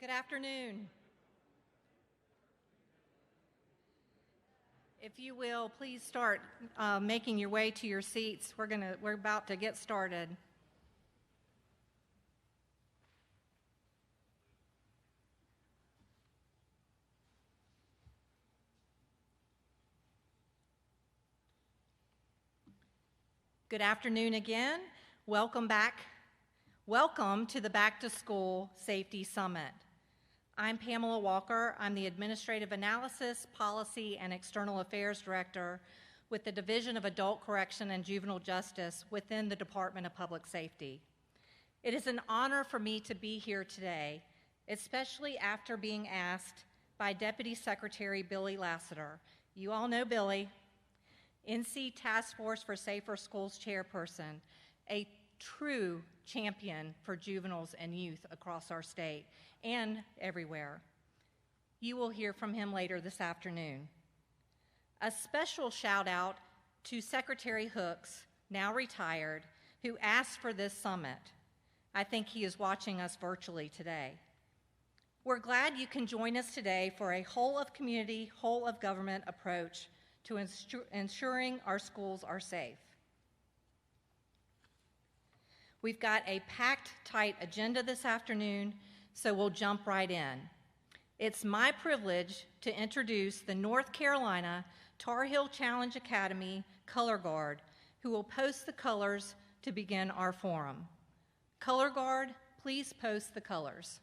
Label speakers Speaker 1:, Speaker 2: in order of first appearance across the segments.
Speaker 1: Good afternoon. If you will, please start making your way to your seats. We're about to get started. Good afternoon again. Welcome back. Welcome to the Back to School Safety Summit. I'm Pamela Walker. I'm the Administrative Analysis, Policy, and External Affairs Director with the Division of Adult Correction and Juvenile Justice within the Department of Public Safety. It is an honor for me to be here today, especially after being asked by Deputy Secretary Billy Lassiter. You all know Billy, NC Task Force for Safer Schools chairperson, a true champion for juveniles and youth across our state and everywhere. You will hear from him later this afternoon. A special shout out to Secretary Hooks, now retired, who asked for this summit. I think he is watching us virtually today. We're glad you can join us today for a whole of community, whole of government approach to ensuring our schools are safe. We've got a packed, tight agenda this afternoon, so we'll jump right in. It's my privilege to introduce the North Carolina Tar Heel Challenge Academy Color Guard, who will post the colors to begin our forum. Color Guard, please post the colors.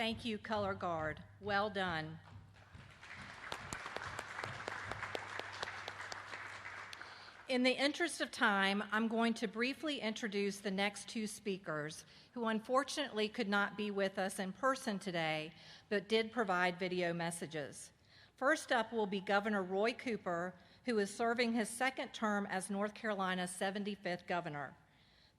Speaker 1: Thank you, Color Guard. Well done. In the interest of time, I'm going to briefly introduce the next two speakers who unfortunately could not be with us in person today, but did provide video messages. First up will be Governor Roy Cooper, who is serving his second term as North Carolina's 75th governor.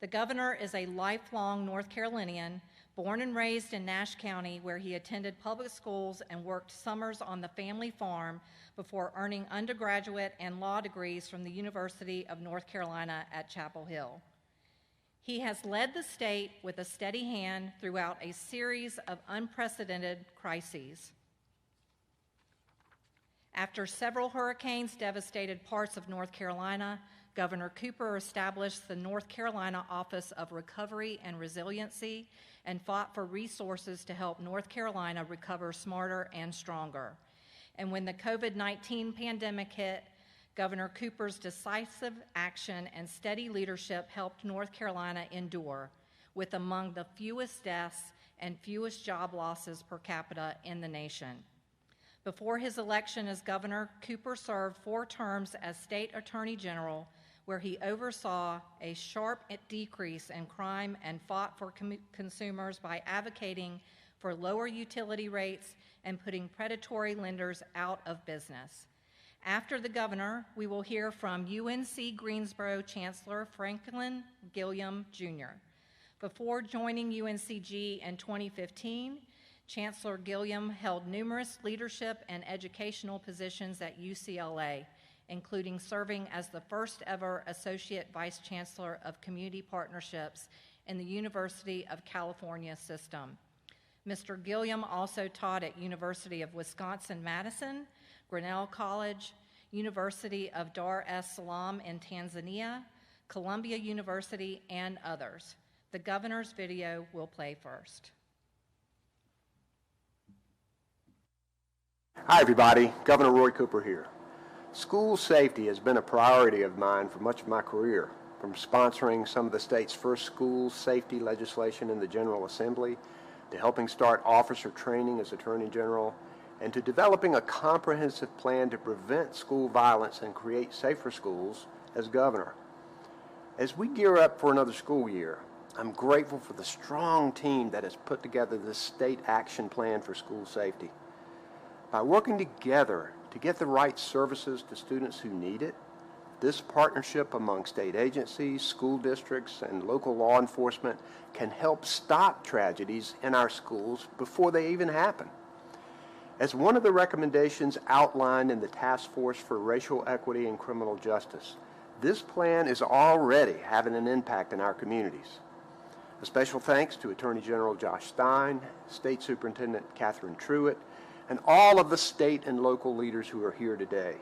Speaker 1: The governor is a lifelong North Carolinian, born and raised in Nash County, where he attended public schools and worked summers on the family farm before earning undergraduate and law degrees from the University of North Carolina at Chapel Hill. He has led the state with a steady hand throughout a series of unprecedented crises. After several hurricanes devastated parts of North Carolina, Governor Cooper established the North Carolina Office of Recovery and Resiliency and fought for resources to help North Carolina recover smarter and stronger. And when the COVID-19 pandemic hit, Governor Cooper's decisive action and steady leadership helped North Carolina endure, with among the fewest deaths and fewest job losses per capita in the nation. Before his election as governor, Cooper served 4 terms as state attorney general, where he oversaw a sharp decrease in crime and fought for consumers by advocating for lower utility rates and putting predatory lenders out of business. After the governor, we will hear from UNC Greensboro Chancellor Franklin Gilliam, Jr. Before joining UNCG in 2015, Chancellor Gilliam held numerous leadership and educational positions at UCLA, including serving as the first ever Associate Vice Chancellor of Community Partnerships in the University of California system. Mr. Gilliam also taught at University of Wisconsin-Madison, Grinnell College, University of Dar es Salaam in Tanzania, Columbia University, and others. The governor's video will play first.
Speaker 2: Hi everybody, Governor Roy Cooper here. School safety has been a priority of mine for much of my career, from sponsoring some of the state's first school safety legislation in the General Assembly, to helping start officer training as Attorney General, and to developing a comprehensive plan to prevent school violence and create safer schools as governor. As we gear up for another school year, I'm grateful for the strong team that has put together this state action plan for school safety. By working together to get the right services to students who need it, this partnership among state agencies, school districts, and local law enforcement can help stop tragedies in our schools before they even happen. As one of the recommendations outlined in the Task Force for Racial Equity and Criminal Justice, this plan is already having an impact in our communities. A special thanks to Attorney General Josh Stein, State Superintendent Catherine Truitt, and all of the state and local leaders who are here today.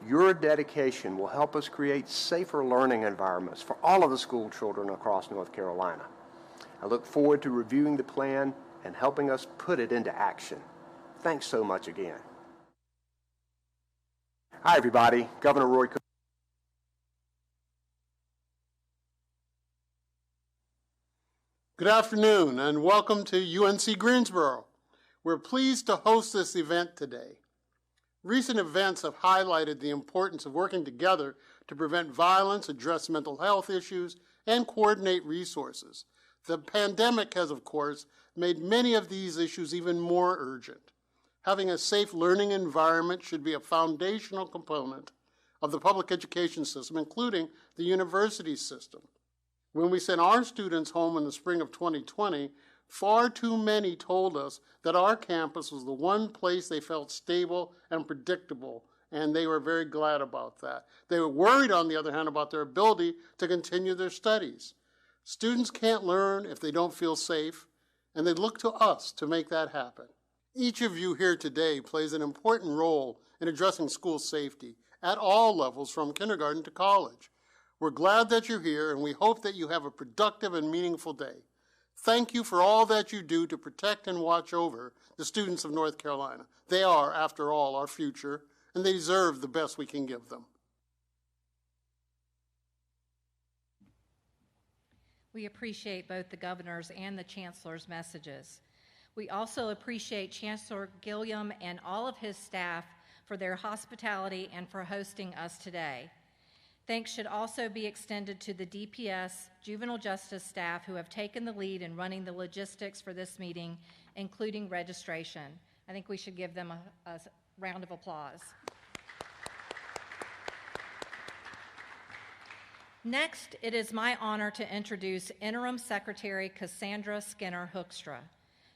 Speaker 2: Your dedication will help us create safer learning environments for all of the school children across North Carolina. I look forward to reviewing the plan and helping us put it into action. Thanks so much again. Hi everybody, Governor Roy Cooper.
Speaker 3: Good afternoon and welcome to UNC Greensboro. We're pleased to host this event today. Recent events have highlighted the importance of working together to prevent violence, address mental health issues, and coordinate resources. The pandemic has, of course, made many of these issues even more urgent. Having a safe learning environment should be a foundational component of the public education system, including the university system. When we sent our students home in the spring of 2020, far too many told us that our campus was the one place they felt stable and predictable, and they were very glad about that. They were worried, on the other hand, about their ability to continue their studies. Students can't learn if they don't feel safe, and they look to us to make that happen. Each of you here today plays an important role in addressing school safety at all levels, from kindergarten to college. We're glad that you're here, and we hope that you have a productive and meaningful day. Thank you for all that you do to protect and watch over the students of North Carolina. They are, after all, our future, and they deserve the best we can give them.
Speaker 1: We appreciate both the governor's and the chancellor's messages. We also appreciate Chancellor Gilliam and all of his staff for their hospitality and for hosting us today. Thanks should also be extended to the DPS juvenile justice staff who have taken the lead in running the logistics for this meeting, including registration. I think we should give them a round of applause. Next, it is my honor to introduce Interim Secretary Cassandra Skinner Hoekstra.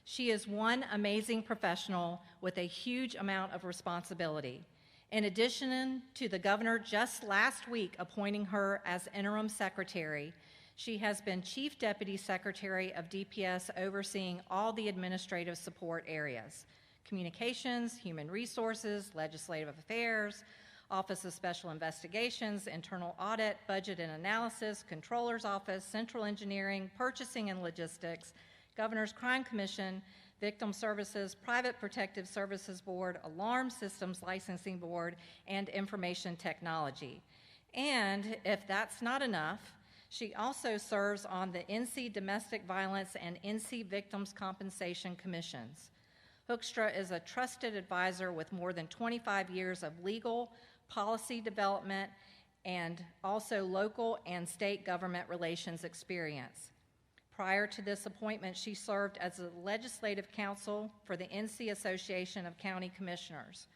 Speaker 1: She is one amazing professional with a huge amount of responsibility. In addition to the governor just last week appointing her as interim secretary, she has been Chief Deputy Secretary of DPS overseeing all the administrative support areas: communications, human resources, legislative affairs, Office of Special Investigations, internal audit, budget and analysis, controller's office, central engineering, purchasing and logistics, Governor's Crime Commission, Victim Services, Private Protective Services Board, Alarm Systems Licensing Board, and Information Technology. And if that's not enough, she also serves on the NC Domestic Violence and NC Victims Compensation Commissions. Hoekstra is a trusted advisor with more than 25 years of legal, policy development, and also local and state government relations experience. Prior to this appointment, she served as the legislative counsel for the NC Association of County Commissioners.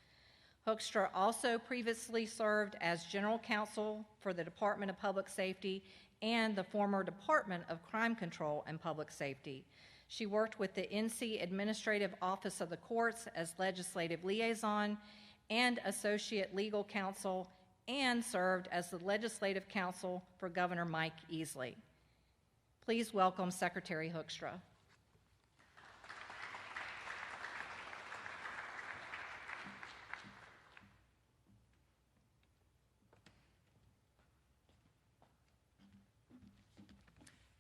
Speaker 1: Hoekstra also previously served as general counsel for the Department of Public Safety and the former Department of Crime Control and Public Safety. She worked with the NC Administrative Office of the Courts as legislative liaison and associate legal counsel, and served as the legislative counsel for Governor Mike Easley. Please welcome Secretary Hoekstra.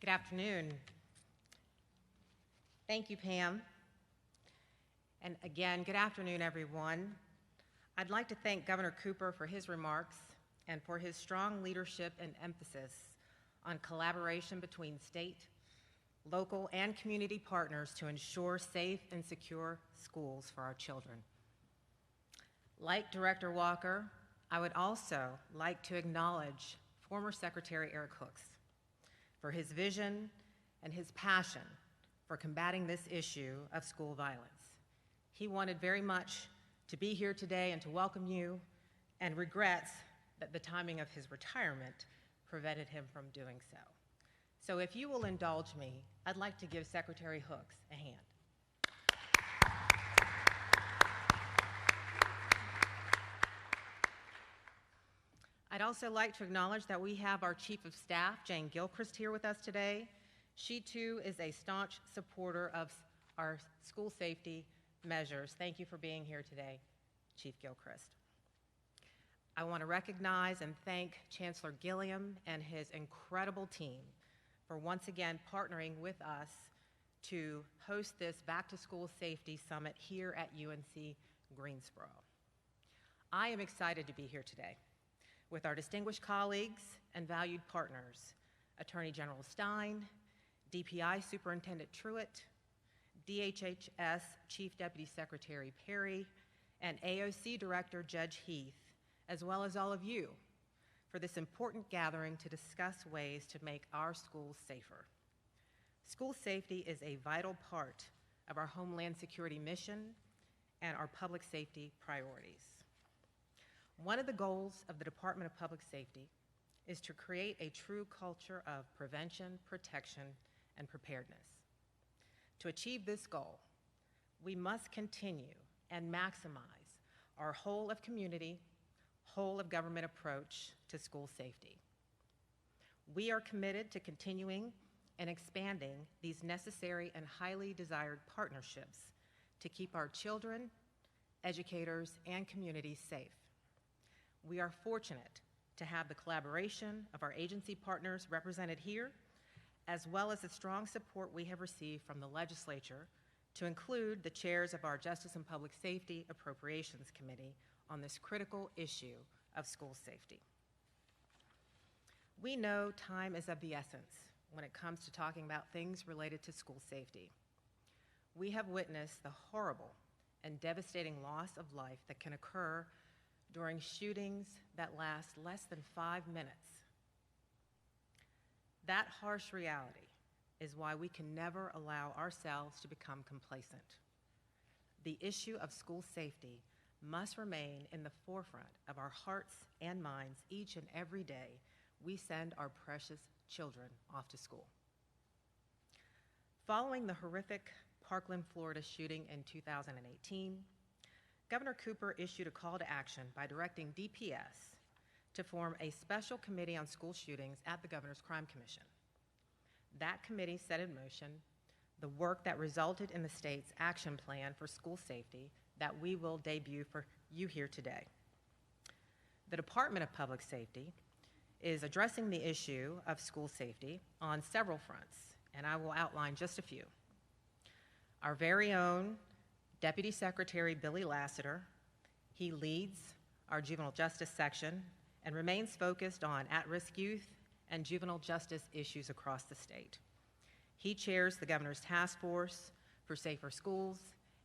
Speaker 4: Good afternoon. Thank you, Pam. And again, good afternoon, everyone. I'd like to thank Governor Cooper for his remarks and for his strong leadership and emphasis on collaboration between state, local, and community partners to ensure safe and secure schools for our children. Like Director Walker, I would also like to acknowledge former Secretary Eric Hooks for his vision and his passion for combating this issue of school violence. He wanted very much to be here today and to welcome you, and regrets that the timing of his retirement prevented him from doing so. So if you will indulge me, I'd like to give Secretary Hooks a hand. I'd also like to acknowledge that we have our Chief of Staff, Jane Gilchrist, here with us today. She too is a staunch supporter of our school safety measures. Thank you for being here today, Chief Gilchrist. I want to recognize and thank Chancellor Gilliam and his incredible team for once again partnering with us to host this Back to School Safety Summit here at UNC Greensboro. I am excited to be here today with our distinguished colleagues and valued partners, Attorney General Stein, DPI Superintendent Truitt, DHHS Chief Deputy Secretary Perry, and AOC Director Judge Heath, as well as all of you, for this important gathering to discuss ways to make our schools safer. School safety is a vital part of our Homeland Security mission and our public safety priorities. One of the goals of the Department of Public Safety is to create a true culture of prevention, protection, and preparedness. To achieve this goal, we must continue and maximize our whole of community, whole of government approach to school safety. We are committed to continuing and expanding these necessary and highly desired partnerships to keep our children, educators, and communities safe. We are fortunate to have the collaboration of our agency partners represented here, as well as the strong support we have received from the legislature, to include the chairs of our Justice and Public Safety Appropriations Committee on this critical issue of school safety. We know time is of the essence when it comes to talking about things related to school safety. we have witnessed the horrible and devastating loss of life that can occur during shootings that last less than 5 minutes. That harsh reality is why we can never allow ourselves to become complacent. The issue of school safety must remain in the forefront of our hearts and minds each and every day we send our precious children off to school. Following the horrific Parkland, Florida shooting in 2018, Governor Cooper issued a call to action by directing DPS to form a special committee on school shootings at the Governor's Crime Commission. That committee set in motion the work that resulted in the state's action plan for school safety that we will debut for you here today. The Department of Public Safety is addressing the issue of school safety on several fronts, and I will outline just a few. Our very own Deputy Secretary Billy Lassiter, he leads our juvenile justice section and remains focused on at-risk youth and juvenile justice issues across the state. He chairs the Governor's Task Force for Safer Schools,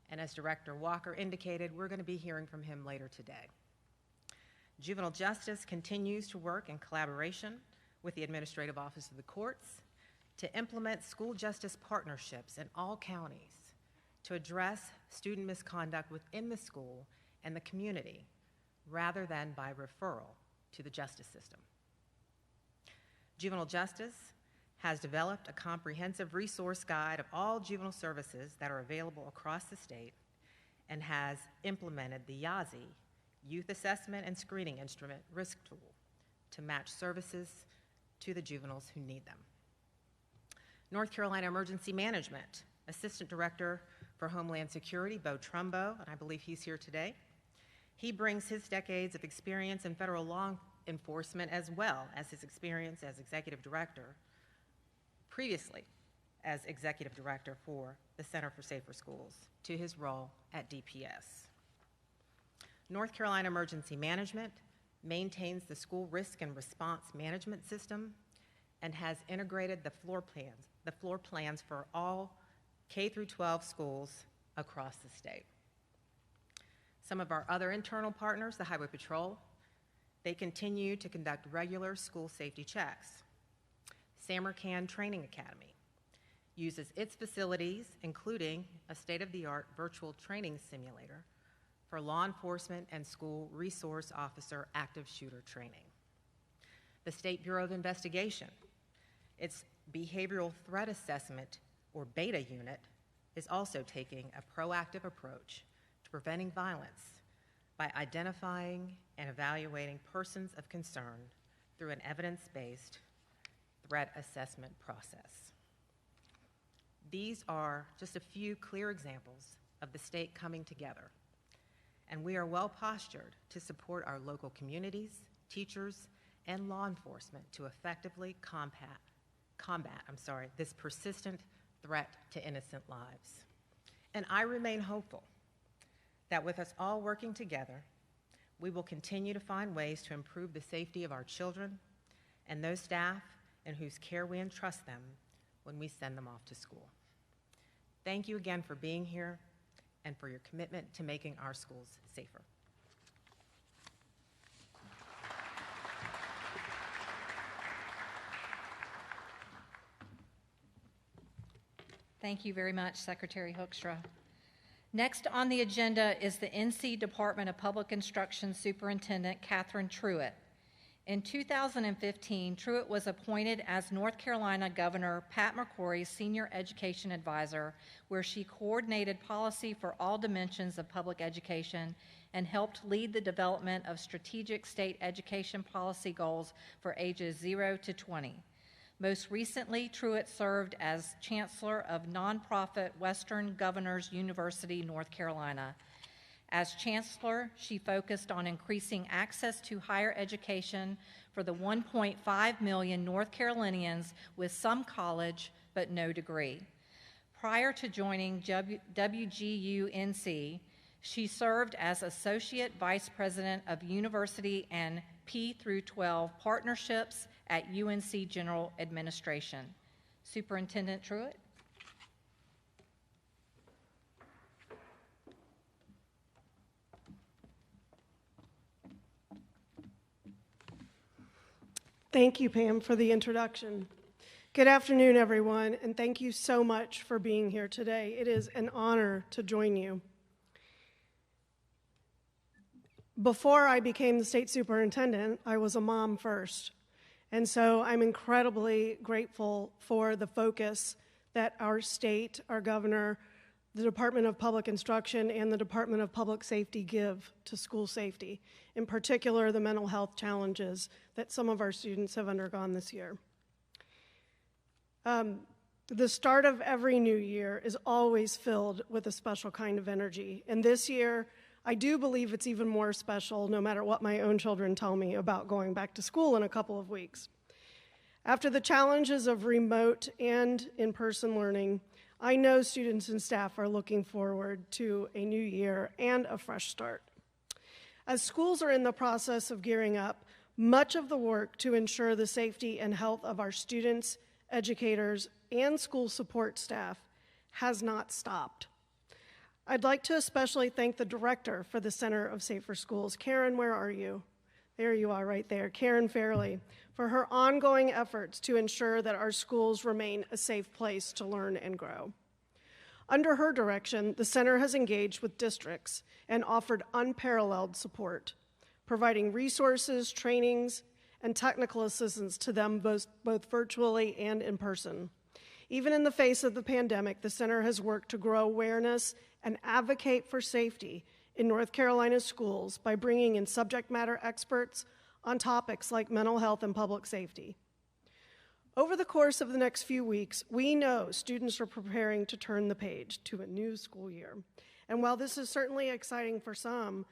Speaker 4: and as Director Walker indicated, we're going to be hearing from him later today. Juvenile Justice continues to work in collaboration with the Administrative Office of the Courts to implement school justice partnerships in all counties to address student misconduct within the school and the community, rather than by referral to the justice system. Juvenile Justice has developed a comprehensive resource guide of all juvenile services that are available across the state and has implemented the YASI Youth Assessment and Screening Instrument Risk Tool to match services to the juveniles who need them. North Carolina Emergency Management, Assistant Director for Homeland Security, Bo Trumbo, and I believe he's here today. He brings his decades of experience in federal law enforcement as well as his experience as Executive Director, previously as Executive Director for the Center for Safer Schools, to his role at DPS. North Carolina Emergency Management maintains the school risk and response management system and has integrated the floor plans for all K through 12 schools across the state. Some of our other internal partners, the Highway Patrol, they continue to conduct regular school safety checks. Samarkand Training Academy uses its facilities, including a state-of-the-art virtual training simulator, for law enforcement and school resource officer active shooter training. The State Bureau of Investigation, its Behavioral Threat Assessment, or BETA unit, is also taking a proactive approach to preventing violence by identifying and evaluating persons of concern through an evidence-based threat assessment process. These are just a few clear examples of the state coming together, and we are well postured to support our local communities, teachers, and law enforcement to effectively combat this persistent threat to innocent lives. And I remain hopeful that with us all working together, we will continue to find ways to improve the safety of our children and those staff in whose care we entrust them when we send them off to school. Thank you again for being here and for your commitment to making our schools safer.
Speaker 1: Thank you very much, Secretary Hoekstra. Next on the agenda is the NC Department of Public Instruction Superintendent Catherine Truitt. In 2015, Truitt was appointed as North Carolina Governor Pat McCrory's Senior Education Advisor, where she coordinated policy for all dimensions of public education and helped lead the development of strategic state education policy goals for ages 0 to 20. Most recently, Truitt served as Chancellor of nonprofit Western Governors University, North Carolina. As Chancellor, she focused on increasing access to higher education for the 1.5 million North Carolinians with some college but no degree. Prior to joining WGU-NC, she served as Associate Vice President of University and P through 12 Partnerships at UNC General Administration. Superintendent Truitt.
Speaker 5: Thank you, Pam, for the introduction. Good afternoon, everyone, and thank you so much for being here today. It is an honor to join you. Before I became the state superintendent, I was a mom first. And so I'm incredibly grateful for the focus that our state, our governor, the Department of Public Instruction, and the Department of Public Safety give to school safety, in particular the mental health challenges that some of our students have undergone this year. The start of every new year is always filled with a special kind of energy. And this year, I do believe it's even more special, no matter what my own children tell me about going back to school in a couple of weeks. After the challenges of remote and in-person learning, I know students and staff are looking forward to a new year and a fresh start. As schools are in the process of gearing up, much of the work to ensure the safety and health of our students, educators, and school support staff has not stopped. I'd like to especially thank the director for the Center of Safer Schools. Karen, where are you? There you are right there, Karen Fairley, for her ongoing efforts to ensure that our schools remain a safe place to learn and grow. Under her direction, the center has engaged with districts and offered unparalleled support, providing resources, trainings, and technical assistance to them both virtually and in person. Even in the face of the pandemic, the center has worked to grow awareness and advocate for safety in North Carolina schools by bringing in subject matter experts on topics like mental health and public safety. Over the course of the next few weeks, we know students are preparing to turn the page to a new school year. And while this is certainly exciting for some,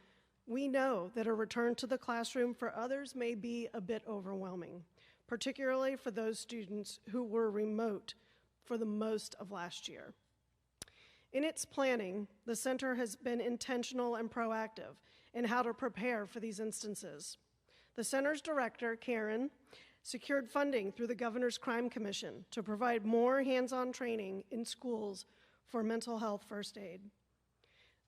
Speaker 5: we know that a return to the classroom for others may be a bit overwhelming, particularly for those students who were remote for the most of last year. In its planning, the center has been intentional and proactive in how to prepare for these instances. The center's director, Karen, secured funding through the Governor's Crime Commission to provide more hands-on training in schools for mental health first aid.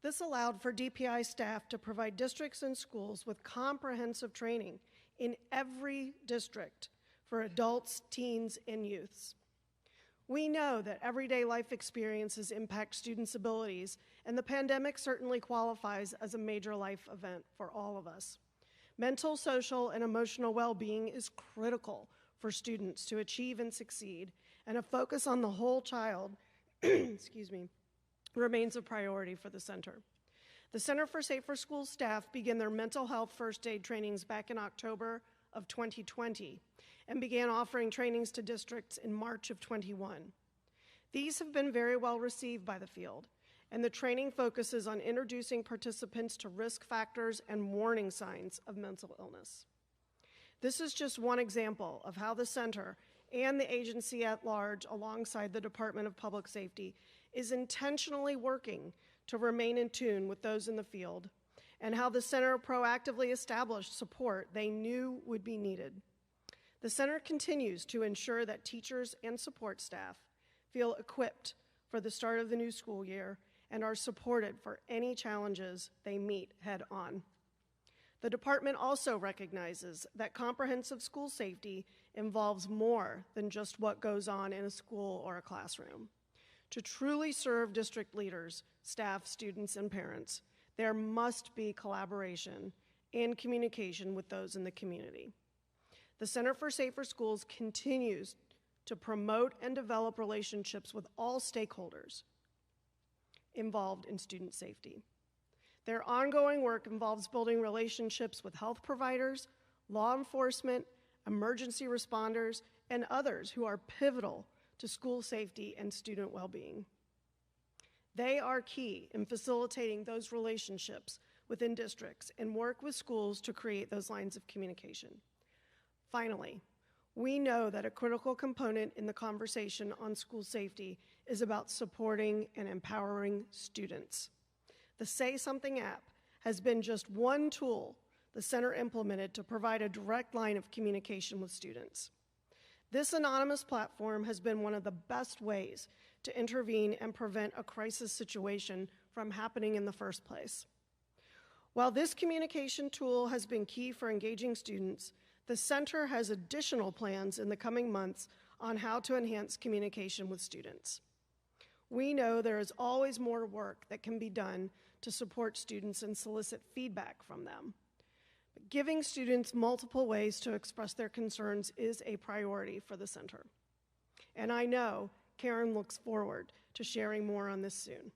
Speaker 5: This allowed for DPI staff to provide districts and schools with comprehensive training in every district for adults, teens, and youths. We know that everyday life experiences impact students' abilities, and the pandemic certainly qualifies as a major life event for all of us. Mental, social, and emotional well-being is critical for students to achieve and succeed, and a focus on the whole child remains a priority for the center. The Center for Safer Schools staff began their mental health first aid trainings back in October of 2020 and began offering trainings to districts in March of 21. These have been very well received by the field, and the training focuses on introducing participants to risk factors and warning signs of mental illness. This is just one example of how the center and the agency at large, alongside the Department of Public Safety, is intentionally working to remain in tune with those in the field, and how the center proactively established support they knew would be needed. The center continues to ensure that teachers and support staff feel equipped for the start of the new school year and are supported for any challenges they meet head on. The department also recognizes that comprehensive school safety involves more than just what goes on in a school or a classroom. To truly serve district leaders, staff, students, and parents, there must be collaboration and communication with those in the community. The Center for Safer Schools continues to promote and develop relationships with all stakeholders involved in student safety. Their ongoing work involves building relationships with health providers, law enforcement, emergency responders, and others who are pivotal to school safety and student well-being. They are key in facilitating those relationships within districts and work with schools to create those lines of communication. Finally, we know that a critical component in the conversation on school safety is about supporting and empowering students. The Say Something app has been just one tool the center implemented to provide a direct line of communication with students. This anonymous platform has been one of the best ways to intervene and prevent a crisis situation from happening in the first place. While this communication tool has been key for engaging students, The center has additional plans in the coming months on how to enhance communication with students. We know there is always more work that can be done to support students and solicit feedback from them. But giving students multiple ways to express their concerns is a priority for the center. And I know Karen looks forward to sharing more on this soon.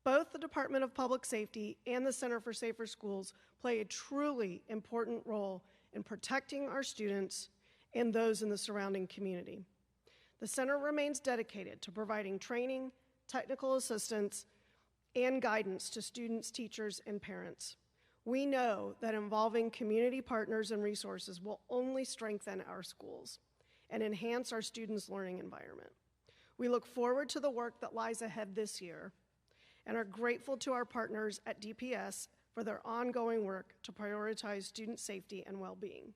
Speaker 5: Both the Department of Public Safety and the Center for Safer Schools play a truly important role in protecting our students and those in the surrounding community. The center remains dedicated to providing training, technical assistance, and guidance to students, teachers, and parents. We know that involving community partners and resources will only strengthen our schools and enhance our students' learning environment. We look forward to the work that lies ahead this year and are grateful to our partners at DPS for their ongoing work to prioritize student safety and well-being.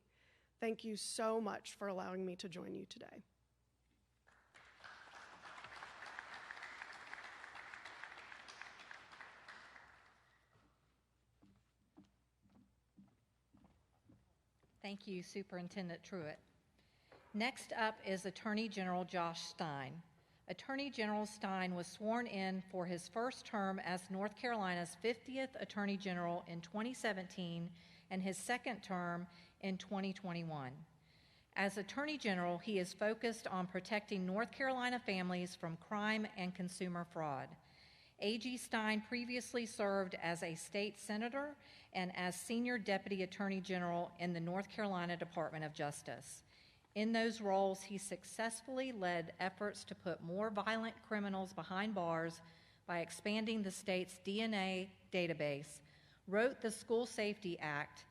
Speaker 5: Thank you so much for allowing me to join you today.
Speaker 1: Thank you, Superintendent Truitt. Next up is Attorney General Josh Stein. Attorney General Stein was sworn in for his first term as North Carolina's 50th Attorney General in 2017 and his second term in 2021. As Attorney General, he is focused on protecting North Carolina families from crime and consumer fraud. A.G. Stein previously served as a state senator and as Senior Deputy Attorney General in the North Carolina Department of Justice. In those roles, he successfully led efforts to put more violent criminals behind bars by expanding the state's DNA database, wrote the School Safety Act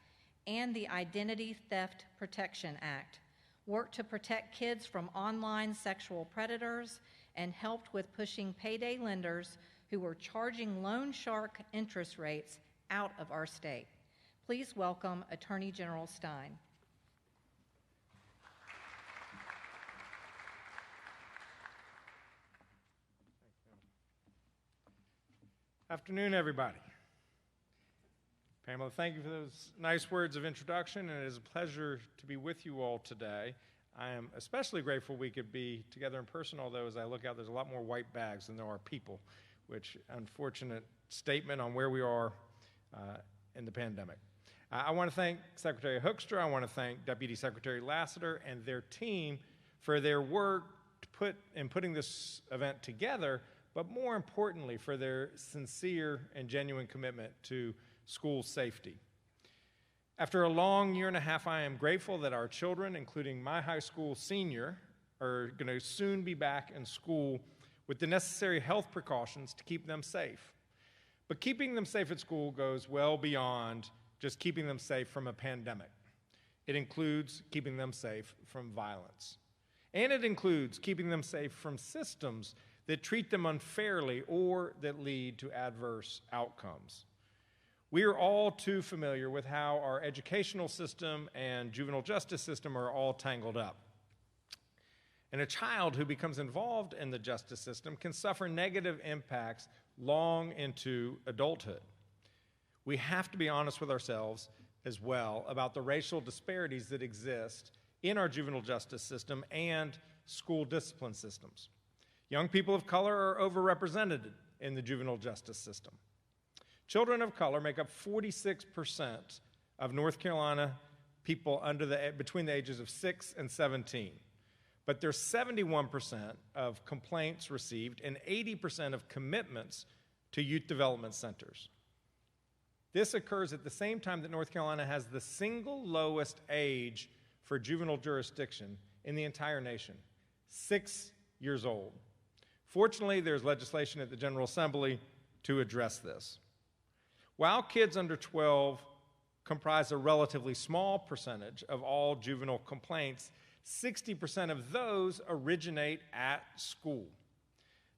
Speaker 1: and the Identity Theft Protection Act, worked to protect kids from online sexual predators, and helped with pushing payday lenders who were charging loan shark interest rates out of our state. Please welcome Attorney General Stein.
Speaker 6: Afternoon, everybody. Pamela, thank you for those nice words of introduction, and it is a pleasure to be with you all today. I am especially grateful we could be together in person, although as I look out, there's a lot more white bags than there are people, which unfortunate statement on where we are in the pandemic. I want to thank Secretary Hoekstra, I want to thank Deputy Secretary Lassiter and their team for their work in putting this event together, but more importantly, for their sincere and genuine commitment to school safety. After a long year and a half, I am grateful that our children, including my high school senior, are going to soon be back in school with the necessary health precautions to keep them safe. But keeping them safe at school goes well beyond just keeping them safe from a pandemic. It includes keeping them safe from violence. And it includes keeping them safe from systems that treat them unfairly or that lead to adverse outcomes. We are all too familiar with how our educational system and juvenile justice system are all tangled up. And a child who becomes involved in the justice system can suffer negative impacts long into adulthood. We have to be honest with ourselves as well about the racial disparities that exist in our juvenile justice system and school discipline systems. Young people of color are overrepresented in the juvenile justice system. Children of color make up 46% of North Carolina people between the ages of 6 and 17. But there's 71% of complaints received and 80% of commitments to youth development centers. This occurs at the same time that North Carolina has the single lowest age for juvenile jurisdiction in the entire nation, 6 years old. Fortunately, there's legislation at the General Assembly to address this. While kids under 12 comprise a relatively small percentage of all juvenile complaints, 60% of those originate at school.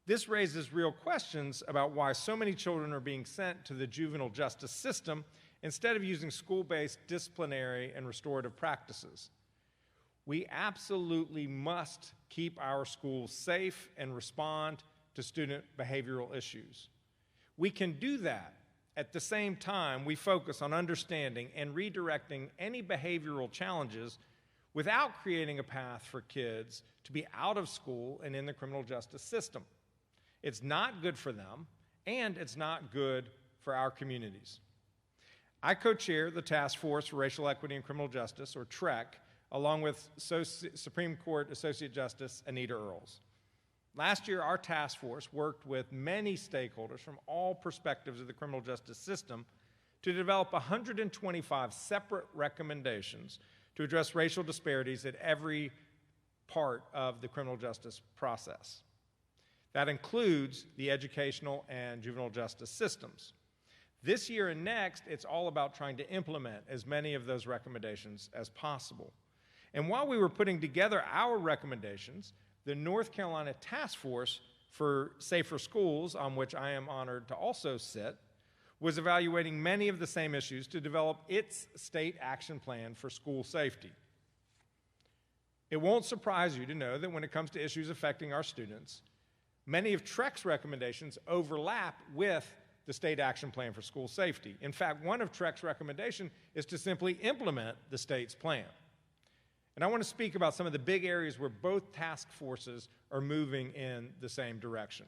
Speaker 6: This raises real questions about why so many children are being sent to the juvenile justice system instead of using school-based disciplinary and restorative practices. We absolutely must keep our schools safe and respond to student behavioral issues. We can do that At the same time, we focus on understanding and redirecting any behavioral challenges without creating a path for kids to be out of school and in the criminal justice system. It's not good for them, and it's not good for our communities. I co-chair the Task Force for Racial Equity and Criminal Justice, or TREC, along with Supreme Court Associate Justice Anita Earls. Last year, our task force worked with many stakeholders from all perspectives of the criminal justice system to develop 125 separate recommendations to address racial disparities at every part of the criminal justice process. That includes the educational and juvenile justice systems. This year and next, it's all about trying to implement as many of those recommendations as possible. And while we were putting together our recommendations, the North Carolina Task Force for Safer Schools, on which I am honored to also sit, was evaluating many of the same issues to develop its state action plan for school safety. It won't surprise you to know that when it comes to issues affecting our students, many of TREC's recommendations overlap with the state action plan for school safety. In fact, one of TREC's recommendations is to simply implement the state's plan. And I want to speak about some of the big areas where both task forces are moving in the same direction.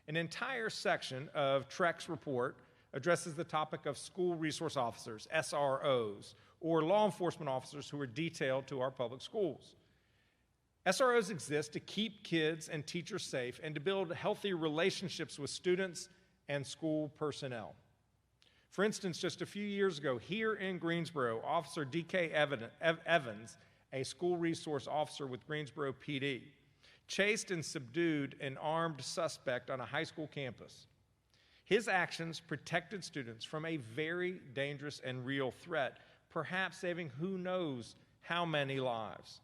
Speaker 6: An entire section of TREC's report addresses the topic of school resource officers, SROs, or law enforcement officers who are detailed to our public schools. SROs exist to keep kids and teachers safe and to build healthy relationships with students and school personnel. For instance, just a few years ago, here in Greensboro, Officer D.K. Evans, a school resource officer with Greensboro PD, chased and subdued an armed suspect on a high school campus. His actions protected students from a very dangerous and real threat, perhaps saving who knows how many lives.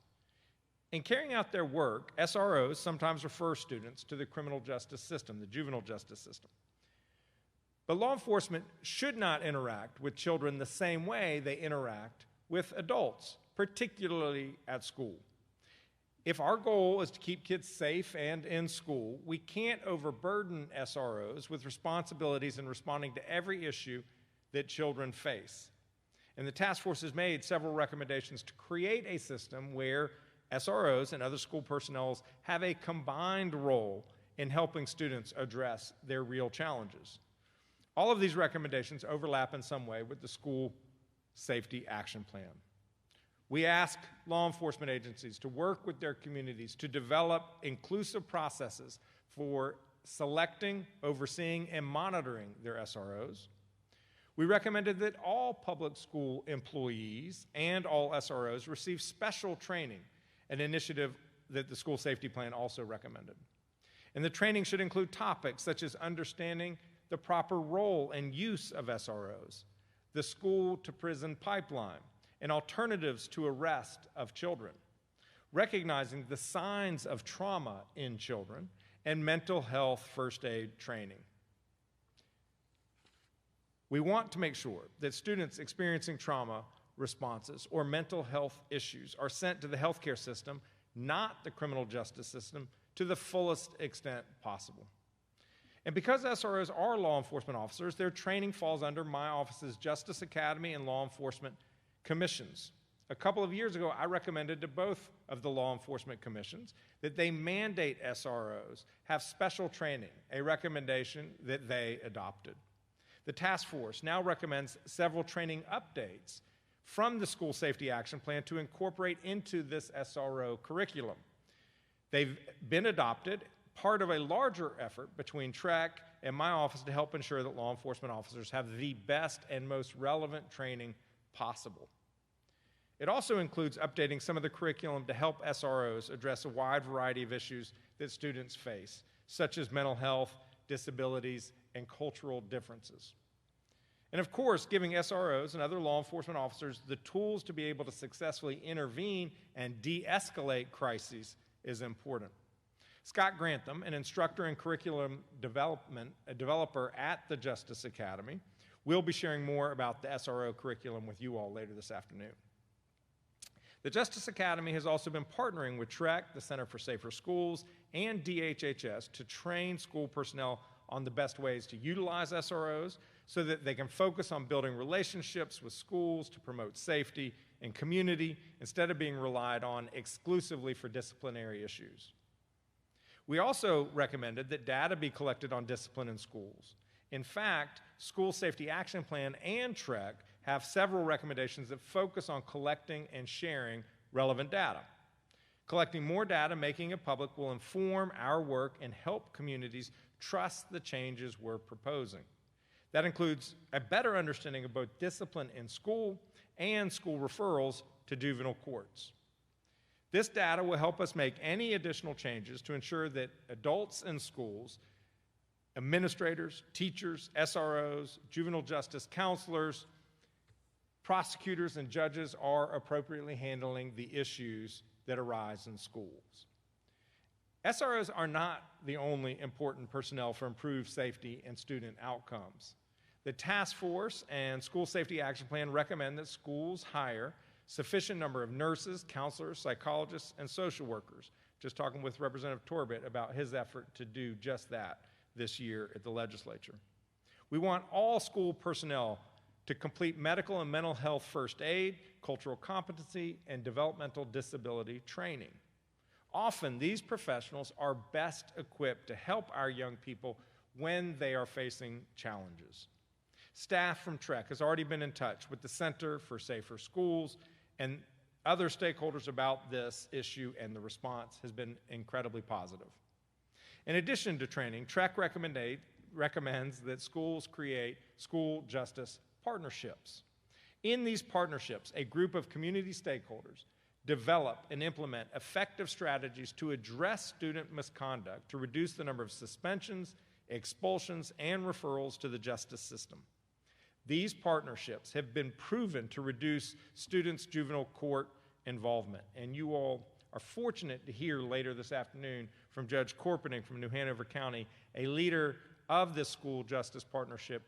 Speaker 6: In carrying out their work, SROs sometimes refer students to the criminal justice system, the juvenile justice system. But law enforcement should not interact with children the same way they interact with adults, particularly at school. If our goal is to keep kids safe and in school, we can't overburden SROs with responsibilities in responding to every issue that children face. And the task force has made several recommendations to create a system where SROs and other school personnel have a combined role in helping students address their real challenges. All of these recommendations overlap in some way with the school safety action plan. We ask law enforcement agencies to work with their communities to develop inclusive processes for selecting, overseeing, and monitoring their SROs. We recommended that all public school employees and all SROs receive special training, an initiative that the school safety plan also recommended. And the training should include topics such as understanding the proper role and use of SROs, the school-to-prison pipeline, and alternatives to arrest of children, recognizing the signs of trauma in children, and mental health first aid training. We want to make sure that students experiencing trauma responses or mental health issues are sent to the healthcare system, not the criminal justice system, to the fullest extent possible. And because SROs are law enforcement officers, their training falls under my office's Justice Academy and law enforcement commissions. A couple of years ago, I recommended to both of the law enforcement commissions that they mandate SROs have special training, a recommendation that they adopted. The task force now recommends several training updates from the School Safety Action Plan to incorporate into this SRO curriculum. They've been adopted, part of a larger effort between TREC and my office to help ensure that law enforcement officers have the best and most relevant training possible. It also includes updating some of the curriculum to help SROs address a wide variety of issues that students face, such as mental health, disabilities, and cultural differences. And of course, giving SROs and other law enforcement officers the tools to be able to successfully intervene and de-escalate crises is important. Scott Grantham, an instructor in curriculum development, a developer at the Justice Academy, will be sharing more about the SRO curriculum with you all later this afternoon. The Justice Academy has also been partnering with TREC, the Center for Safer Schools, and DHHS to train school personnel on the best ways to utilize SROs so that they can focus on building relationships with schools to promote safety and community instead of being relied on exclusively for disciplinary issues. We also recommended that data be collected on discipline in schools. In fact, School Safety Action Plan and TREC have several recommendations that focus on collecting and sharing relevant data. Collecting more data, making it public, will inform our work and help communities trust the changes we're proposing. That includes a better understanding of both discipline in school and school referrals to juvenile courts. This data will help us make any additional changes to ensure that adults in schools, administrators, teachers, SROs, juvenile justice counselors, prosecutors, and judges are appropriately handling the issues that arise in schools. SROs are not the only important personnel for improved safety and student outcomes. The task force and School Safety Action Plan recommend that schools hire sufficient number of nurses, counselors, psychologists, and social workers. Just talking with Representative Torbett about his effort to do just that this year at the legislature. We want all school personnel to complete medical and mental health first aid, cultural competency, and developmental disability training. Often, these professionals are best equipped to help our young people when they are facing challenges. Staff from TREC has already been in touch with the Center for Safer Schools and other stakeholders about this issue, and the response has been incredibly positive. In addition to training, TREC recommends that schools create school justice partnerships. In these partnerships, a group of community stakeholders develop and implement effective strategies to address student misconduct to reduce the number of suspensions, expulsions, and referrals to the justice system. These partnerships have been proven to reduce students' juvenile court involvement, and you all are fortunate to hear later this afternoon from Judge Corpening from New Hanover County, a leader of this school justice partnership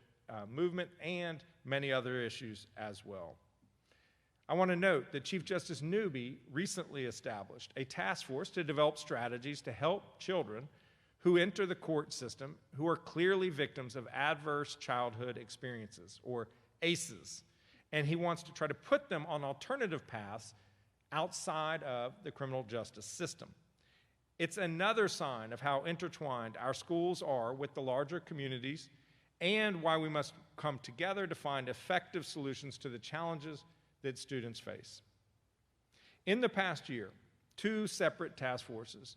Speaker 6: movement and many other issues as well. I want to note that Chief Justice Newby recently established a task force to develop strategies to help children who enter the court system who are clearly victims of adverse childhood experiences, or ACEs, and he wants to try to put them on alternative paths outside of the criminal justice system. It's another sign of how intertwined our schools are with the larger communities and why we must come together to find effective solutions to the challenges that students face. In the past year, 2 separate task forces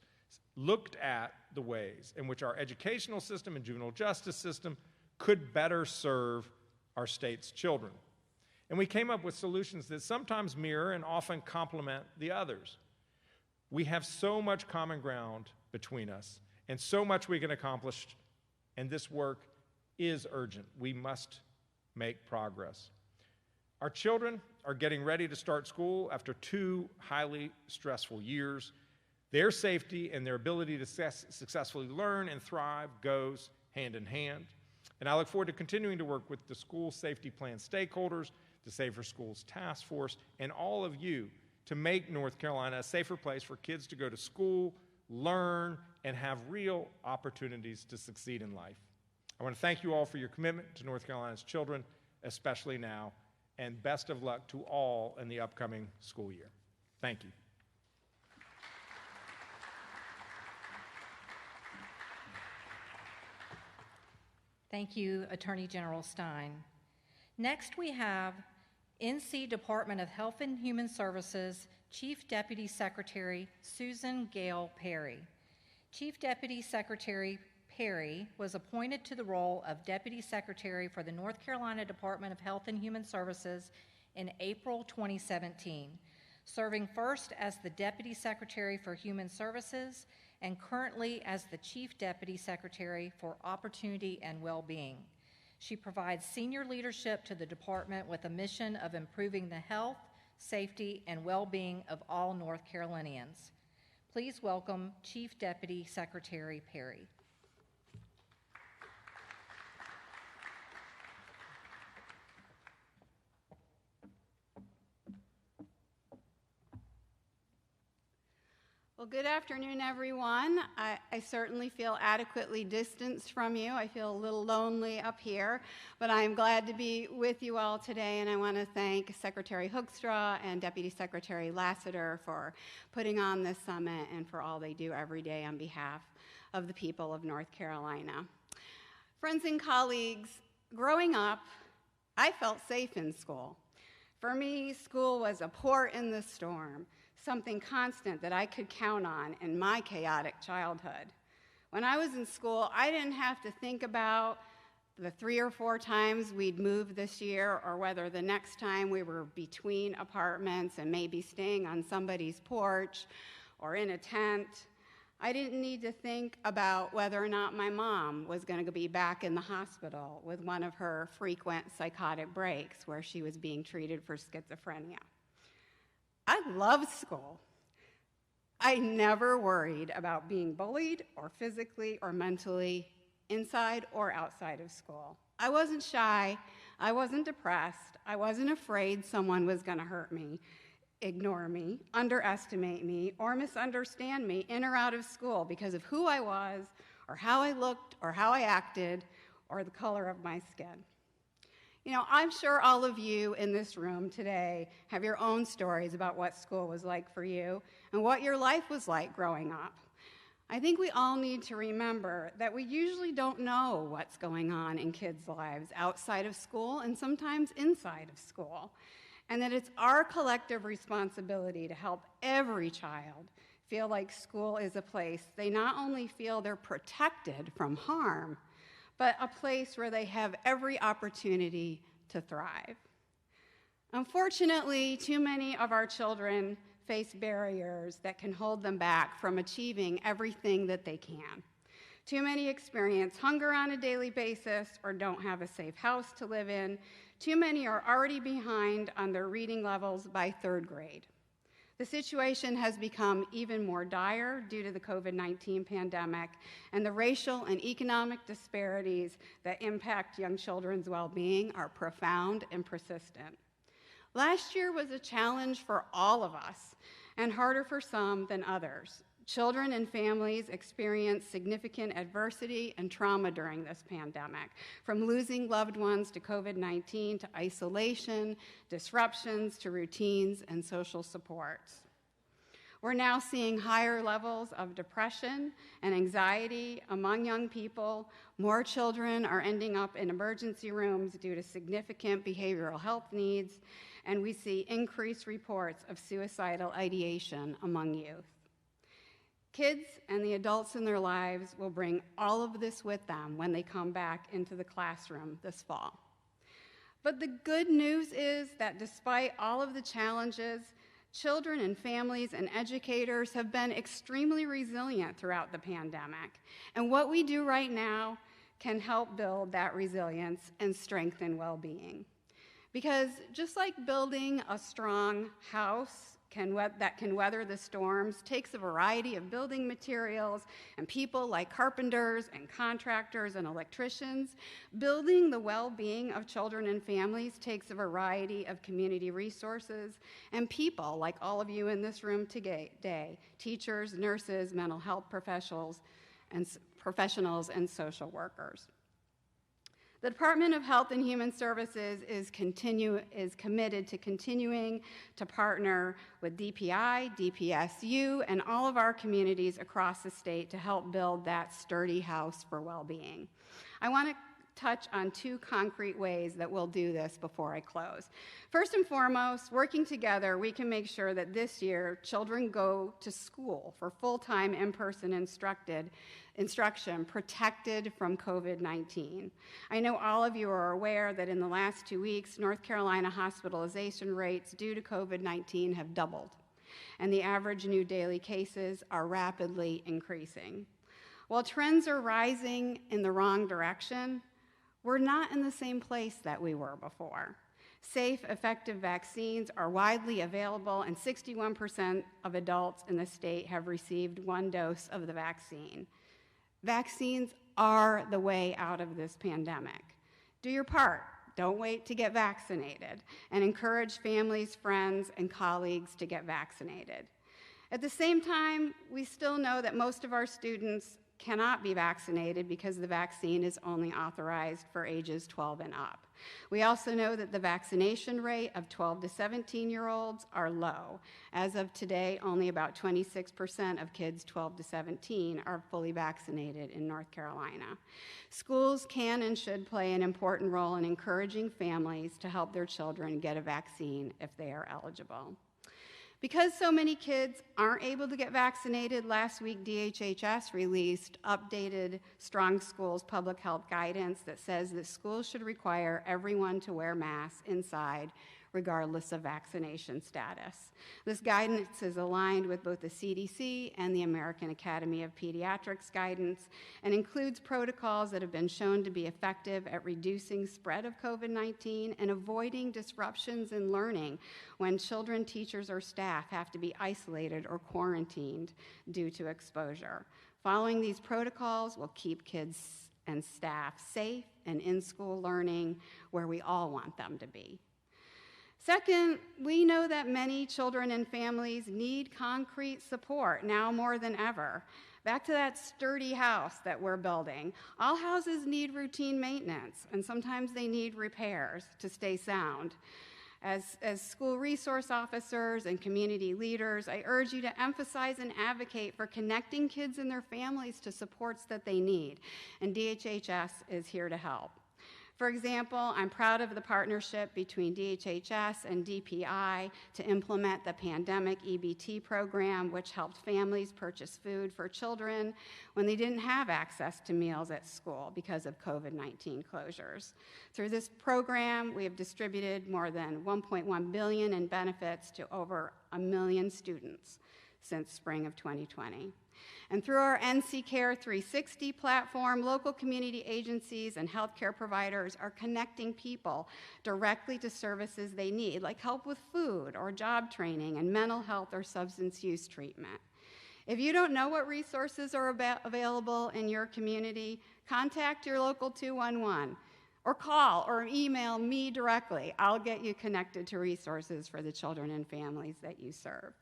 Speaker 6: looked at the ways in which our educational system and juvenile justice system could better serve our state's children. And we came up with solutions that sometimes mirror and often complement the others. We have so much common ground between us and so much we can accomplish, and this work is urgent. We must make progress. Our children are getting ready to start school after 2 highly stressful years. Their safety and their ability to successfully learn and thrive goes hand in hand. And I look forward to continuing to work with the School Safety Plan stakeholders, the Safer Schools Task Force, and all of you to make North Carolina a safer place for kids to go to school, learn, and have real opportunities to succeed in life. I want to thank you all for your commitment to North Carolina's children, especially now, and best of luck to all in the upcoming school year. Thank you.
Speaker 1: Thank you, Attorney General Stein. Next, we have NC Department of Health and Human Services Chief Deputy Secretary Susan Gale Perry. Chief Deputy Secretary Perry was appointed to the role of Deputy Secretary for the North Carolina Department of Health and Human Services in April 2017, serving first as the Deputy Secretary for Human Services and currently as the Chief Deputy Secretary for Opportunity and Well-Being. She provides senior leadership to the department with a mission of improving the health, safety, and well-being of all North Carolinians. Please welcome Chief Deputy Secretary Perry.
Speaker 7: Well, good afternoon, everyone. I certainly feel adequately distanced from you. I feel a little lonely up here, but I am glad to be with you all today, and I want to thank Secretary Hoekstra and Deputy Secretary Lassiter for putting on this summit and for all they do every day on behalf of the people of North Carolina. Friends and colleagues, growing up, I felt safe in school. For me, school was a port in the storm, something constant that I could count on in my chaotic childhood. When I was in school, I didn't have to think about the 3 or 4 times we'd move this year, or whether the next time we were between apartments and maybe staying on somebody's porch or in a tent. I didn't need to think about whether or not my mom was going to be back in the hospital with one of her frequent psychotic breaks where she was being treated for schizophrenia. I loved school. I never worried about being bullied or physically or mentally inside or outside of school. I wasn't shy. I wasn't depressed. I wasn't afraid someone was going to hurt me, ignore me, underestimate me, or misunderstand me in or out of school because of who I was or how I looked or how I acted or the color of my skin. You know, I'm sure all of you in this room today have your own stories about what school was like for you and what your life was like growing up. I think we all need to remember that we usually don't know what's going on in kids' lives outside of school and sometimes inside of school, and that it's our collective responsibility to help every child feel like school is a place they not only feel they're protected from harm, but a place where they have every opportunity to thrive. Unfortunately, too many of our children face barriers that can hold them back from achieving everything that they can. Too many experience hunger on a daily basis or don't have a safe house to live in. Too many are already behind on their reading levels by 3rd grade. The situation has become even more dire due to the COVID-19 pandemic and the racial and economic disparities that impact young children's well-being are profound and persistent. Last year was a challenge for all of us and harder for some than others. Children and families experienced significant adversity and trauma during this pandemic, from losing loved ones to COVID-19 to isolation, disruptions to routines and social supports. We're now seeing higher levels of depression and anxiety among young people. More children are ending up in emergency rooms due to significant behavioral health needs, and we see increased reports of suicidal ideation among youth. Kids and the adults in their lives will bring all of this with them when they come back into the classroom this fall. But the good news is that despite all of the challenges, children and families and educators have been extremely resilient throughout the pandemic. And what we do right now can help build that resilience and strengthen well-being. Because just like building a strong house that can weather the storms takes a variety of building materials and people like carpenters and contractors and electricians, building the well-being of children and families takes a variety of community resources and people like all of you in this room today, teachers, nurses, mental health professionals, and social workers. The Department of Health and Human Services is committed to continuing to partner with DPI, DPSU, and all of our communities across the state to help build that sturdy house for well-being. I want to touch on 2 concrete ways that we'll do this before I close. First and foremost, working together, we can make sure that this year children go to school for full-time in-person instruction protected from COVID-19. I know all of you are aware that in the last 2 weeks, North Carolina hospitalization rates due to COVID-19 have doubled, and the average new daily cases are rapidly increasing. While trends are rising in the wrong direction, we're not in the same place that we were before. Safe, effective vaccines are widely available, and 61% of adults in the state have received 1 dose of the vaccine. Vaccines are the way out of this pandemic. Do your part. Don't wait to get vaccinated, and encourage families, friends, and colleagues to get vaccinated. At the same time, we still know that most of our students cannot be vaccinated because the vaccine is only authorized for ages 12 and up. We also know that the vaccination rate of 12 to 17-year-olds are low. As of today, only about 26% of kids 12 to 17 are fully vaccinated in North Carolina. Schools can and should play an important role in encouraging families to help their children get a vaccine if they are eligible. Because so many kids aren't able to get vaccinated, last week DHHS released updated Strong Schools public health guidance that says that schools should require everyone to wear masks inside regardless of vaccination status. This guidance is aligned with both the CDC and the American Academy of Pediatrics guidance and includes protocols that have been shown to be effective at reducing spread of COVID-19 and avoiding disruptions in learning when children, teachers, or staff have to be isolated or quarantined due to exposure. Following these protocols will keep kids and staff safe and in school learning where we all want them to be. Second, we know that many children and families need concrete support now more than ever. Back to that sturdy house that we're building. All houses need routine maintenance, and sometimes they need repairs to stay sound. As school resource officers and community leaders, I urge you to emphasize and advocate for connecting kids and their families to supports that they need, and DHHS is here to help. For example, I'm proud of the partnership between DHHS and DPI to implement the pandemic EBT program, which helped families purchase food for children when they didn't have access to meals at school because of COVID-19 closures. Through this program, we have distributed more than $1.1 billion in benefits to over 1 million students since spring of 2020. And through our NC Care 360 platform, local community agencies and healthcare providers are connecting people directly to services they need, like help with food or job training and mental health or substance use treatment. If you don't know what resources are available in your community, contact your local 211 or call or email me directly. I'll get you connected to resources for the children and families that you serve.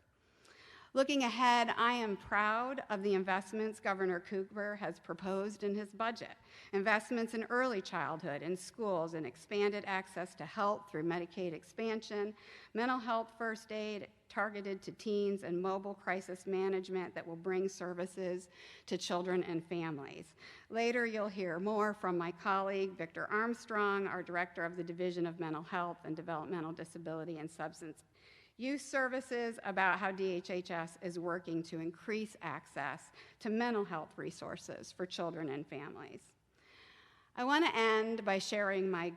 Speaker 7: Looking ahead, I am proud of the investments Governor Cooper has proposed in his budget. Investments in early childhood, in schools, and expanded access to health through Medicaid expansion, mental health first aid targeted to teens, and mobile crisis management that will bring services to children and families. Later, you'll hear more from my colleague, Victor Armstrong, our Director of the Division of Mental Health and Developmental Disability and Substance Youth Services, about how DHHS is working to increase access to mental health resources for children and families. I want to end by sharing my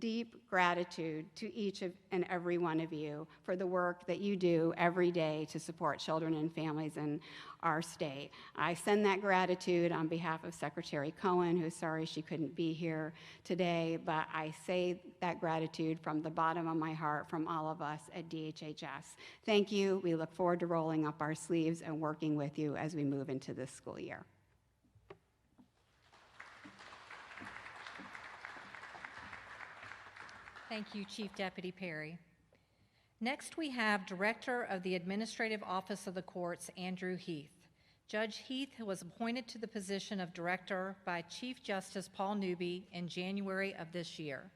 Speaker 7: deep gratitude to each and every one of you for the work that you do every day to support children and families in our state. I send that gratitude on behalf of Secretary Cohen, who's sorry she couldn't be here today, but I say that gratitude from the bottom of my heart from all of us at DHHS. Thank you. We look forward to rolling up our sleeves and working with you as we move into this school year.
Speaker 1: Thank you, Chief Deputy Perry. Next, we have Director of the Administrative Office of the Courts, Andrew Heath. Judge Heath was appointed to the position of Director by Chief Justice Paul Newby in January of this year.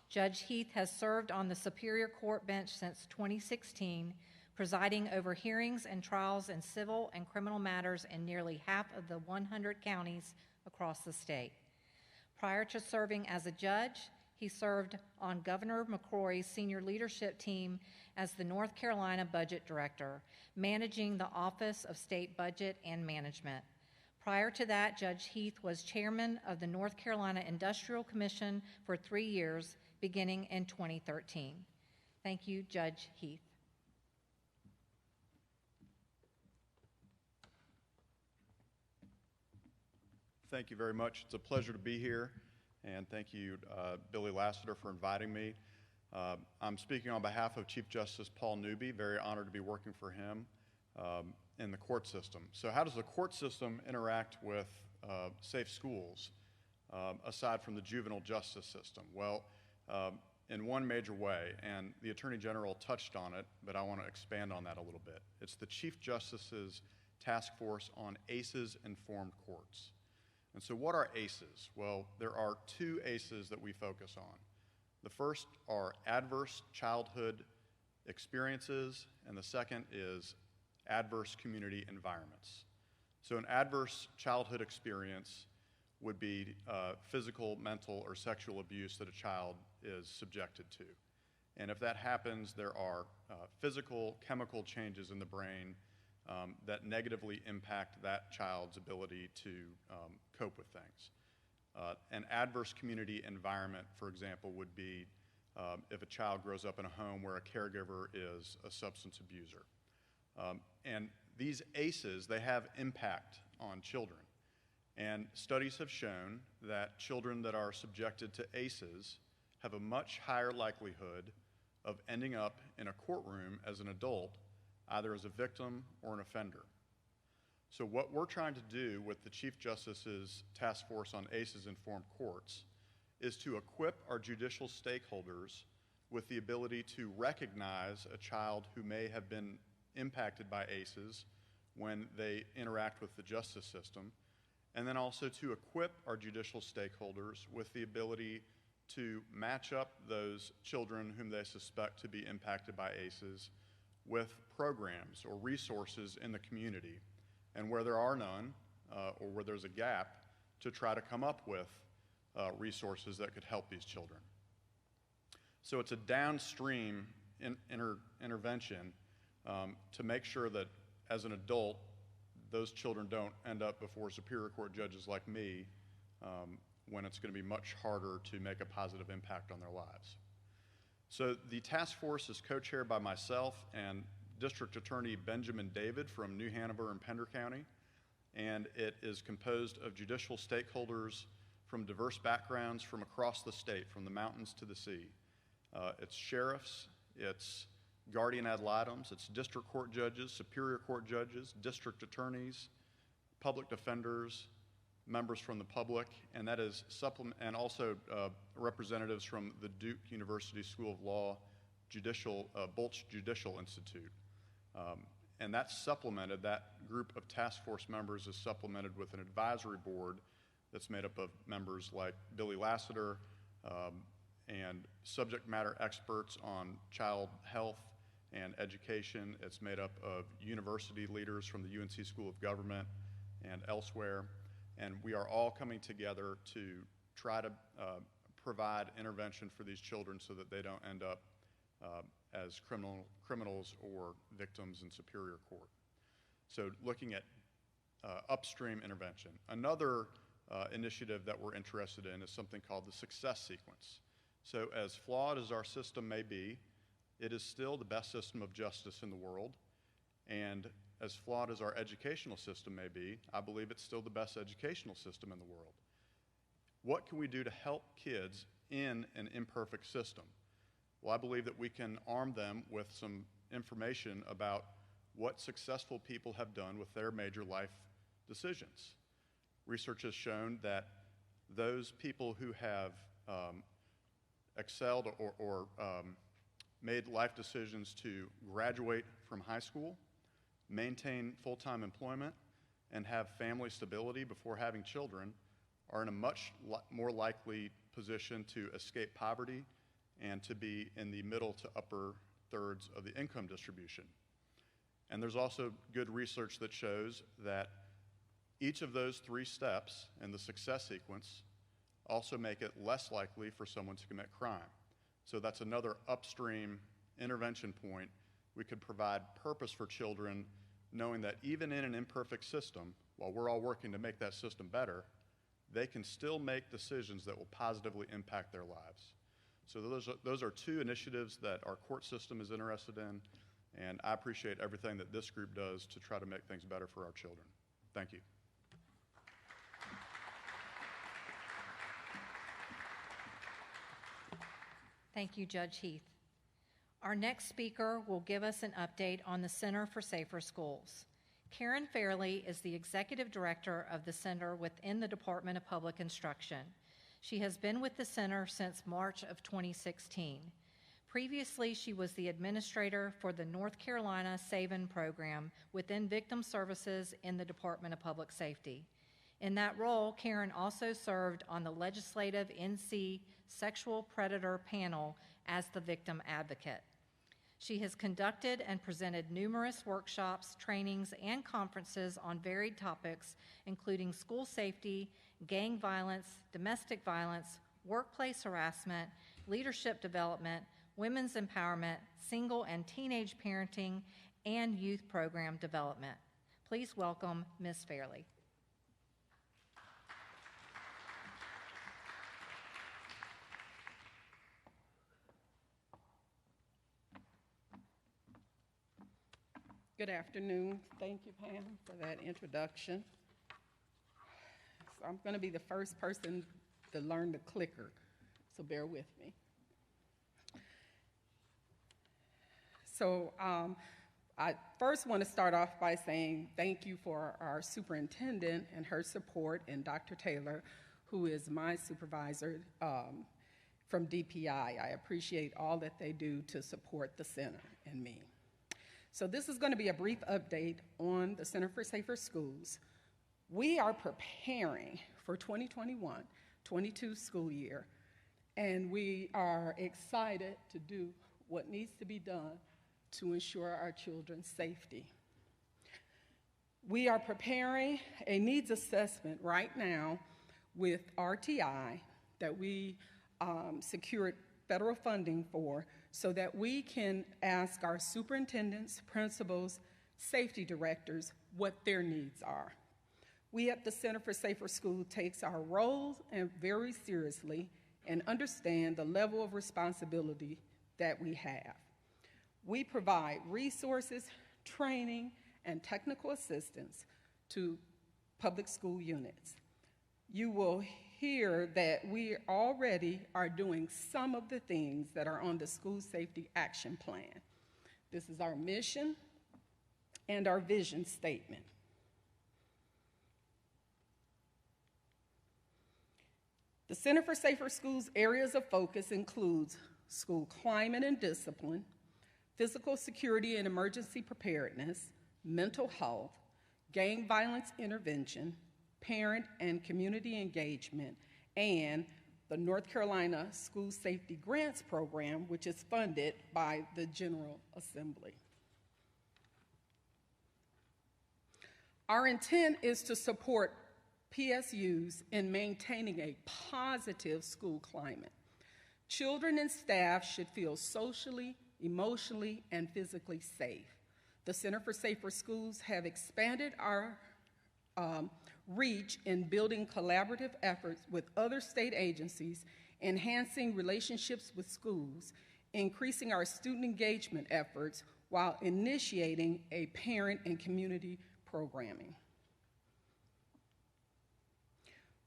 Speaker 1: Judge Heath has served on the Superior Court bench since 2016, presiding over hearings and trials in civil and criminal matters in nearly half of the 100 counties across the state. Prior to serving as a judge, he served on Governor McCrory's senior leadership team as the North Carolina Budget Director, managing the Office of State Budget and Management. Prior to that, Judge Heath was chairman of the North Carolina Industrial Commission for 3 years, beginning in 2013. Thank you, Judge Heath.
Speaker 8: Thank you very much. It's a pleasure to be here. And thank you, Billy Lassiter, for inviting me. I'm speaking on behalf of Chief Justice Paul Newby, very honored to be working for him in the court system. So how does the court system interact with safe schools, aside from the juvenile justice system? Well, in one major way, and the Attorney General touched on it, but I want to expand on that a little bit. It's the Chief Justice's task force on ACEs-informed courts. And so what are ACEs? Well, there are two ACEs that we focus on. The first are adverse childhood experiences, and the second is adverse community environments. So an adverse childhood experience would be physical, mental, or sexual abuse that a child is subjected to. And if that happens, there are physical, chemical changes in the brain that negatively impact that child's ability to cope with things. An adverse community environment, for example, would be if a child grows up in a home where a caregiver is a substance abuser. And these ACEs, they have impact on children. And studies have shown that children that are subjected to ACEs have a much higher likelihood of ending up in a courtroom as an adult, either as a victim or an offender. So what we're trying to do with the Chief Justice's task force on ACEs-informed courts is to equip our judicial stakeholders with the ability to recognize a child who may have been impacted by ACEs when they interact with the justice system, and then also to equip our judicial stakeholders with the ability to match up those children whom they suspect to be impacted by ACEs with programs or resources in the community, and where there are none or where there's a gap, to try to come up with resources that could help these children. So it's a downstream intervention to make sure that as an adult, those children don't end up before Superior Court judges like me when it's going to be much harder to make a positive impact on their lives. So the task force is co-chaired by myself and District Attorney Benjamin David from New Hanover and Pender County, and it is composed of judicial stakeholders from diverse backgrounds from across the state, from the mountains to the sea. It's sheriffs, it's guardian ad litems, it's district court judges, superior court judges, district attorneys, public defenders, members from the public, and that is and also representatives from the Duke University School of Law Bolch Judicial Institute. And that's supplemented, that group of task force members is supplemented with an advisory board that's made up of members like Billy Lassiter and subject matter experts on child health and education. It's made up of university leaders from the UNC School of Government and elsewhere. And we are all coming together to try to provide intervention for these children so that they don't end up as criminals or victims in Superior Court. So looking at upstream intervention. Another initiative that we're interested in is something called the success sequence. So as flawed as our system may be, it is still the best system of justice in the world. And as flawed as our educational system may be, I believe it's still the best educational system in the world. What can we do to help kids in an imperfect system? Well, I believe that we can arm them with some information about what successful people have done with their major life decisions. Research has shown that those people who have excelled or made life decisions to graduate from high school, maintain full-time employment, and have family stability before having children are in a much more likely position to escape poverty and to be in the middle to upper thirds of the income distribution. And there's also good research that shows that each of those three steps in the success sequence also make it less likely for someone to commit crime. So that's another upstream intervention point. We could provide purpose for children, knowing that even in an imperfect system, while we're all working to make that system better, they can still make decisions that will positively impact their lives. So those are two initiatives that our court system is interested in, and I appreciate everything that this group does to try to make things better for our children. Thank you.
Speaker 1: Thank you, Judge Heath. Our next speaker will give us an update on the Center for Safer Schools. Karen Fairley is the Executive Director of the Center within the Department of Public Instruction. She has been with the center since March of 2016. Previously, she was the administrator for the North Carolina SAVIN program within Victim Services in the Department of Public Safety. In that role, Karen also served on the legislative NC Sexual Predator panel as the victim advocate. She has conducted and presented numerous workshops, trainings, and conferences on varied topics, including school safety, gang violence, domestic violence, workplace harassment, leadership development, women's empowerment, single and teenage parenting, and youth program development. Please welcome Ms. Fairley.
Speaker 9: Good afternoon. Thank you, Pam, for that introduction. So I'm going to be the first person to learn the clicker, so bear with me. So I first want to start off by saying thank you for our superintendent and her support, and Dr. Taylor, who is my supervisor from DPI. I appreciate all that they do to support the center and me. So this is going to be a brief update on the Center for Safer Schools. We are preparing for 2021-22 school year, and we are excited to do what needs to be done to ensure our children's safety. We are preparing a needs assessment right now with RTI that we secured federal funding for, so that we can ask our superintendents, principals, safety directors what their needs are. We at the Center for Safer Schools takes our role very seriously and understand the level of responsibility that we have. We provide resources, training, and technical assistance to public school units. You will hear that we already are doing some of the things that are on the School Safety Action Plan. This is our mission and our vision statement. The Center for Safer Schools areas of focus includes school climate and discipline, physical security and emergency preparedness, mental health, gang violence intervention, parent and community engagement, and the North Carolina School Safety Grants Program, which is funded by the General Assembly. Our intent is to support PSUs in maintaining a positive school climate. Children and staff should feel socially, emotionally, and physically safe. The Center for Safer Schools have expanded our reach in building collaborative efforts with other state agencies, enhancing relationships with schools, increasing our student engagement efforts while initiating a parent and community programming.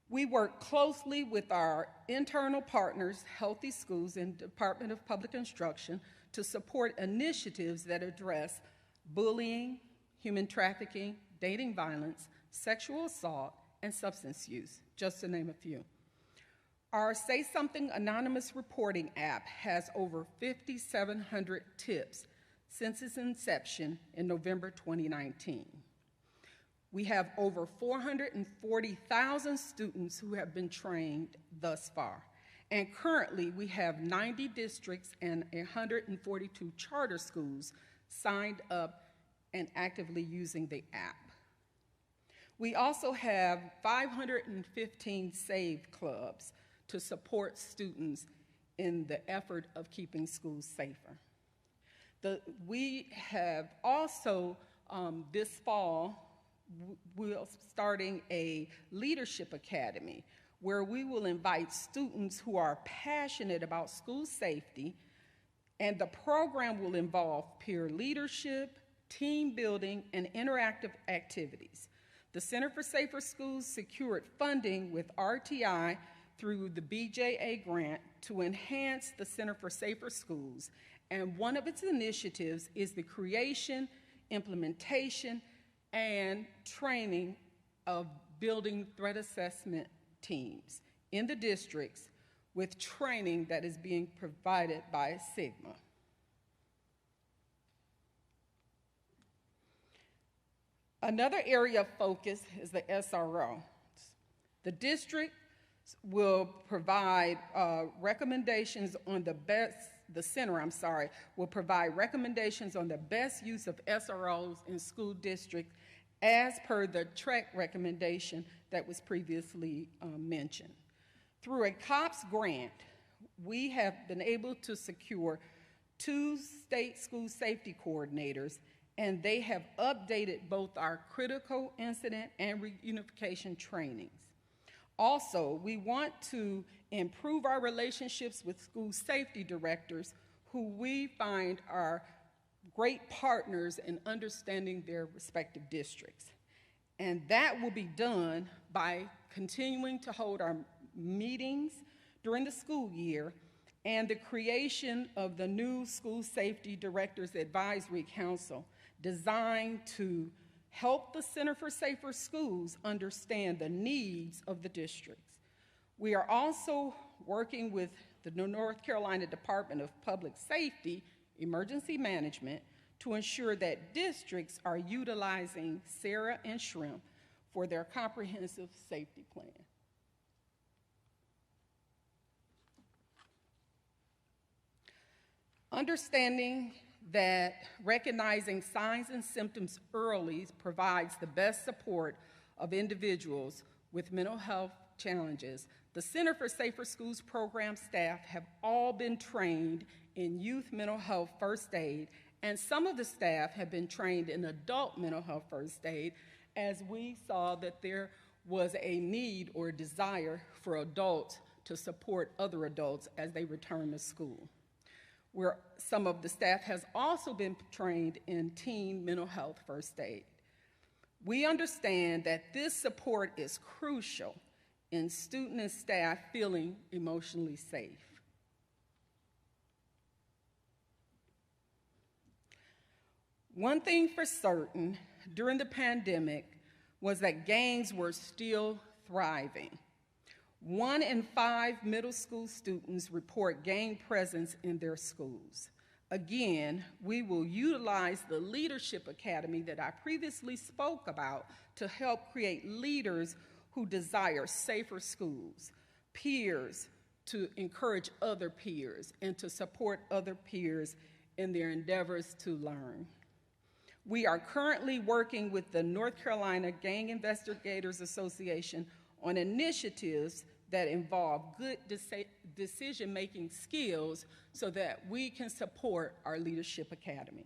Speaker 9: We work closely with our internal partners, Healthy Schools and Department of Public Instruction, to support initiatives that address bullying, human trafficking, dating violence, sexual assault, and substance use, just to name a few. Our Say Something Anonymous reporting app has over 5,700 tips since its inception in November 2019. We have over 440,000 students who have been trained thus far. And currently, we have 90 districts and 142 charter schools signed up and actively using the app. We also have 515 SAVE clubs to support students in the effort of keeping schools safer. We have also, this fall, we're starting a leadership academy where we will invite students who are passionate about school safety, and the program will involve peer leadership, team building, and interactive activities. The Center for Safer Schools secured funding with RTI through the BJA grant to enhance the Center for Safer Schools, and one of its initiatives is the creation, implementation, and training of building threat assessment teams in the districts with training that is being provided by Sigma. Another area of focus is the SRO. The district will provide recommendations on the center will provide recommendations on the best use of SROs in school districts as per the TREC recommendation that was previously mentioned. Through a COPS grant, we have been able to secure 2 state school safety coordinators, and they have updated both our critical incident and reunification trainings. Also, we want to improve our relationships with school safety directors, who we find are great partners in understanding their respective districts. And that will be done by continuing to hold our meetings during the school year and the creation of the new School Safety Directors Advisory Council, designed to help the Center for Safer Schools understand the needs of the districts. We are also working with the North Carolina Department of Public Safety, Emergency Management, to ensure that districts are utilizing SARA and SHRIMP for their comprehensive safety plan. Understanding that recognizing signs and symptoms early provides the best support of individuals with mental health challenges, the Center for Safer Schools program staff have all been trained in youth mental health first aid, and some of the staff have been trained in adult mental health first aid, as we saw that there was a need or desire for adults to support other adults as they return to school. Where some of the staff has also been trained in teen mental health first aid. We understand that this support is crucial in student and staff feeling emotionally safe. One thing for certain during the pandemic was that gangs were still thriving. 1 in 5 middle school students report gang presence in their schools. Again, we will utilize the Leadership Academy that I previously spoke about to help create leaders who desire safer schools, peers to encourage other peers, and to support other peers in their endeavors to learn. We are currently working with the North Carolina Gang Investigators Association on initiatives that involve good decision-making skills so that we can support our Leadership Academy.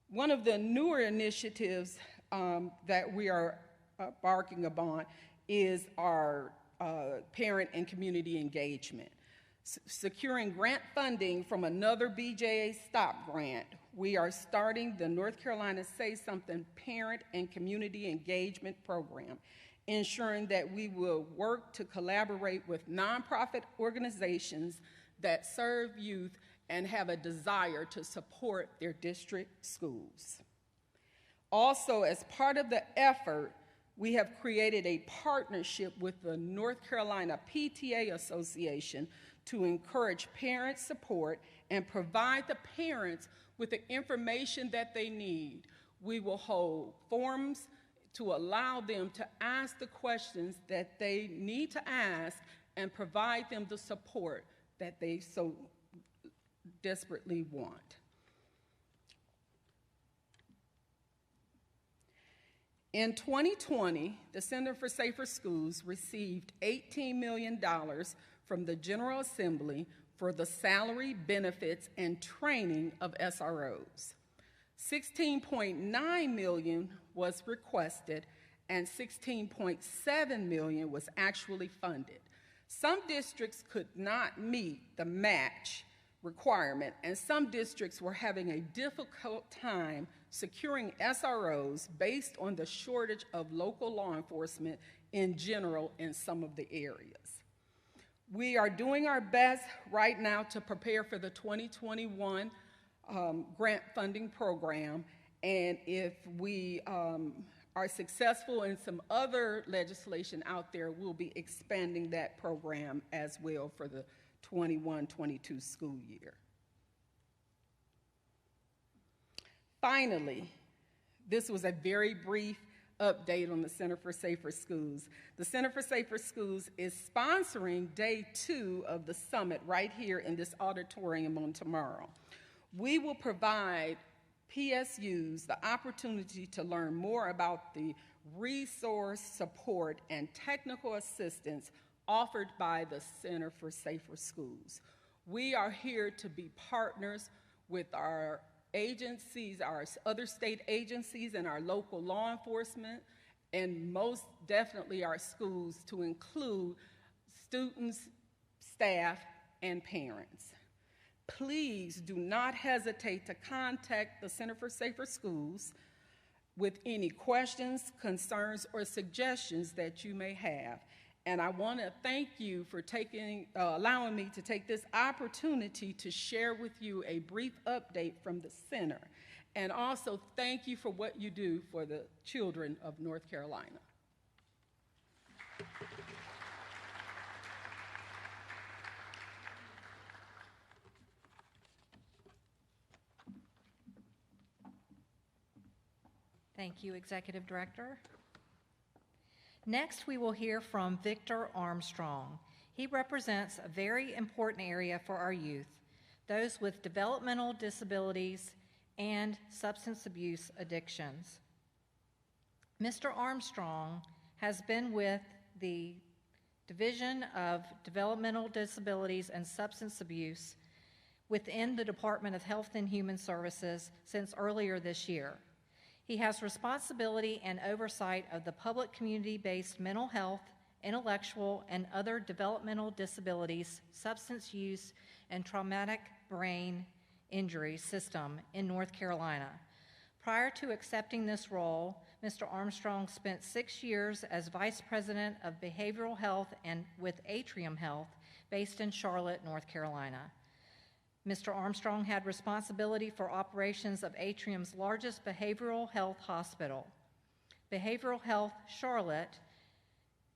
Speaker 9: One of the newer initiatives that we are embarking upon is our parent and community engagement. Securing grant funding from another BJA STOP grant, we are starting the North Carolina Say Something Parent and Community Engagement Program, ensuring that we will work to collaborate with nonprofit organizations that serve youth and have a desire to support their district schools. Also, as part of the effort, we have created a partnership with the North Carolina PTA Association to encourage parent support and provide the parents with the information that they need. We will hold forums to allow them to ask the questions that they need to ask and provide them the support that they so desperately want. In 2020, the Center for Safer Schools received $18 million from the General Assembly for the salary, benefits, and training of SROs. $16.9 million was requested, and $16.7 million was actually funded. Some districts could not meet the match requirement, and some districts were having a difficult time securing SROs based on the shortage of local law enforcement in general in some of the areas. We are doing our best right now to prepare for the 2021 grant funding program, and if we are successful in some other legislation out there, we'll be expanding that program as well for the 21-22 school year. Finally, this was a very brief update on the Center for Safer Schools. The Center for Safer Schools is sponsoring day 2 of the summit right here in this auditorium on tomorrow. We will provide PSUs the opportunity to learn more about the resource support and technical assistance offered by the Center for Safer Schools. We are here to be partners with our agencies, our other state agencies, and our local law enforcement, and most definitely our schools, to include students, staff, and parents. Please do not hesitate to contact the Center for Safer Schools with any questions, concerns, or suggestions that you may have. And I want to thank you for allowing me to take this opportunity to share with you a brief update from the center. And also thank you for what you do for the children of North Carolina.
Speaker 1: Thank you, Executive Director. Next, we will hear from Victor Armstrong. He represents a very important area for our youth, those with developmental disabilities and substance abuse addictions. Mr. Armstrong has been with the Division of Developmental Disabilities and Substance Abuse within the Department of Health and Human Services since earlier this year. He has responsibility and oversight of the public community-based mental health, intellectual, and other developmental disabilities, substance use, and traumatic brain injury system in North Carolina. Prior to accepting this role, Mr. Armstrong spent 6 years as Vice President of Behavioral Health and with Atrium Health, based in Charlotte, North Carolina. Mr. Armstrong had responsibility for operations of Atrium's largest behavioral health hospital. Behavioral Health Charlotte,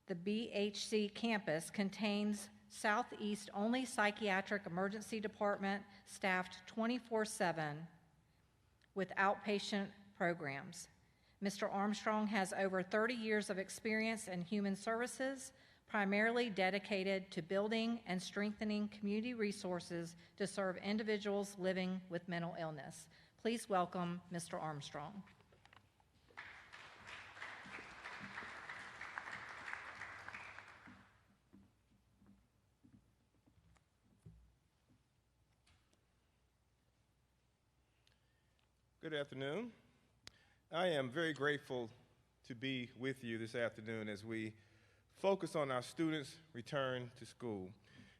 Speaker 1: the BHC campus, contains Southeast only psychiatric emergency department staffed 24/7 with outpatient programs. Mr. Armstrong has over 30 years of experience in human services, primarily dedicated to building and strengthening community resources to serve individuals living with mental illness. Please welcome Mr. Armstrong.
Speaker 10: Good afternoon. I am very grateful to be with you this afternoon as we focus on our students' return to school.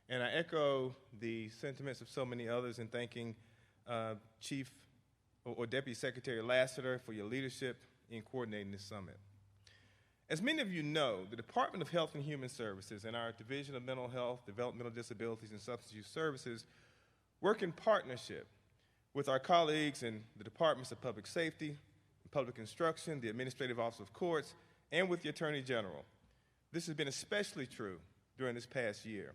Speaker 10: And I echo the sentiments of so many others in thanking Chief or Deputy Secretary Lassiter for your leadership in coordinating this summit. As many of you know, the Department of Health and Human Services and our Division of Mental Health, Developmental Disabilities, and Substance Use Services work in partnership with our colleagues in the Departments of Public Safety, Public Instruction, the Administrative Office of Courts, and with the Attorney General. This has been especially true during this past year.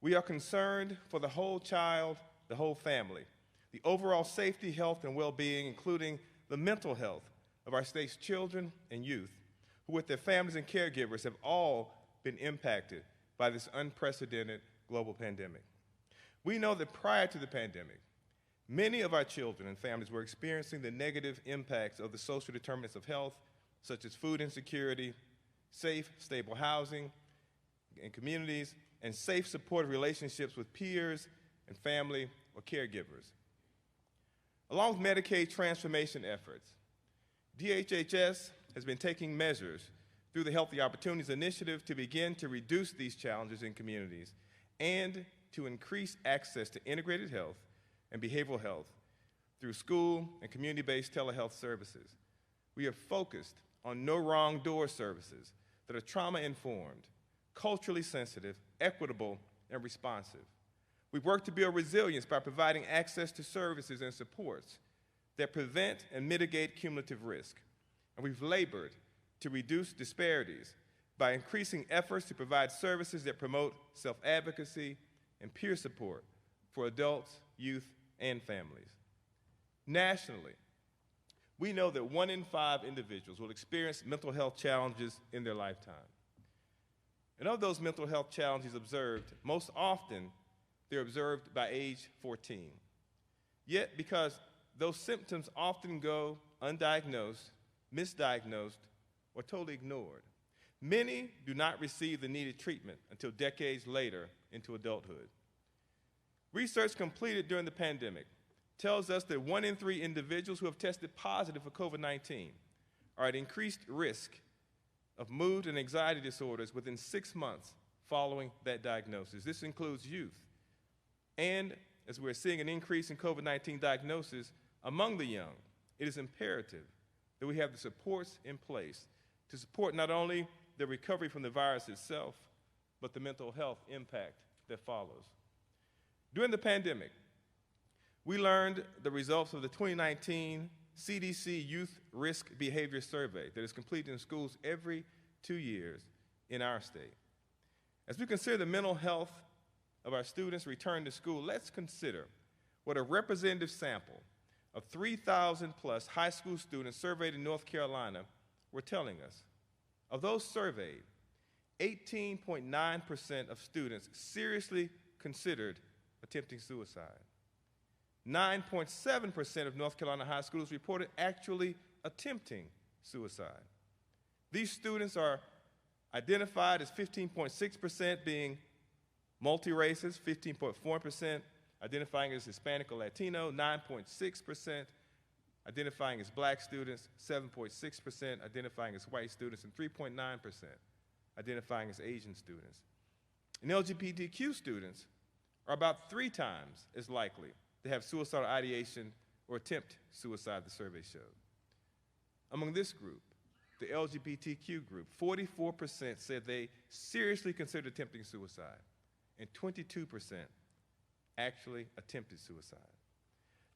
Speaker 10: We are concerned for the whole child, the whole family, the overall safety, health, and well-being, including the mental health of our state's children and youth, who with their families and caregivers have all been impacted by this unprecedented global pandemic. We know that prior to the pandemic, many of our children and families were experiencing the negative impacts of the social determinants of health, such as food insecurity, safe, stable housing in communities, and safe, supportive relationships with peers and family or caregivers. Along with Medicaid transformation efforts, DHHS has been taking measures through the Healthy Opportunities Initiative to begin to reduce these challenges in communities and to increase access to integrated health and behavioral health through school and community-based telehealth services. We are focused on no wrong door services that are trauma-informed, culturally sensitive, equitable, and responsive. We work to build resilience by providing access to services and supports that prevent and mitigate cumulative risk. and we've labored to reduce disparities by increasing efforts to provide services that promote self-advocacy and peer support for adults, youth, and families. Nationally, we know that 1 in 5 individuals will experience mental health challenges in their lifetime. And of those mental health challenges observed, most often they're observed by age 14. Yet, because those symptoms often go undiagnosed, misdiagnosed, or totally ignored, many do not receive the needed treatment until decades later into adulthood. Research completed during the pandemic tells us that 1 in 3 individuals who have tested positive for COVID-19 are at increased risk of mood and anxiety disorders within 6 months following that diagnosis. This includes youth. And as we're seeing an increase in COVID-19 diagnosis among the young, it is imperative that we have the supports in place to support not only the recovery from the virus itself, but the mental health impact that follows. During the pandemic, we learned the results of the 2019 CDC Youth Risk Behavior Survey that is completed in schools every 2 years in our state. As we consider the mental health of our students returning to school, let's consider what a representative sample of 3,000 plus high school students surveyed in North Carolina were telling us. Of those surveyed, 18.9% of students seriously considered attempting suicide. 9.7% of North Carolina high schools reported actually attempting suicide. These students are identified as 15.6% being multi-races, 15.4% identifying as Hispanic or Latino, 9.6% identifying as black students, 7.6% identifying as white students, and 3.9% identifying as Asian students. And LGBTQ students are about 3 times as likely to have suicidal ideation or attempt suicide, the survey showed. Among this group, the LGBTQ group, 44% said they seriously considered attempting suicide, and 22% actually attempted suicide.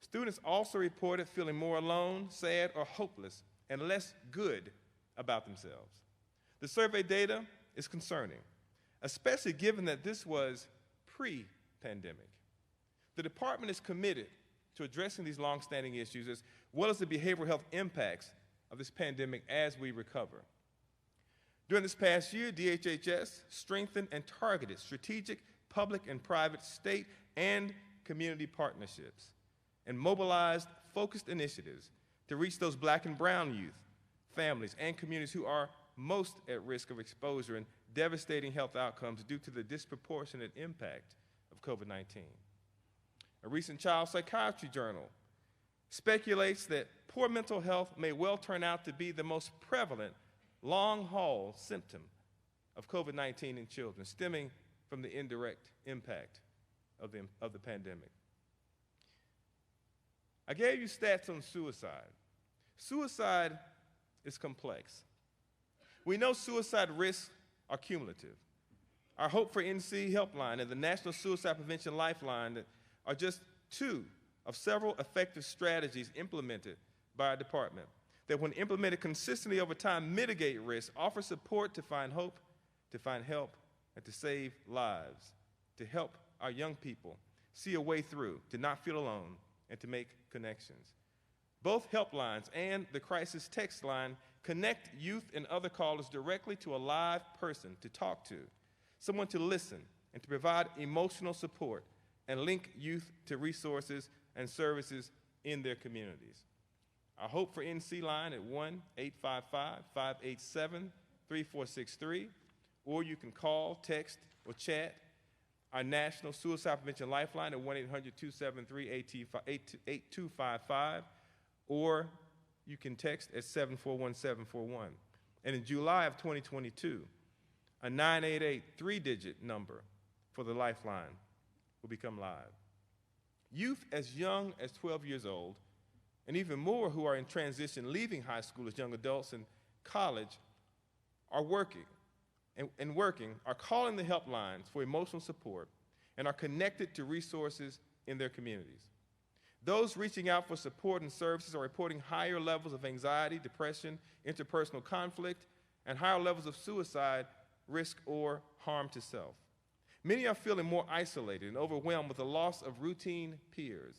Speaker 10: Students also reported feeling more alone, sad, or hopeless, and less good about themselves. The survey data is concerning, especially given that this was pre-pandemic. The department is committed to addressing these longstanding issues as well as the behavioral health impacts of this pandemic as we recover. During this past year, DHHS strengthened and targeted strategic public and private, state and community partnerships and mobilized focused initiatives to reach those black and brown youth, families, and communities who are most at risk of exposure and devastating health outcomes due to the disproportionate impact of COVID-19. A recent child psychiatry journal speculates that poor mental health may well turn out to be the most prevalent long-haul symptom of COVID-19 in children, stemming from the indirect impact of the pandemic. I gave you stats on suicide. Suicide is complex. We know suicide risks are cumulative. Our Hope for NC helpline and the National Suicide Prevention Lifeline are just 2 of several effective strategies implemented by our department that, when implemented consistently over time, mitigate risk, offer support to find hope, to find help, and to save lives, to help our young people see a way through, to not feel alone, and to make connections. Both helplines and the crisis text line connect youth and other callers directly to a live person to talk to, someone to listen, and to provide emotional support, and link youth to resources and services in their communities. Our Hope for NC line at 1-855-587-3463, or you can call, text, or chat our National Suicide Prevention Lifeline at 1-800-273-8255, or you can text at 741-741. And in July of 2022, a 988 3-digit number for the Lifeline will become live. Youth as young as 12 years old, and even more who are in transition, leaving high school as young adults and college, are working, are calling the helplines for emotional support, and are connected to resources in their communities. Those reaching out for support and services are reporting higher levels of anxiety, depression, interpersonal conflict, and higher levels of suicide risk or harm to self. Many are feeling more isolated and overwhelmed with the loss of routine peers,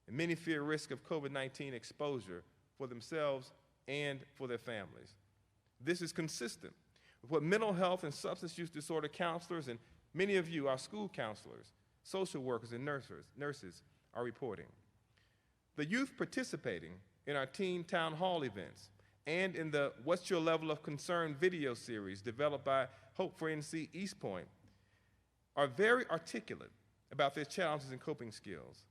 Speaker 10: and many fear risk of COVID-19 exposure for themselves and for their families. This is consistent with what mental health and substance use disorder counselors and many of you, our school counselors, social workers, and nurses are reporting. The youth participating in our teen town hall events and in the What's Your Level of Concern video series developed by Hope for NC East Point are very articulate about their challenges and coping skills.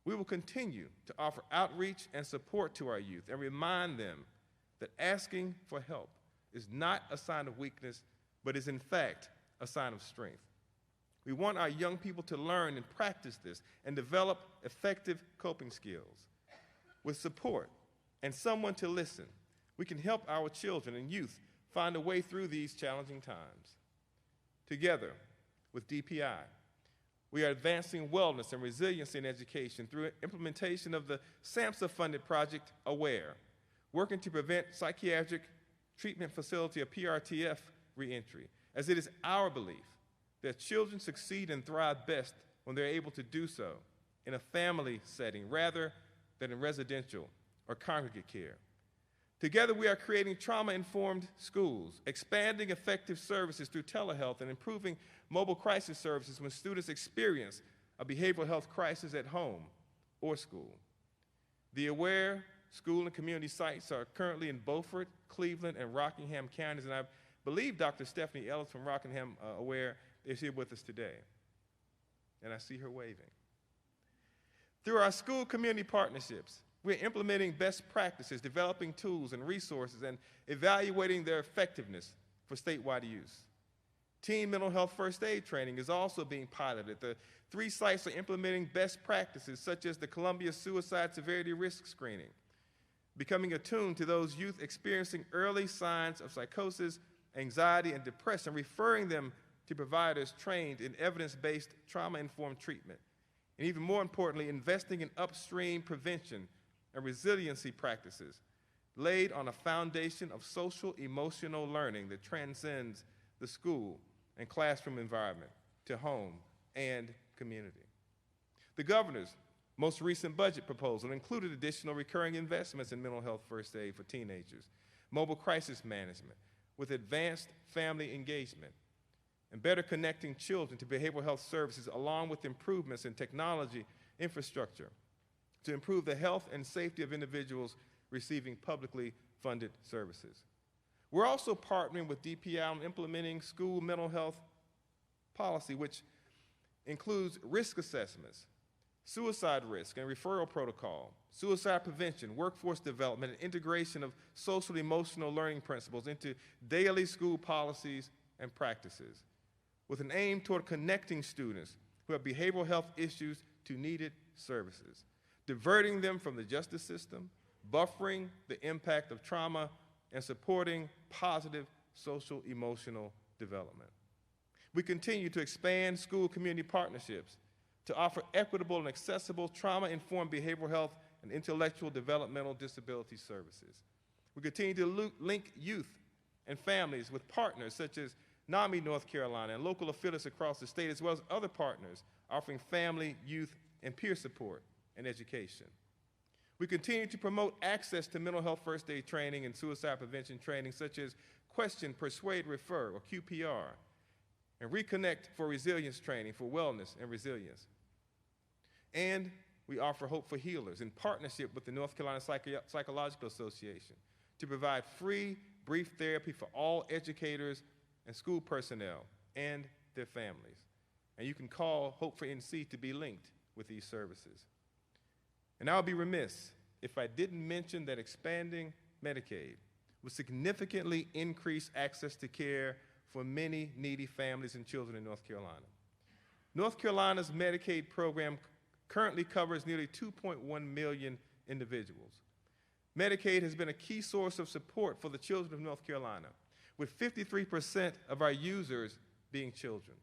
Speaker 10: We will continue to offer outreach and support to our youth and remind them that asking for help is not a sign of weakness, but is in fact a sign of strength. We want our young people to learn and practice this and develop effective coping skills. With support and someone to listen, we can help our children and youth find a way through these challenging times. Together with DPI, we are advancing wellness and resiliency in education through implementation of the SAMHSA-funded project AWARE, working to prevent psychiatric treatment facility, or PRTF, reentry, as it is our belief that children succeed and thrive best when they're able to do so in a family setting rather than in residential or congregate care. Together, we are creating trauma-informed schools, expanding effective services through telehealth, and improving mobile crisis services when students experience a behavioral health crisis at home or school. The AWARE school and community sites are currently in Beaufort, Cleveland, and Rockingham counties, and I believe Dr. Stephanie Ellis from Rockingham AWARE is here with us today, and I see her waving. Through our school community partnerships, we're implementing best practices, developing tools and resources, and evaluating their effectiveness for statewide use. Teen mental health first aid training is also being piloted. The 3 sites are implementing best practices such as the Columbia Suicide Severity Risk Screening, becoming attuned to those youth experiencing early signs of psychosis, anxiety, and depression, referring them to providers trained in evidence-based trauma-informed treatment, and even more importantly, investing in upstream prevention and resiliency practices laid on a foundation of social-emotional learning that transcends the school and classroom environment to home and community. The governor's most recent budget proposal included additional recurring investments in mental health first aid for teenagers, mobile crisis management with advanced family engagement, and better connecting children to behavioral health services, along with improvements in technology infrastructure to improve the health and safety of individuals receiving publicly funded services. We're also partnering with DPI on implementing school mental health policy, which includes risk assessments, suicide risk and referral protocol, suicide prevention, workforce development, and integration of social emotional learning principles into daily school policies and practices, with an aim toward connecting students who have behavioral health issues to needed services, diverting them from the justice system, buffering the impact of trauma, and supporting positive social emotional development. We continue to expand school community partnerships to offer equitable and accessible trauma-informed behavioral health and intellectual developmental disability services. We continue to link youth and families with partners such as NAMI North Carolina and local affiliates across the state, as well as other partners offering family, youth, and peer support and education. We continue to promote access to mental health first aid training and suicide prevention training such as Question, Persuade, Refer, or QPR, and Reconnect for Resilience training for wellness and resilience. And we offer Hope for Healers in partnership with the North Carolina Psychological Association to provide free, brief therapy for all educators and school personnel and their families. And you can call Hope for NC to be linked with these services. And I would be remiss if I didn't mention that expanding Medicaid will significantly increase access to care for many needy families and children in North Carolina. North Carolina's Medicaid program currently covers nearly 2.1 million individuals. Medicaid has been a key source of support for the children of North Carolina, with 53% of our users being children.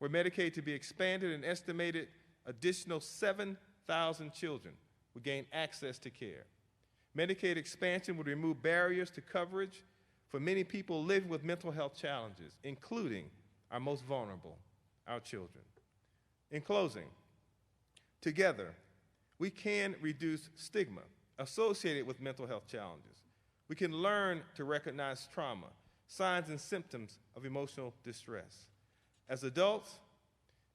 Speaker 10: Were Medicaid to be expanded, an estimated additional 7,000 children would gain access to care. Medicaid expansion would remove barriers to coverage for many people living with mental health challenges, including our most vulnerable, our children. In closing, together, we can reduce stigma associated with mental health challenges. We can learn to recognize trauma, signs and symptoms of emotional distress. As adults,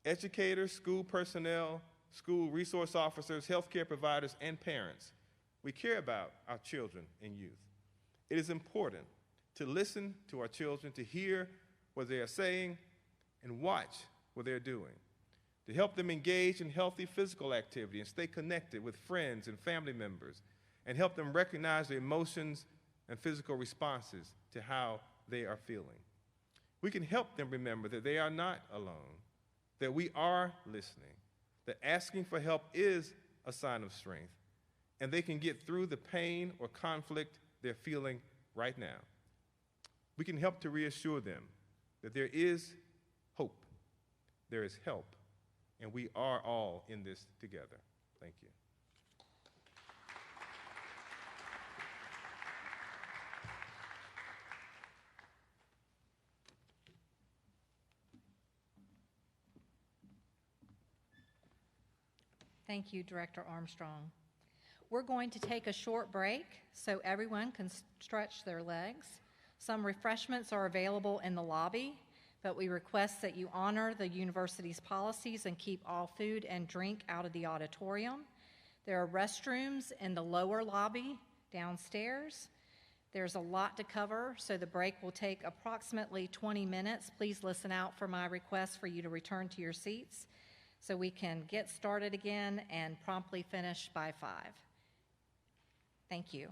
Speaker 10: educators, school personnel, school resource officers, healthcare providers, and parents, we care about our children and youth. It is important to listen to our children, to hear what they are saying, and watch what they're doing, to help them engage in healthy physical activity and stay connected with friends and family members, and help them recognize their emotions and physical responses to how they are feeling. We can help them remember that they are not alone, that we are listening, that asking for help is a sign of strength, and they can get through the pain or conflict they're feeling right now. We can help to reassure them that there is hope, there is help, and we are all in this together. Thank you.
Speaker 1: Thank you, Director Armstrong. We're going to take a short break so everyone can stretch their legs. Some refreshments are available in the lobby, but we request that you honor the university's policies and keep all food and drink out of the auditorium. There are restrooms in the lower lobby downstairs. There's a lot to cover, so the break will take approximately 20 minutes. Please listen out for my request for you to return to your seats so we can get started again and promptly finish by 5. Thank you.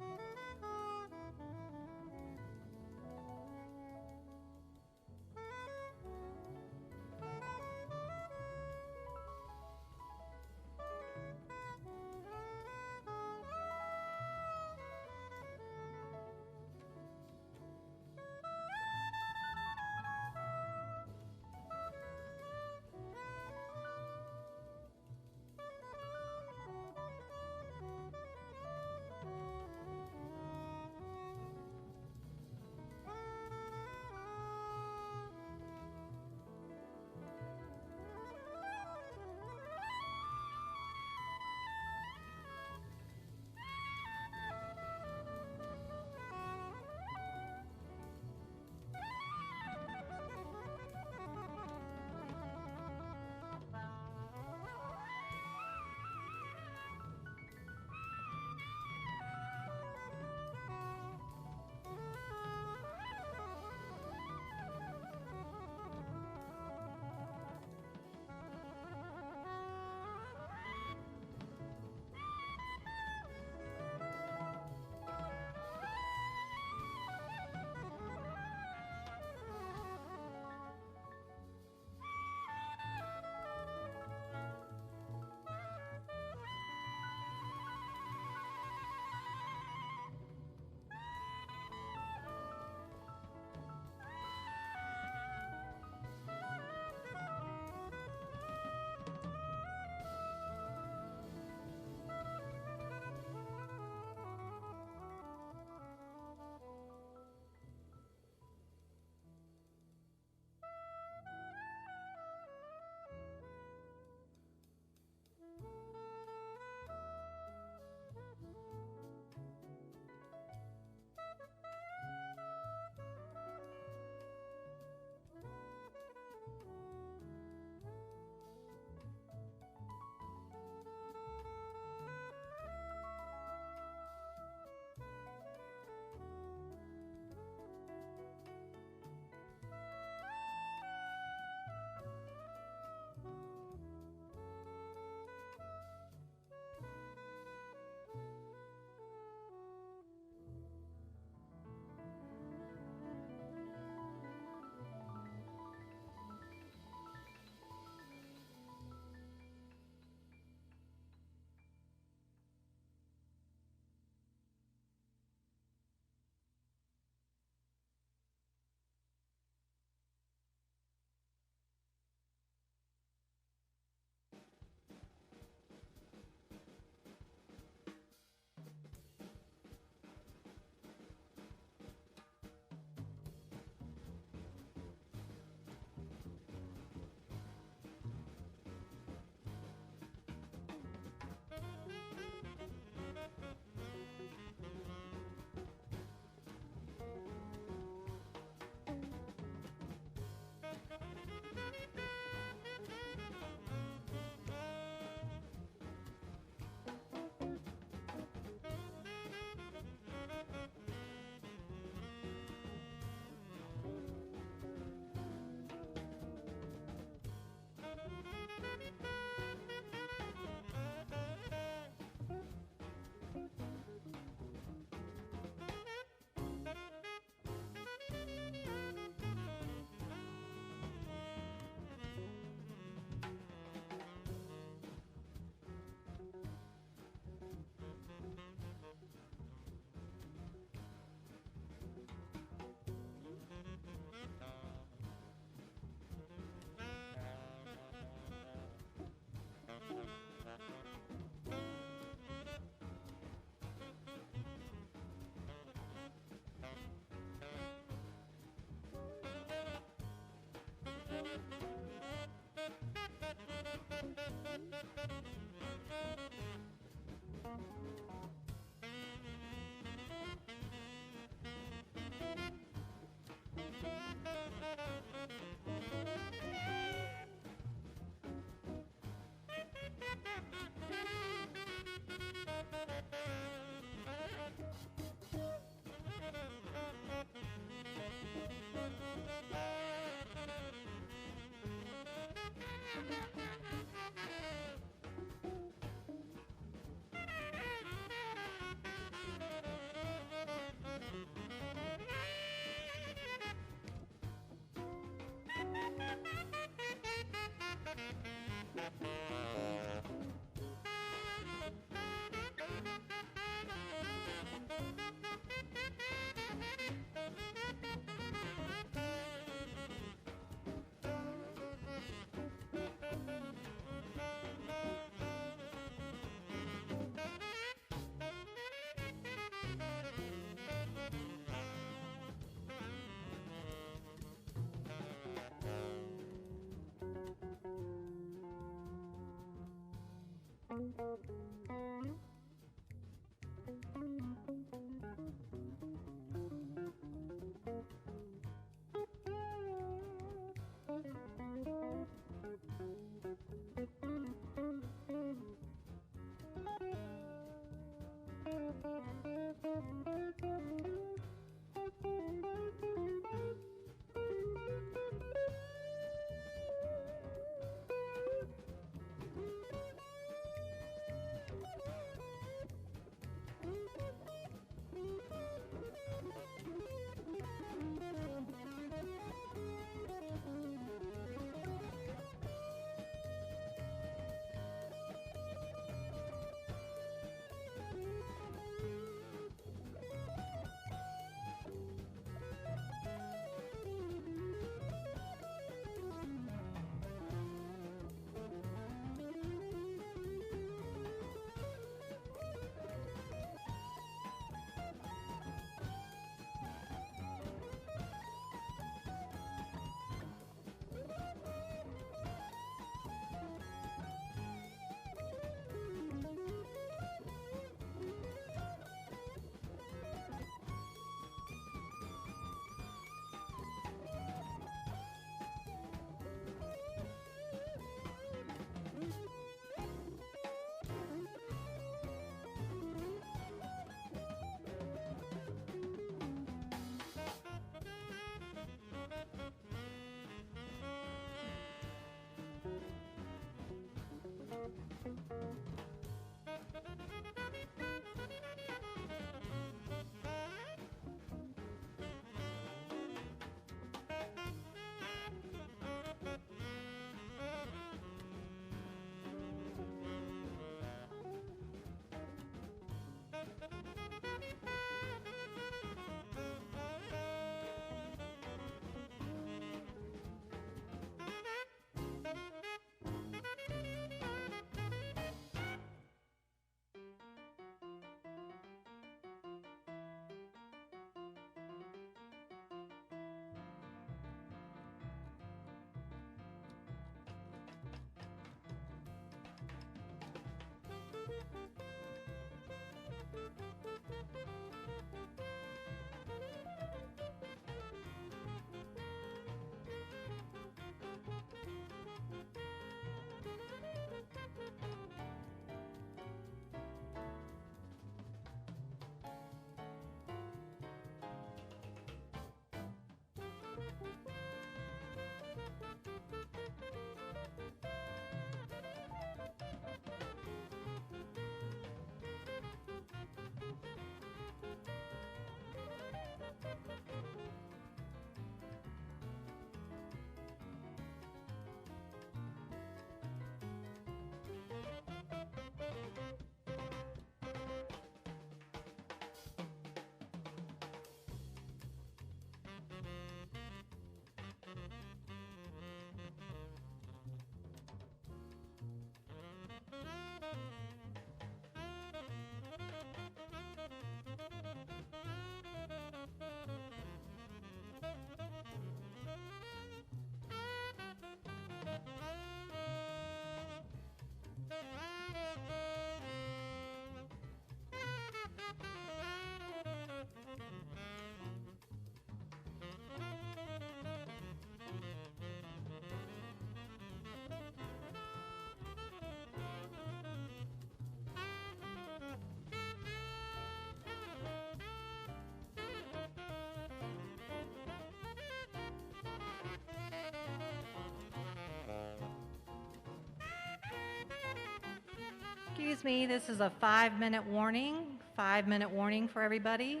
Speaker 1: Excuse me, this is a 5-minute warning. 5-minute warning for everybody.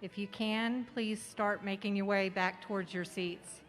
Speaker 1: If you can, please start making your way back towards your seats.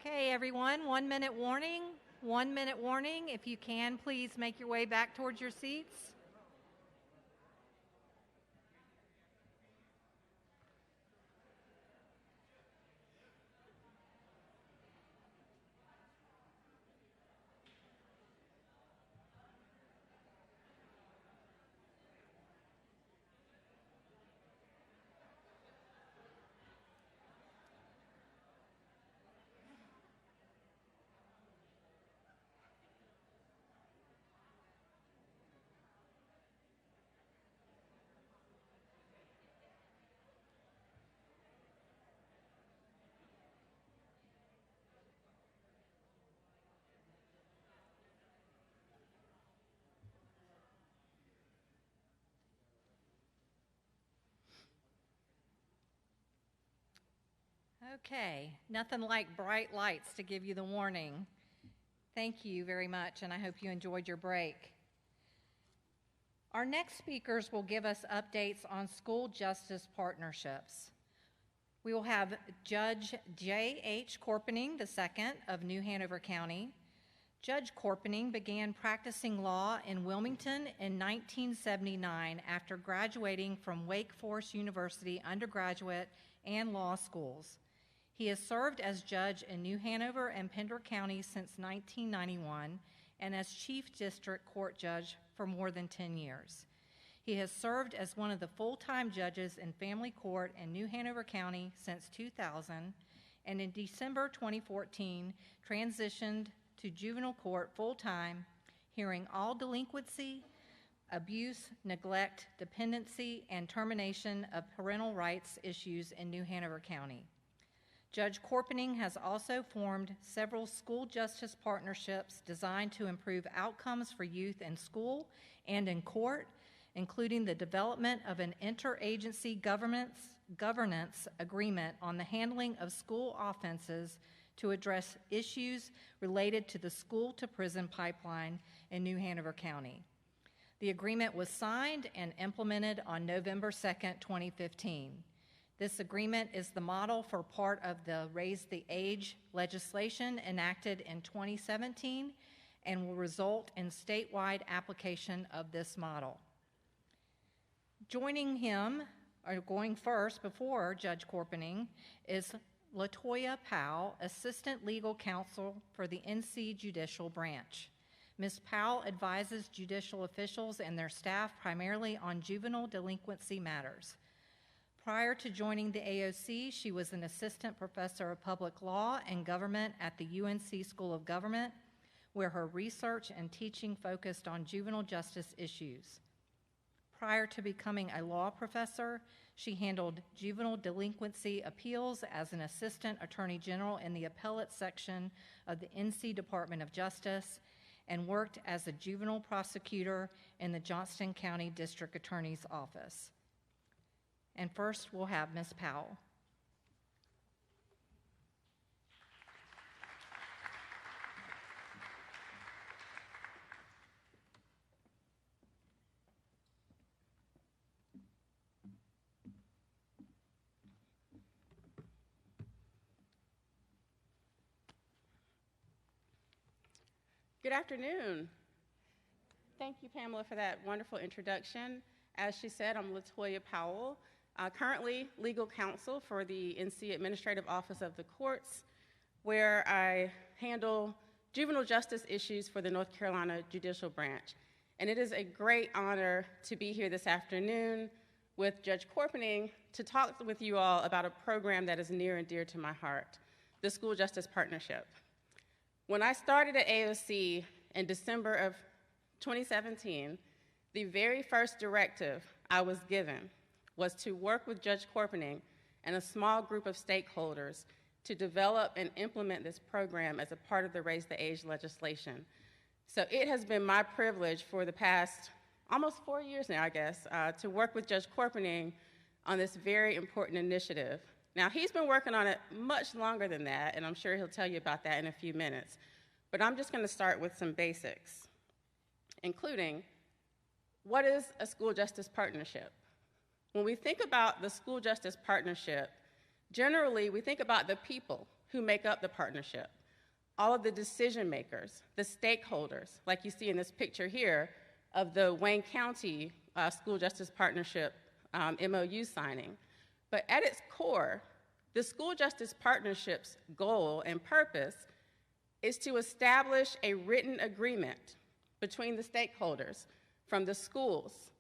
Speaker 1: Okay, everyone, 1 minute warning. 1 minute warning. If you can, please make your way back towards your seats. Okay, nothing like bright lights to give you the warning. Thank you very much, and I hope you enjoyed your break. Our next speakers will give us updates on school justice partnerships. We will have Judge J.H. Corpening II of New Hanover County. Judge Corpening began practicing law in Wilmington in 1979 after graduating from Wake Forest University undergraduate and law schools. He has served as judge in New Hanover and Pender counties since 1991 and as chief district court judge for more than 10 years. He has served as one of the full-time judges in family court in New Hanover County since 2000, and in December 2014 transitioned to juvenile court full-time, hearing all delinquency, abuse, neglect, dependency, and termination of parental rights issues in New Hanover County. Judge Corpening has also formed several school justice partnerships designed to improve outcomes for youth in school and in court, including the development of an interagency governance agreement on the handling of school offenses to address issues related to the school-to-prison pipeline in New Hanover County. The agreement was signed and implemented on November 2nd, 2015. This agreement is the model for part of the Raise the Age legislation enacted in 2017 and will result in statewide application of this model. Joining him, or going first before Judge Corpening, is Latoya Powell, Assistant Legal Counsel for the NC Judicial Branch. Ms. Powell advises judicial officials and their staff primarily on juvenile delinquency matters. Prior to joining the AOC, she was an assistant professor of public law and government at the UNC School of Government, where her research and teaching focused on juvenile justice issues. Prior to becoming a law professor, she handled juvenile delinquency appeals as an assistant attorney general in the appellate section of the NC Department of Justice and worked as a juvenile prosecutor in the Johnston County District Attorney's Office. And first, we'll have Ms. Powell.
Speaker 11: Good afternoon. Thank you, Pamela, for that wonderful introduction. As she said, I'm Latoya Powell, currently legal counsel for the NC Administrative Office of the Courts, where I handle juvenile justice issues for the North Carolina Judicial Branch. And it is a great honor to be here this afternoon with Judge Corpening to talk with you all about a program that is near and dear to my heart, the School Justice Partnership. When I started at AOC in December of 2017, the very first directive I was given was to work with Judge Corpening and a small group of stakeholders to develop and implement this program as a part of the Raise the Age legislation. So it has been my privilege for the past almost 4 years now, I guess, to work with Judge Corpening on this very important initiative. Now, he's been working on it much longer than that, and I'm sure he'll tell you about that in a few minutes. But I'm just going to start with some basics, including what is a school justice partnership? When we think about the school justice partnership, generally we think about the people who make up the partnership, all of the decision makers, the stakeholders, like you see in this picture here of the Wayne County School Justice Partnership MOU signing. But at its core, the School Justice Partnership's goal and purpose is to establish a written agreement between the stakeholders from the schools,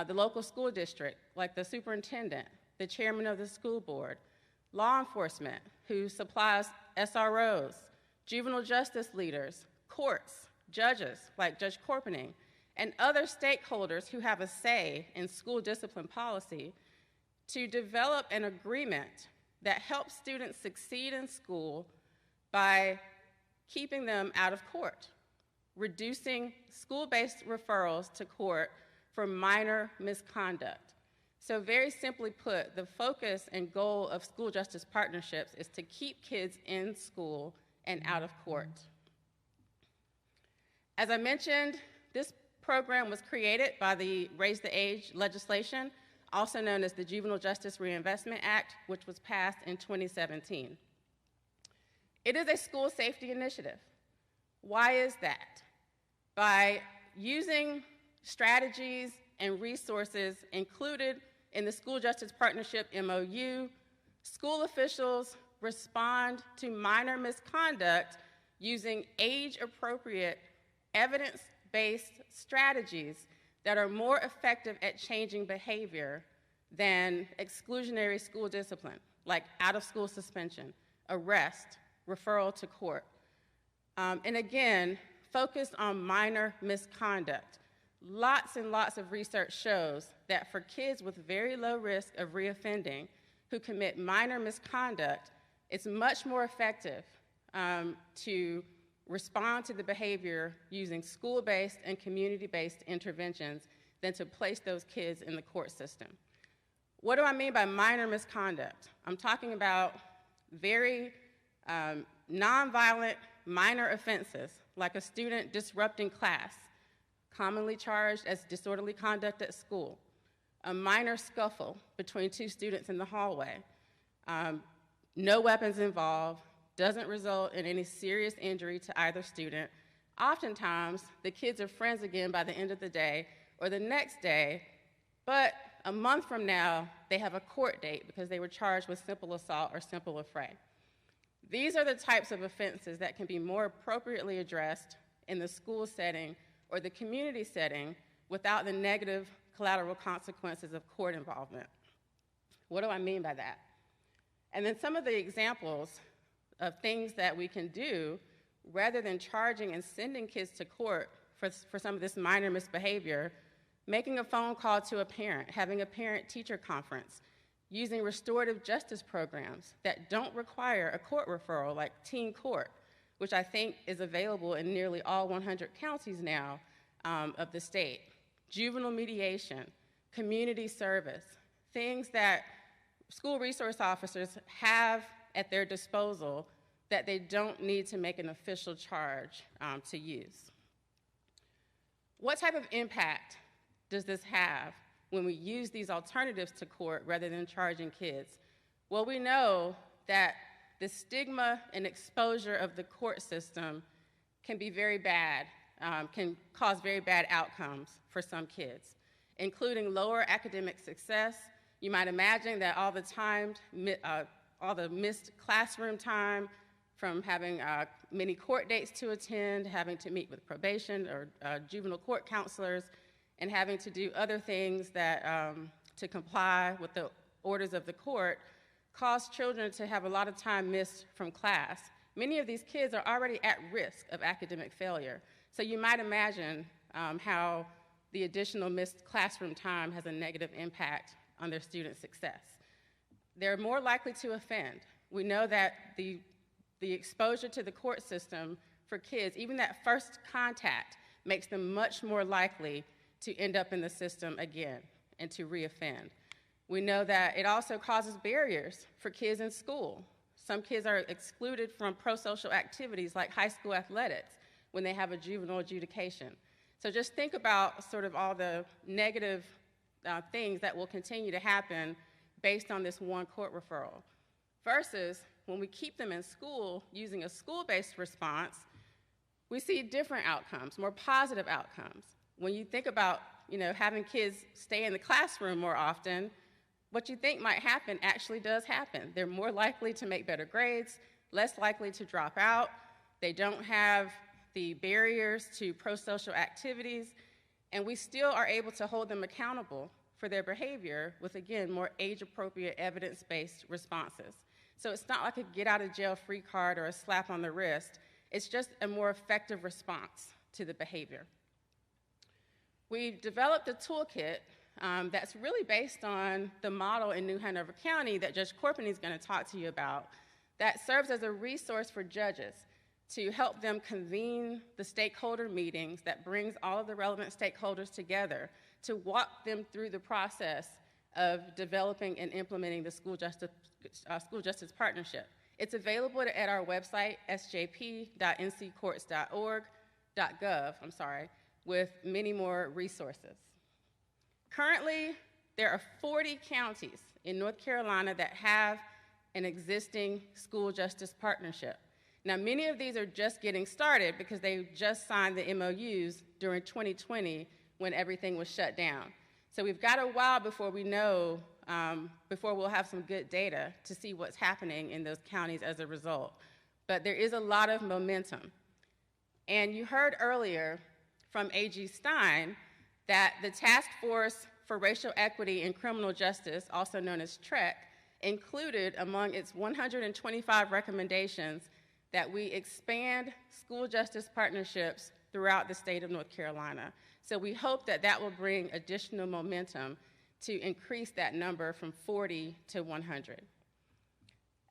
Speaker 11: the local school district, like the superintendent, the chairman of the school board, law enforcement, who supplies SROs, juvenile justice leaders, courts, judges, like Judge Corpening, and other stakeholders who have a say in school discipline policy, to develop an agreement that helps students succeed in school by keeping them out of court, reducing school-based referrals to court for minor misconduct. So very simply put, the focus and goal of school justice partnerships is to keep kids in school and out of court. As I mentioned, this program was created by the Raise the Age legislation, also known as the Juvenile Justice Reinvestment Act, which was passed in 2017. It is a school safety initiative. Why is that? By using strategies and resources included in the School Justice Partnership MOU, school officials, respond to minor misconduct using age-appropriate, evidence-based strategies that are more effective at changing behavior than exclusionary school discipline, like out-of-school suspension, arrest, referral to court. And again, focused on minor misconduct. Lots and lots of research shows that for kids with very low risk of reoffending who commit minor misconduct, it's much more effective to respond to the behavior using school-based and community-based interventions than to place those kids in the court system. What do I mean by minor misconduct? I'm talking about very nonviolent minor offenses, like a student disrupting class, commonly charged as disorderly conduct at school, a minor scuffle between two students in the hallway, no weapons involved, doesn't result in any serious injury to either student. Oftentimes, the kids are friends again by the end of the day or the next day, but a month from now, they have a court date because they were charged with simple assault or simple affray. These are the types of offenses that can be more appropriately addressed in the school setting or the community setting without the negative collateral consequences of court involvement. What do I mean by that? And then some of the examples of things that we can do rather than charging and sending kids to court for some of this minor misbehavior, making a phone call to a parent, having a parent-teacher conference, using restorative justice programs that don't require a court referral like teen court, which I think is available in nearly all 100 counties now of the state. Juvenile mediation, community service, things that school resource officers have at their disposal that they don't need to make an official charge to use. What type of impact does this have when we use these alternatives to court rather than charging kids? Well, we know that the stigma and exposure of the court system can be very bad, can cause very bad outcomes for some kids, including lower academic success. You might imagine that all the missed classroom time from having many court dates to attend, having to meet with probation or juvenile court counselors, and having to do other things that to comply with the orders of the court cause children to have a lot of time missed from class. Many of these kids are already at risk of academic failure. So you might imagine how the additional missed classroom time has a negative impact on their student success. They're more likely to offend. We know that the exposure to the court system for kids, even that first contact, makes them much more likely to end up in the system again and to reoffend. We know that it also causes barriers for kids in school. Some kids are excluded from pro-social activities like high school athletics when they have a juvenile adjudication. So just think about sort of all the negative things that will continue to happen based on this one court referral. Versus when we keep them in school using a school-based response, we see different outcomes, more positive outcomes. When you think about, having kids stay in the classroom more often, what you think might happen actually does happen. They're more likely to make better grades, less likely to drop out. They don't have the barriers to pro-social activities, and we still are able to hold them accountable for their behavior with, again, more age-appropriate, evidence-based responses. So it's not like a get-out-of-jail-free card or a slap on the wrist. It's just a more effective response to the behavior. We've developed a toolkit that's really based on the model in New Hanover County that Judge Corpany is going to talk to you about that serves as a resource for judges to help them convene the stakeholder meetings that brings all of the relevant stakeholders together to walk them through the process of developing and implementing the school justice partnership. It's available at our website, sjp.nccourts.gov, with many more resources. Currently, there are 40 counties in North Carolina that have an existing school justice partnership. Now, many of these are just getting started because they just signed the MOUs during 2020 when everything was shut down. So we've got a while before we know before we'll have some good data to see what's happening in those counties as a result. But there is a lot of momentum. And you heard earlier from A.G. Stein that the Task Force for Racial Equity in Criminal Justice, also known as TREC, included among its 125 recommendations that we expand school justice partnerships throughout the state of North Carolina. So we hope that that will bring additional momentum to increase that number from 40 to 100.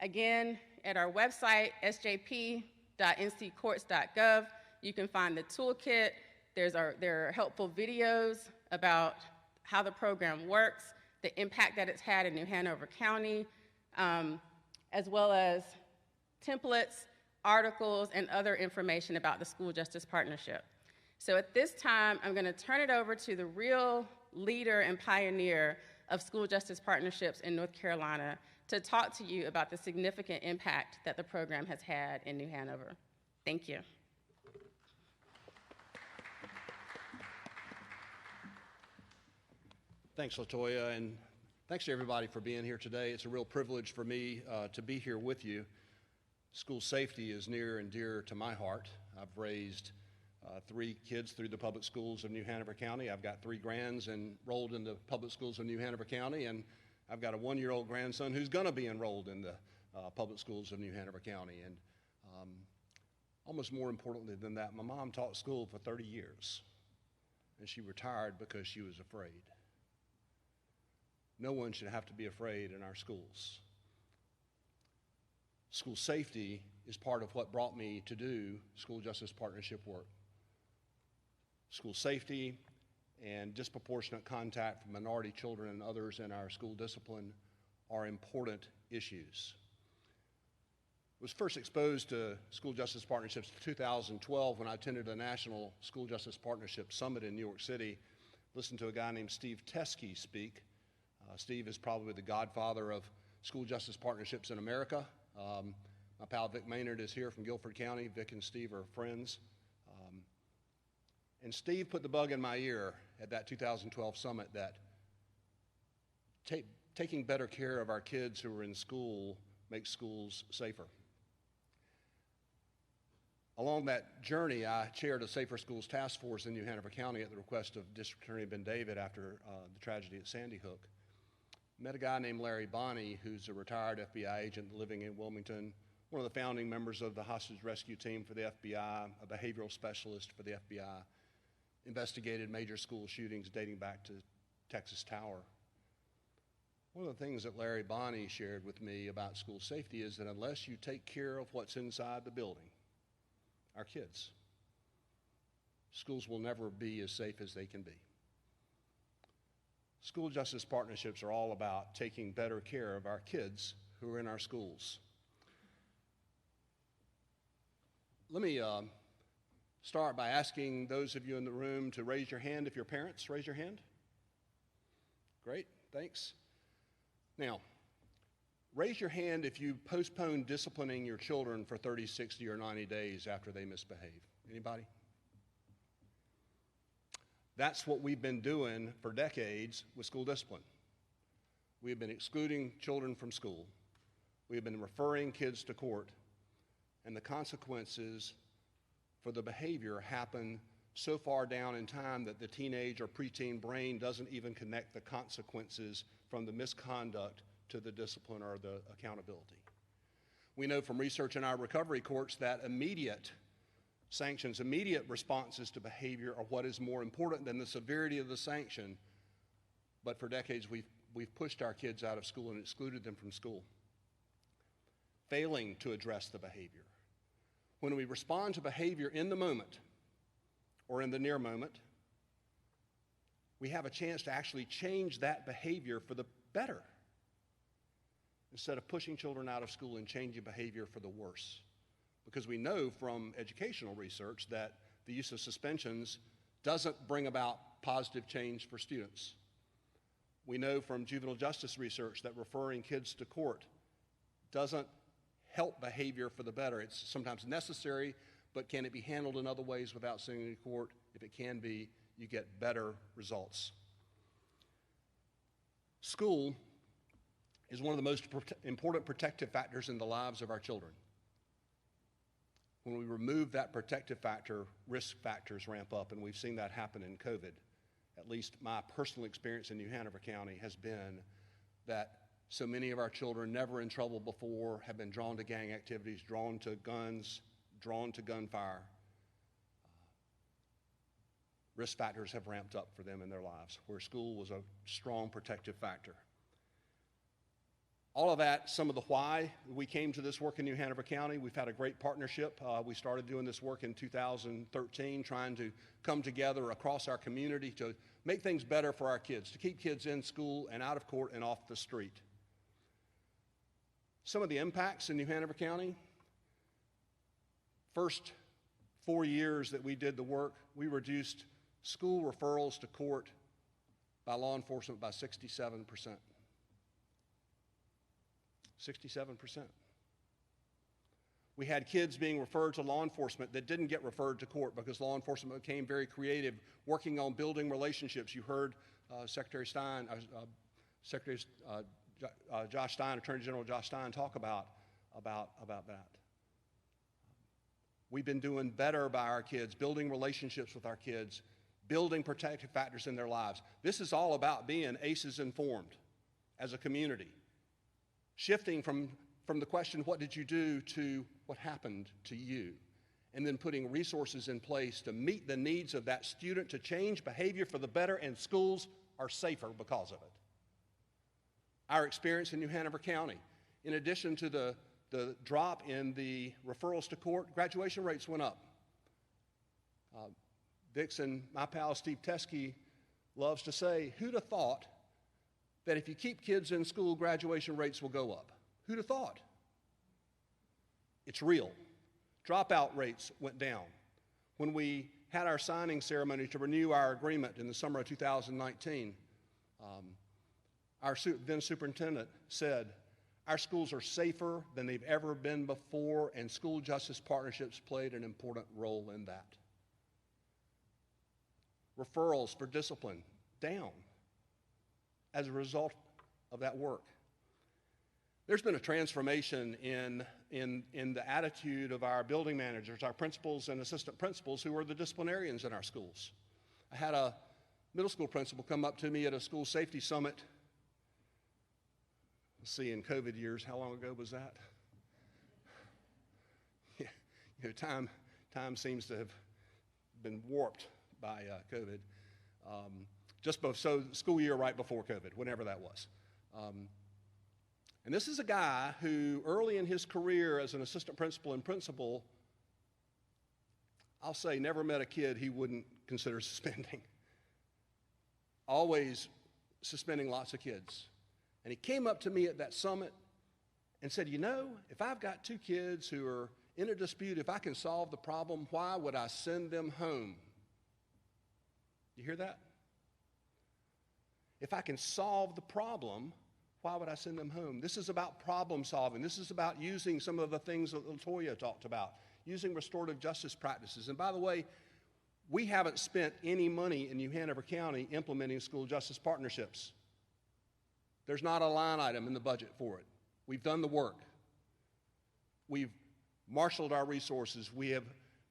Speaker 11: Again, at our website, sjp.nccourts.gov, you can find the toolkit. There are helpful videos about how the program works, the impact that it's had in New Hanover County, as well as templates, articles, and other information about the School Justice Partnership. So at this time, I'm going to turn it over to the real leader and pioneer of school justice partnerships in North Carolina to talk to you about the significant impact that the program has had in New Hanover. Thank you.
Speaker 12: Thanks, LaToya, and thanks to everybody for being here today. It's a real privilege for me to be here with you. School safety is near and dear to my heart. I've raised 3 kids through the public schools of New Hanover County. I've got 3 grands enrolled in the public schools of New Hanover County, and I've got a 1-year-old grandson who's going to be enrolled in the public schools of New Hanover County. And almost more importantly than that, my mom taught school for 30 years, and she retired because she was afraid. No one should have to be afraid in our schools. School safety is part of what brought me to do school justice partnership work. School safety and disproportionate contact from minority children and others in our school discipline are important issues. I was first exposed to school justice partnerships in 2012 when I attended a National School Justice Partnership Summit in New York City, listened to a guy named Steve Teske speak. Steve is probably the godfather of school justice partnerships in America. My pal Vic Maynard is here from Guilford County. Vic and Steve are friends. And Steve put the bug in my ear at that 2012 summit that taking better care of our kids who are in school makes schools safer. Along that journey, I chaired a Safer Schools Task Force in New Hanover County at the request of District Attorney Ben David after the tragedy at Sandy Hook. Met a guy named Larry Bonney, who's a retired FBI agent living in Wilmington, one of the founding members of the hostage rescue team for the FBI, a behavioral specialist for the FBI, investigated major school shootings dating back to Texas Tower. One of the things that Larry Bonney shared with me about school safety is that unless you take care of what's inside the building, our kids, schools will never be as safe as they can be. School justice partnerships are all about taking better care of our kids who are in our schools. Let me start by asking those of you in the room to raise your hand if you're parents. Raise your hand. Great, thanks. Now, raise your hand if you postpone disciplining your children for 30, 60, or 90 days after they misbehave. Anybody? That's what we've been doing for decades with school discipline. We have been excluding children from school. We have been referring kids to court, and the consequences for the behavior happen so far down in time that the teenage or preteen brain doesn't even connect the consequences from the misconduct to the discipline or the accountability. We know from research in our recovery courts that immediate sanctions, immediate responses to behavior are what is more important than the severity of the sanction. But for decades, we've pushed our kids out of school and excluded them from school, failing to address the behavior. When we respond to behavior in the moment or in the near moment, we have a chance to actually change that behavior for the better instead of pushing children out of school and changing behavior for the worse. Because we know from educational research that the use of suspensions doesn't bring about positive change for students. We know from juvenile justice research that referring kids to court doesn't help behavior for the better. It's sometimes necessary, but can it be handled in other ways without sending to court? If it can be, you get better results. School is one of the most important protective factors in the lives of our children. When we remove that protective factor, risk factors ramp up, and we've seen that happen in COVID. At least my personal experience in New Hanover County has been that so many of our children, never in trouble before, have been drawn to gang activities, drawn to guns, drawn to gunfire. Risk factors have ramped up for them in their lives, where school was a strong protective factor. All of that, some of the why we came to this work in New Hanover County. We've had a great partnership. We started doing this work in 2013, trying to come together across our community to make things better for our kids, to keep kids in school and out of court and off the street. Some of the impacts in New Hanover County: first 4 years that we did the work, we reduced school referrals to court by law enforcement by 67%. 67%. We had kids being referred to law enforcement that didn't get referred to court because law enforcement became very creative, working on building relationships. You heard Secretary Stein, Josh Stein, Attorney General Josh Stein, talk about that. We've been doing better by our kids, building relationships with our kids, building protective factors in their lives. This is all about being ACEs informed as a community. Shifting from the question, what did you do, to what happened to you? And then putting resources in place to meet the needs of that student, to change behavior for the better, and schools are safer because of it. Our experience in New Hanover County, in addition to the drop in the referrals to court, graduation rates went up. Vixen, my pal Steve Teske, loves to say, who'd have thought that if you keep kids in school, graduation rates will go up? Who'd have thought? It's real. Dropout rates went down. When we had our signing ceremony to renew our agreement in the summer of 2019, our then superintendent said, our schools are safer than they've ever been before, and school justice partnerships played an important role in that. Referrals for discipline down as a result of that work. There's been a transformation in the attitude of our building managers, our principals and assistant principals, who are the disciplinarians in our schools. I had a middle school principal come up to me at a school safety summit. Let's see, in COVID years, how long ago was that? Yeah, you know, time seems to have been warped by COVID. So school year right before COVID, whenever that was. And this is a guy who early in his career as an assistant principal and principal, I'll say never met a kid he wouldn't consider suspending. Always suspending lots of kids. And he came up to me at that summit and said, you know, if I've got 2 kids who are in a dispute, if I can solve the problem, why would I send them home? You hear that? If I can solve the problem, why would I send them home? This is about problem solving. This is about using some of the things that LaToya talked about, using restorative justice practices. And by the way, we haven't spent any money in New Hanover County implementing school justice partnerships. There's not a line item in the budget for it. We've done the work. We've marshaled our resources. We have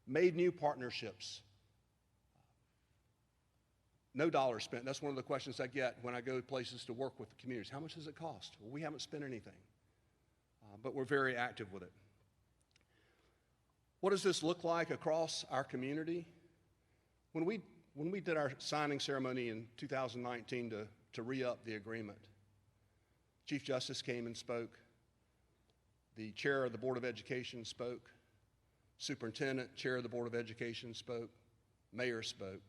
Speaker 12: made new partnerships. No dollars spent. That's one of the questions I get when I go to places to work with the communities. How much does it cost? Well, we haven't spent anything, but we're very active with it. What does this look like across our community? When we did our signing ceremony in 2019 to re-up the agreement, Chief Justice came and spoke. The chair of the Board of Education spoke. Superintendent, chair of the Board of Education spoke. Mayor spoke.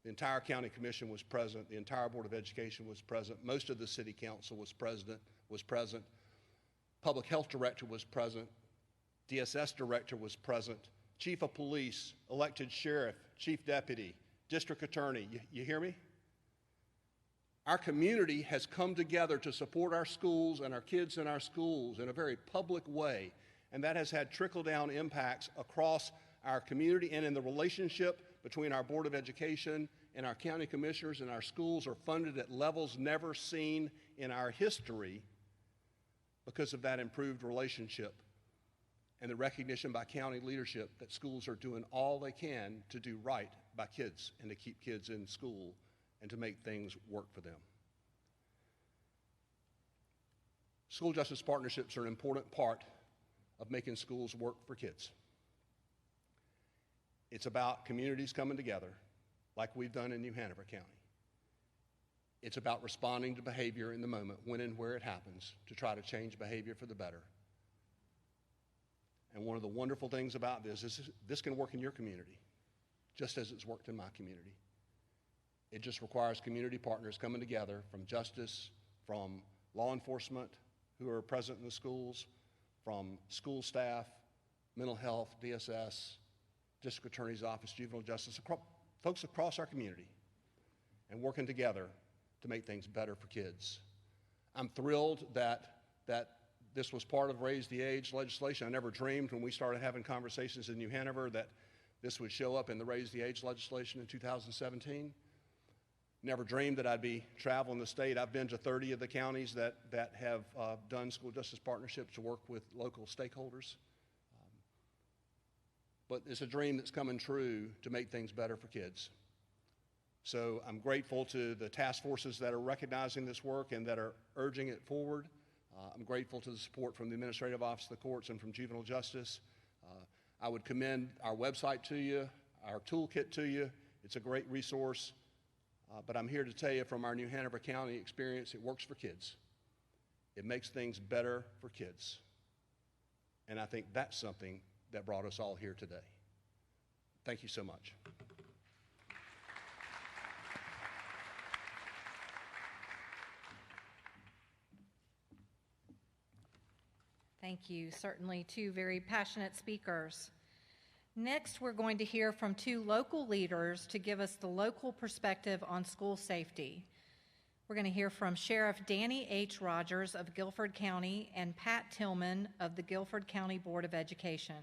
Speaker 12: The entire county commission was present. The entire Board of Education was present. Most of the city council was present. Public health director was present. DSS director was present. Chief of police, elected sheriff, chief deputy, district attorney. You hear me? Our community has come together to support our schools and our kids in our schools in a very public way, and that has had trickle-down impacts across our community, and in the relationship between our Board of Education and our county commissioners, and our schools are funded at levels never seen in our history because of that improved relationship and the recognition by county leadership that schools are doing all they can to do right by kids and to keep kids in school and to make things work for them. School justice partnerships are an important part of making schools work for kids. It's about communities coming together like we've done in New Hanover County. It's about responding to behavior in the moment, when and where it happens, to try to change behavior for the better. And one of the wonderful things about this is this can work in your community, just as it's worked in my community. It just requires community partners coming together from justice, from law enforcement who are present in the schools, from school staff, mental health, DSS, district attorney's office, juvenile justice, folks across our community, and working together to make things better for kids. I'm thrilled that this was part of Raise the Age legislation. I never dreamed when we started having conversations in New Hanover that this would show up in the Raise the Age legislation in 2017. Never dreamed that I'd be traveling the state. I've been to 30 of the counties that have done school justice partnerships to work with local stakeholders. But it's a dream that's coming true to make things better for kids. So I'm grateful to the task forces that are recognizing this work and that are urging it forward. I'm grateful to the support from the Administrative Office of the Courts and from Juvenile Justice. I would commend our website to you, our toolkit to you. It's a great resource. But I'm here to tell you from our New Hanover County experience, it works for kids. It makes things better for kids. And I think that's something that brought us all here today. Thank you so much.
Speaker 1: Thank you. Certainly two very passionate speakers. Next, we're going to hear from two local leaders to give us the local perspective on school safety. We're going to hear from Sheriff Danny H. Rogers of Guilford County and Pat Tillman of the Guilford County Board of Education.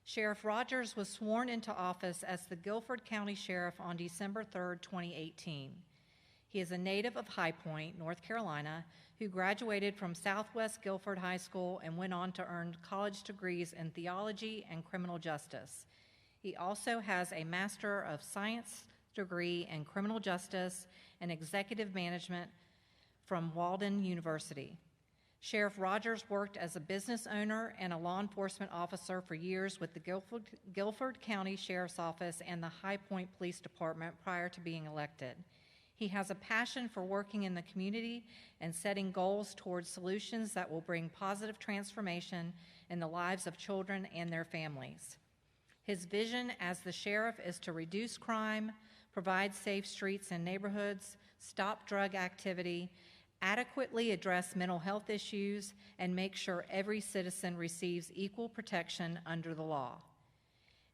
Speaker 1: Sheriff Rogers was sworn into office as the Guilford County Sheriff on December 3, 2018. He is a native of High Point, North Carolina, who graduated from Southwest Guilford High School and went on to earn college degrees in theology and criminal justice. He also has a Master of Science degree in criminal justice and executive management from Walden University. Sheriff Rogers worked as a business owner and a law enforcement officer for years with the Guilford County Sheriff's Office and the High Point Police Department prior to being elected. He has a passion for working in the community and setting goals towards solutions that will bring positive transformation in the lives of children and their families. His vision as the sheriff is to reduce crime, provide safe streets and neighborhoods, stop drug activity, adequately address mental health issues, and make sure every citizen receives equal protection under the law.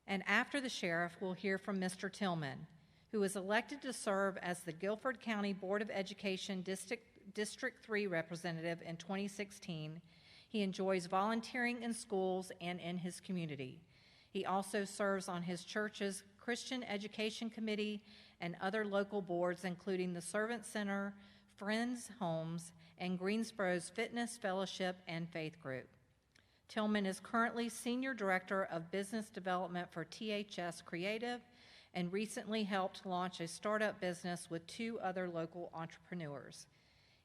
Speaker 1: And after the sheriff, we'll hear from Mr. Tillman, who was elected to serve as the Guilford County Board of Education District 3 representative in 2016. He enjoys volunteering in schools and in his community. He also serves on his church's Christian Education Committee and other local boards, including the Servant Center, Friends Homes, and Greensboro's Fitness Fellowship and Faith Group. Tillman is currently Senior Director of Business Development for THS Creative and recently helped launch a startup business with two other local entrepreneurs.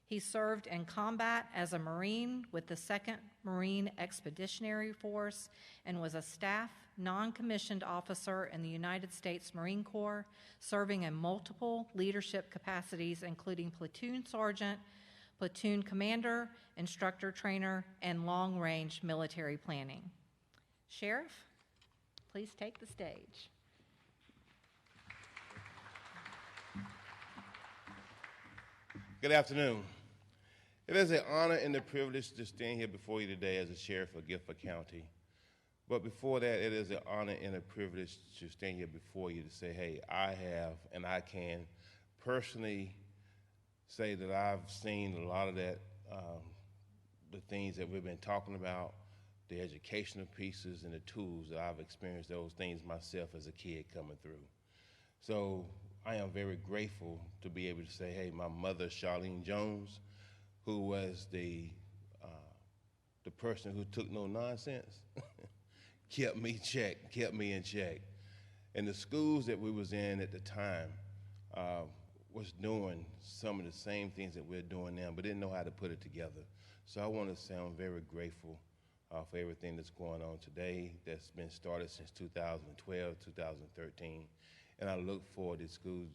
Speaker 1: He served in combat as a Marine with the 2nd Marine Expeditionary Force and was a staff non-commissioned officer in the United States Marine Corps, serving in multiple leadership capacities, including platoon sergeant, platoon commander, instructor trainer, and long-range military planning. Sheriff, please take the stage.
Speaker 13: Good afternoon. It is an honor and a privilege to stand here before you today as a sheriff of Guilford County. But before that, it is an honor and a privilege to stand here before you to say, hey, I have and I can personally say that I've seen a lot of that, the things that we've been talking about, the educational pieces and the tools that I've experienced those things myself as a kid coming through. So I am very grateful to be able to say, hey, my mother, Charlene Jones, who was the the person who took no nonsense, kept me in check. And the schools that we was in at the time was doing some of the same things that we're doing now, but didn't know how to put it together. So I want to say I'm very grateful for everything that's going on today, that's been started since 2012, 2013. And I look forward to the school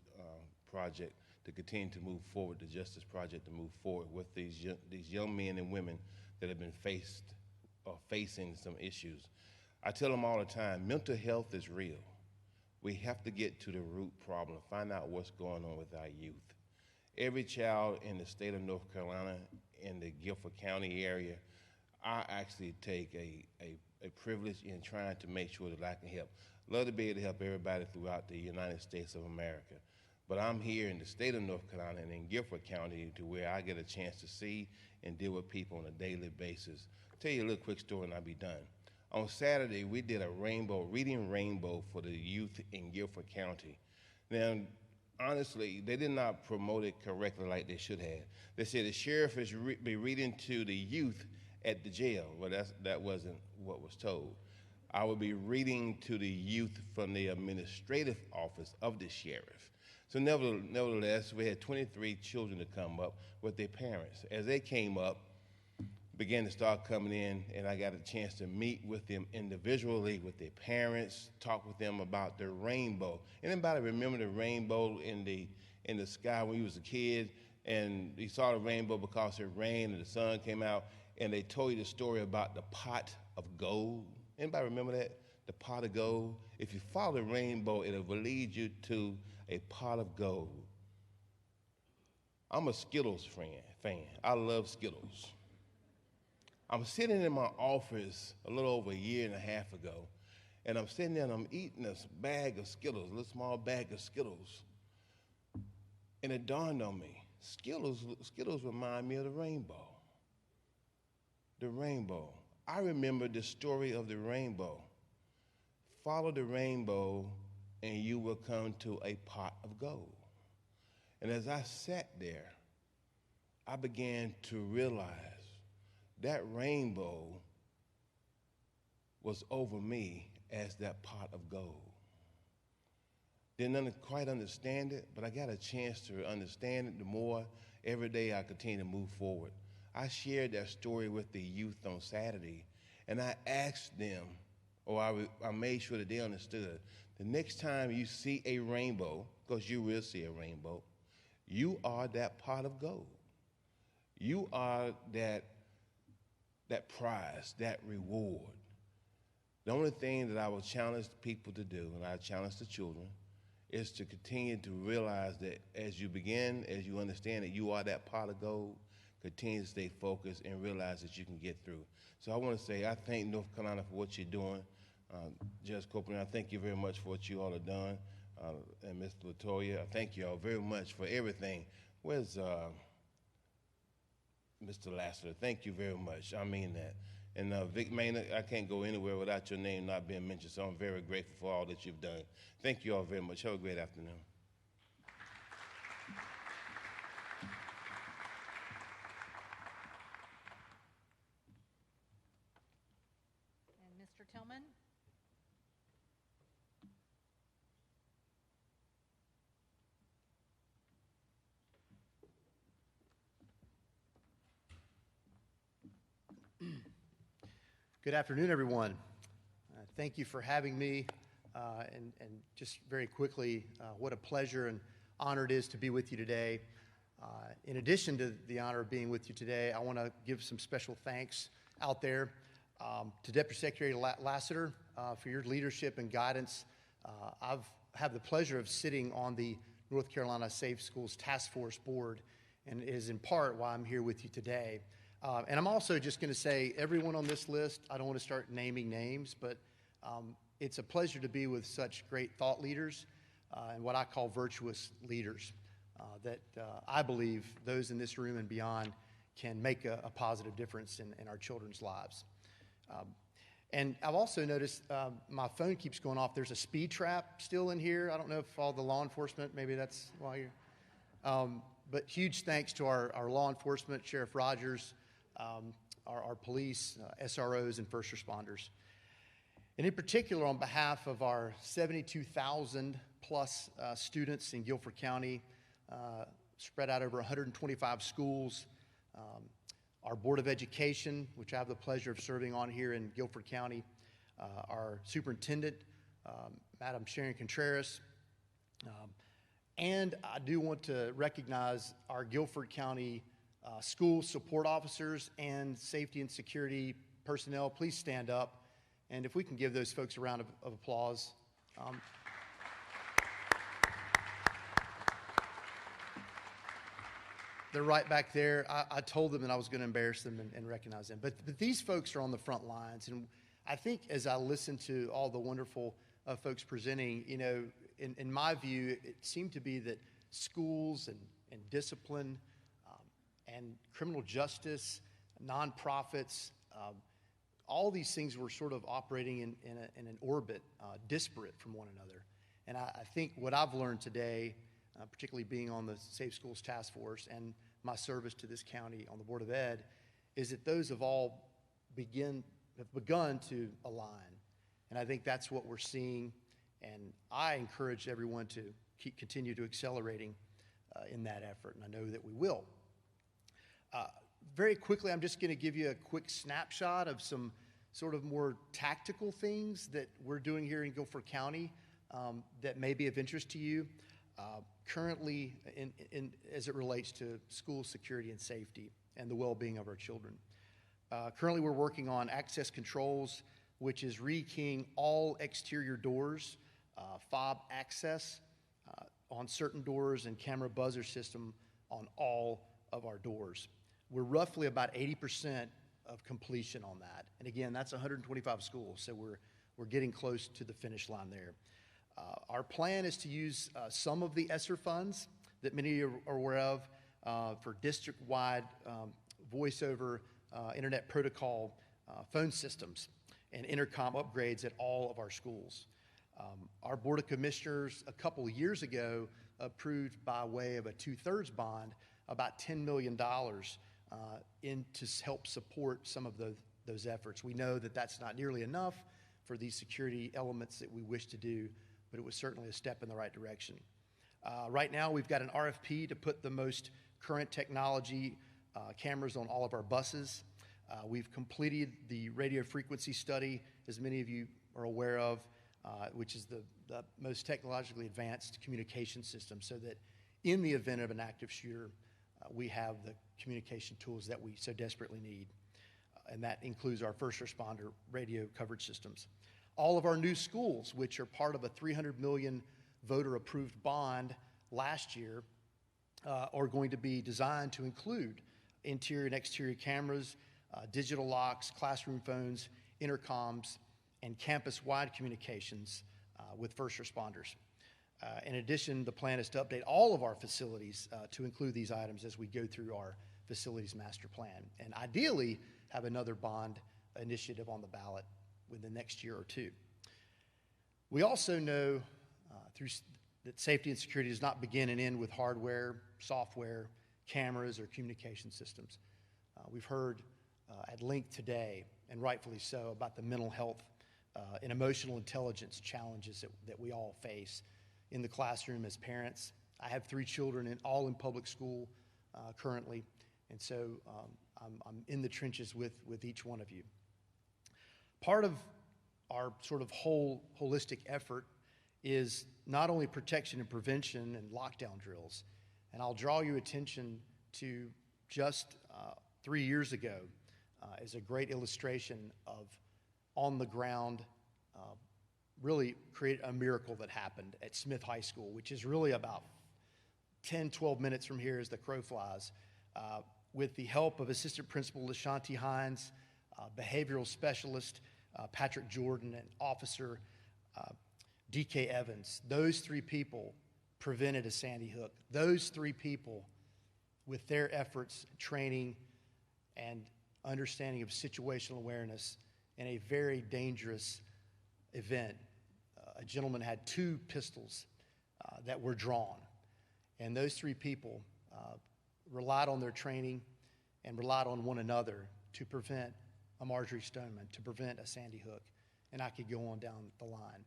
Speaker 13: project to continue to move forward, the Justice Project to move forward with these young men and women that have been facing some issues. I tell them all the time, mental health is real. We have to get to the root problem, find out what's going on with our youth. Every child in the state of North Carolina, in the Guilford County area, I actually take a privilege in trying to make sure that I can help. Love to be able to help everybody throughout the United States of America. But I'm here in the state of North Carolina and in Guilford County to where I get a chance to see and deal with people on a daily basis. I'll tell you a little quick story and I'll be done. On Saturday, we did a reading rainbow for the youth in Guilford County. Now, honestly, they did not promote it correctly like they should have. They said the sheriff is be reading to the youth at the jail. Well, that wasn't what was told. I would be reading to the youth from the administrative office of the sheriff. So nevertheless, we had 23 children to come up with their parents. As they came up, began to start coming in, and I got a chance to meet with them individually, with their parents, talk with them about the rainbow. Anybody remember the rainbow in the sky when you was a kid, and you saw the rainbow because it rained and the sun came out, and they told you the story about the pot of gold? Anybody remember that? The pot of gold? If you follow the rainbow, it will lead you to a pot of gold. I'm a Skittles fan. I love Skittles. I'm sitting in my office a little over a year and a half ago, and I'm sitting there and I'm eating this bag of Skittles, a little small bag of Skittles. And it dawned on me, Skittles remind me of the rainbow. The rainbow. I remember the story of the rainbow. Follow the rainbow and you will come to a pot of gold. And as I sat there, I began to realize that rainbow was over me as that pot of gold. Didn't quite understand it, but I got a chance to understand it the more every day I continue to move forward. I shared that story with the youth on Saturday, and I asked them, or I made sure that they understood, the next time you see a rainbow, because you will see a rainbow, you are that pot of gold. You are that prize, that reward. The only thing that I will challenge people to do, and I challenge the children, is to continue to realize that as you understand that you are that pot of gold, continue to stay focused and realize that you can get through. So I want to say I thank North Carolina for what you're doing. Judge Copeland, I thank you very much for what you all have done. And Ms. Latoya, I thank you all very much for everything. Where's Mr. Lassiter? Thank you very much. I mean that. And Vic Maynard, I can't go anywhere without your name not being mentioned, so I'm very grateful for all that you've done. Thank you all very much. Have a great afternoon.
Speaker 1: And Mr. Tillman?
Speaker 14: Good afternoon, everyone. Thank you for having me. And just very quickly, what a pleasure and honor it is to be with you today. In addition to the honor of being with you today, I want to give some special thanks out there to Deputy Secretary Lassiter for your leadership and guidance. I've had the pleasure of sitting on the North Carolina Safe Schools Task Force Board, and it is in part why I'm here with you today. And I'm also just going to say, everyone on this list, I don't want to start naming names, but it's a pleasure to be with such great thought leaders and what I call virtuous leaders that I believe those in this room and beyond can make a positive difference in our children's lives. And I've also noticed my phone keeps going off. There's a speed trap still in here. I don't know if all the law enforcement, maybe that's why you're... but huge thanks to our law enforcement, Sheriff Rogers, our police, SROs, and first responders. And in particular, on behalf of our 72,000 plus students in Guilford County, spread out over 125 schools, our Board of Education, which I have the pleasure of serving on here in Guilford County, our superintendent, Madam Sharon Contreras, and I do want to recognize our Guilford County school support officers and safety and security personnel. Please stand up, and if we can give those folks a round of applause. They're right back there. I told them that I was going to embarrass them and recognize them. But these folks are on the front lines. And I think as I listen to all the wonderful folks presenting, you know, in my view, it seemed to be that schools and discipline and criminal justice, nonprofits, all these things were sort of operating in an orbit, disparate from one another. And I think what I've learned today, particularly being on the Safe Schools Task Force and my service to this county on the Board of Ed, is that those have all have begun to align. And I think that's what we're seeing, and I encourage everyone to continue to accelerating in that effort, and I know that we will. Very quickly, I'm just going to give you a quick snapshot of some sort of more tactical things that we're doing here in Guilford County that may be of interest to you. Currently, as it relates to school security and safety and the well-being of our children. Currently, we're working on access controls, which is rekeying all exterior doors, fob access on certain doors, and camera buzzer system on all of our doors. We're roughly about 80% of completion on that. And again, that's 125 schools, so we're getting close to the finish line there. Our plan is to use some of the ESSER funds that many are aware of for district-wide voice over internet protocol phone systems and intercom upgrades at all of our schools. Our Board of Commissioners a couple of years ago approved by way of a 2/3 bond about $10 million to help support some of those efforts. We know that that's not nearly enough for these security elements that we wish to do, but it was certainly a step in the right direction. Right now, we've got an RFP to put the most current technology cameras on all of our buses. We've completed the radio frequency study, as many of you are aware of, which is the most technologically advanced communication system, so that in the event of an active shooter, we have the communication tools that we so desperately need. And that includes our first responder radio coverage systems. All of our new schools, which are part of a $300 million voter-approved bond last year, are going to be designed to include interior and exterior cameras, digital locks, classroom phones, intercoms, and campus-wide communications with first responders. In addition, the plan is to update all of our facilities to include these items as we go through our facilities master plan, and ideally have another bond initiative on the ballot within the next year or two. We also know that safety and security does not begin and end with hardware, software, cameras, or communication systems. We've heard at length today, and rightfully so, about the mental health and emotional intelligence challenges that we all face in the classroom as parents. I have 3 children, all in public school currently, and so I'm in the trenches with each one of you. Part of our sort of holistic effort is not only protection and prevention and lockdown drills, and I'll draw your attention to just 3 years ago as a great illustration of on-the-ground, really create a miracle that happened at Smith High School, which is really about 10, 12 minutes from here as the crow flies, with the help of Assistant Principal LaShanti Hines, behavioral specialist Patrick Jordan, and Officer D.K. Evans. Those 3 people prevented a Sandy Hook. Those 3 people, with their efforts, training, and understanding of situational awareness in a very dangerous event. A gentleman had 2 pistols that were drawn, and those 3 people relied on their training and relied on one another to prevent a Marjorie Stoneman, to prevent a Sandy Hook, and I could go on down the line.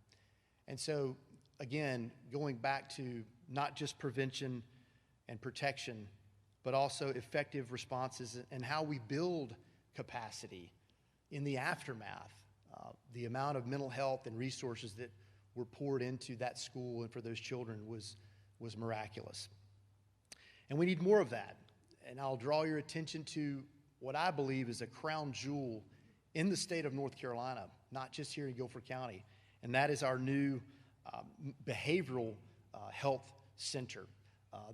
Speaker 14: And so, again, going back to not just prevention and protection, but also effective responses and how we build capacity in the aftermath. The amount of mental health and resources that were poured into that school and for those children was miraculous. And we need more of that. And I'll draw your attention to what I believe is a crown jewel in the state of North Carolina, not just here in Guilford County, and that is our new behavioral health center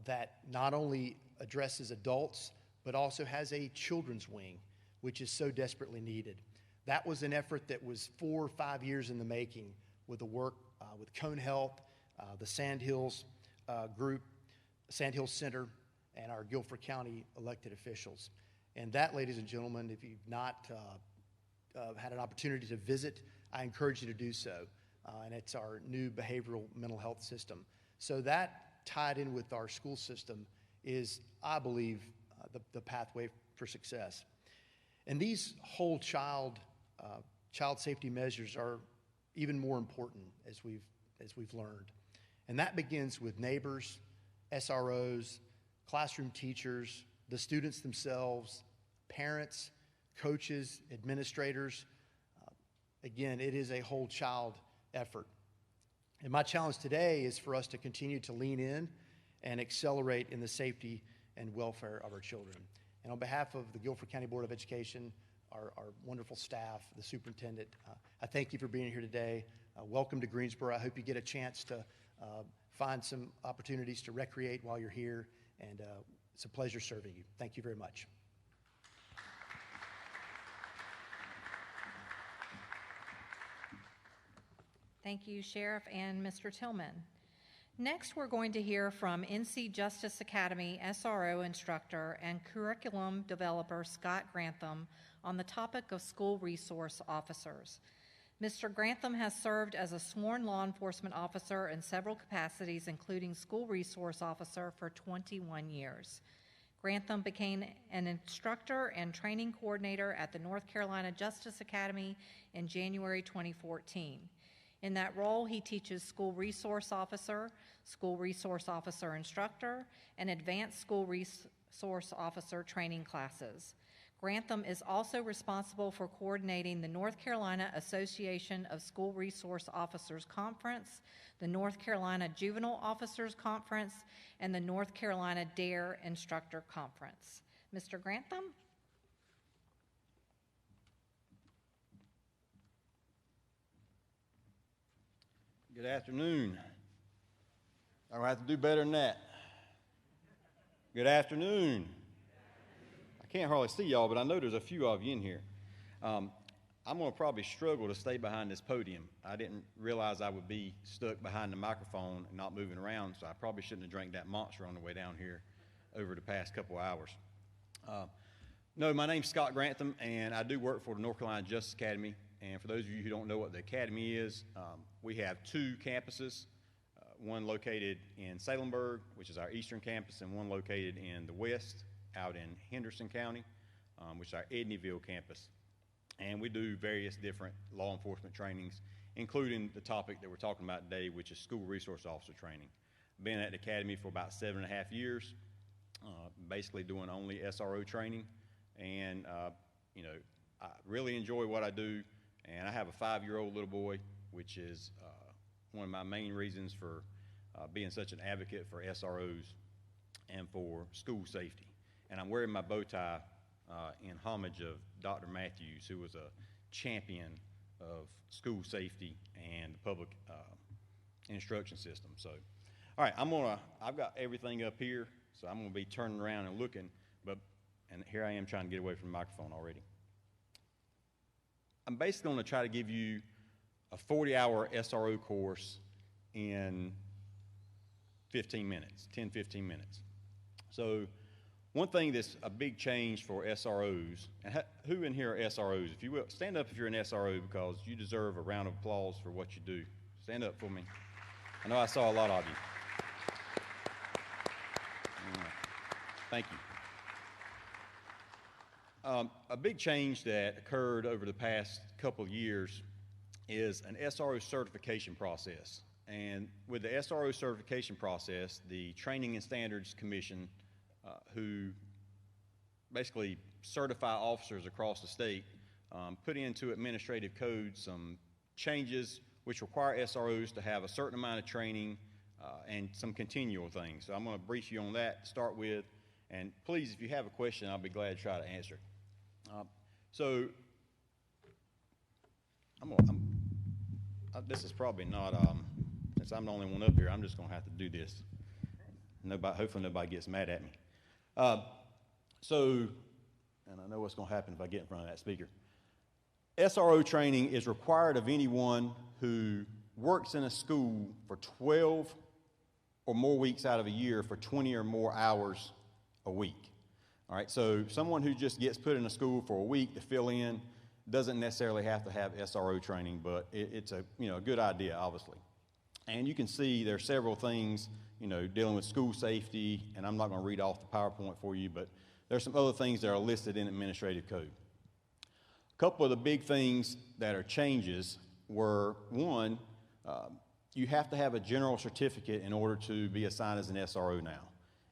Speaker 14: that not only addresses adults, but also has a children's wing, which is so desperately needed. That was an effort that was 4 or 5 years in the making with the work with Cone Health, the Sandhills group, Sandhills Center, and our Guilford County elected officials. And that, ladies and gentlemen, if you've not had an opportunity to visit, I encourage you to do so. And it's our new behavioral mental health system. So that tied in with our school system is, I believe, the pathway for success. And these whole child safety measures are even more important as we've learned. And that begins with neighbors, SROs, classroom teachers, the students themselves, parents, coaches, administrators. Again, it is a whole child effort. And my challenge today is for us to continue to lean in and accelerate in the safety and welfare of our children. And on behalf of the Guilford County Board of Education, our wonderful staff, the superintendent, I thank you for being here today. Welcome to Greensboro. I hope you get a chance to find some opportunities to recreate while you're here, and it's a pleasure serving you. Thank you very much.
Speaker 1: Thank you, Sheriff and Mr. Tillman. Next, we're going to hear from NC Justice Academy SRO instructor and curriculum developer Scott Grantham on the topic of school resource officers. Mr. Grantham has served as a sworn law enforcement officer in several capacities, including school resource officer for 21 years. Grantham became an instructor and training coordinator at the North Carolina Justice Academy in January 2014. In that role, he teaches school resource officer instructor, and advanced school resource officer training classes. Grantham is also responsible for coordinating the North Carolina Association of School Resource Officers Conference, the North Carolina Juvenile Officers Conference, and the North Carolina DARE Instructor Conference. Mr. Grantham?
Speaker 15: Good afternoon. I don't have to do better than that. Good afternoon. I can't hardly see y'all, but I know there's a few of you in here. I'm going to probably struggle to stay behind this podium. I didn't realize I would be stuck behind the microphone and not moving around, so I probably shouldn't have drank that monster on the way down here over the past couple hours. No, my name's Scott Grantham, and I do work for the North Carolina Justice Academy. And for those of you who don't know what the Academy is, we have 2 campuses, one located in Salemburg, which is our eastern campus, and one located in the west, out in Henderson County, which is our Edneyville campus. And we do various different law enforcement trainings, including the topic that we're talking about today, which is school resource officer training. I've been at the Academy for about 7.5 years, basically doing only SRO training. And, you know, I really enjoy what I do. And I have a 5-year-old little boy, which is one of my main reasons for being such an advocate for SROs and for school safety. And I'm wearing my bow tie in homage of Dr. Matthews, who was a champion of school safety and the public instruction system. So, all right, I've got everything up here, so I'm gonna be turning around and looking, and here I am trying to get away from the microphone already. I'm basically going to try to give you a 40-hour SRO course in 15 minutes, 10, 15 minutes. So one thing that's a big change for SROs, and who in here are SROs? If you will, stand up if you're an SRO, because you deserve a round of applause for what you do. Stand up for me. I know I saw a lot of you. Thank you. A big change that occurred over the past couple of years is an SRO certification process. And with the SRO certification process, the Training and Standards Commission, who basically certify officers across the state, put into administrative code some changes which require SROs to have a certain amount of training and some continual things. So I'm going to brief you on that to start with. And please, if you have a question, I'll be glad to try to answer it. This is probably not, since I'm the only one up here, I'm just going to have to do this. Hopefully nobody gets mad at me. And I know what's going to happen if I get in front of that speaker. SRO training is required of anyone who works in a school for 12 or more weeks out of a year for 20 or more hours a week. All right, so someone who just gets put in a school for a week to fill in doesn't necessarily have to have SRO training, but it's a good idea, obviously. And you can see there are several things, dealing with school safety, and I'm not going to read off the PowerPoint for you, but there's some other things that are listed in administrative code. A couple of the big things that are changes were, one, you have to have a general certificate in order to be assigned as an SRO now.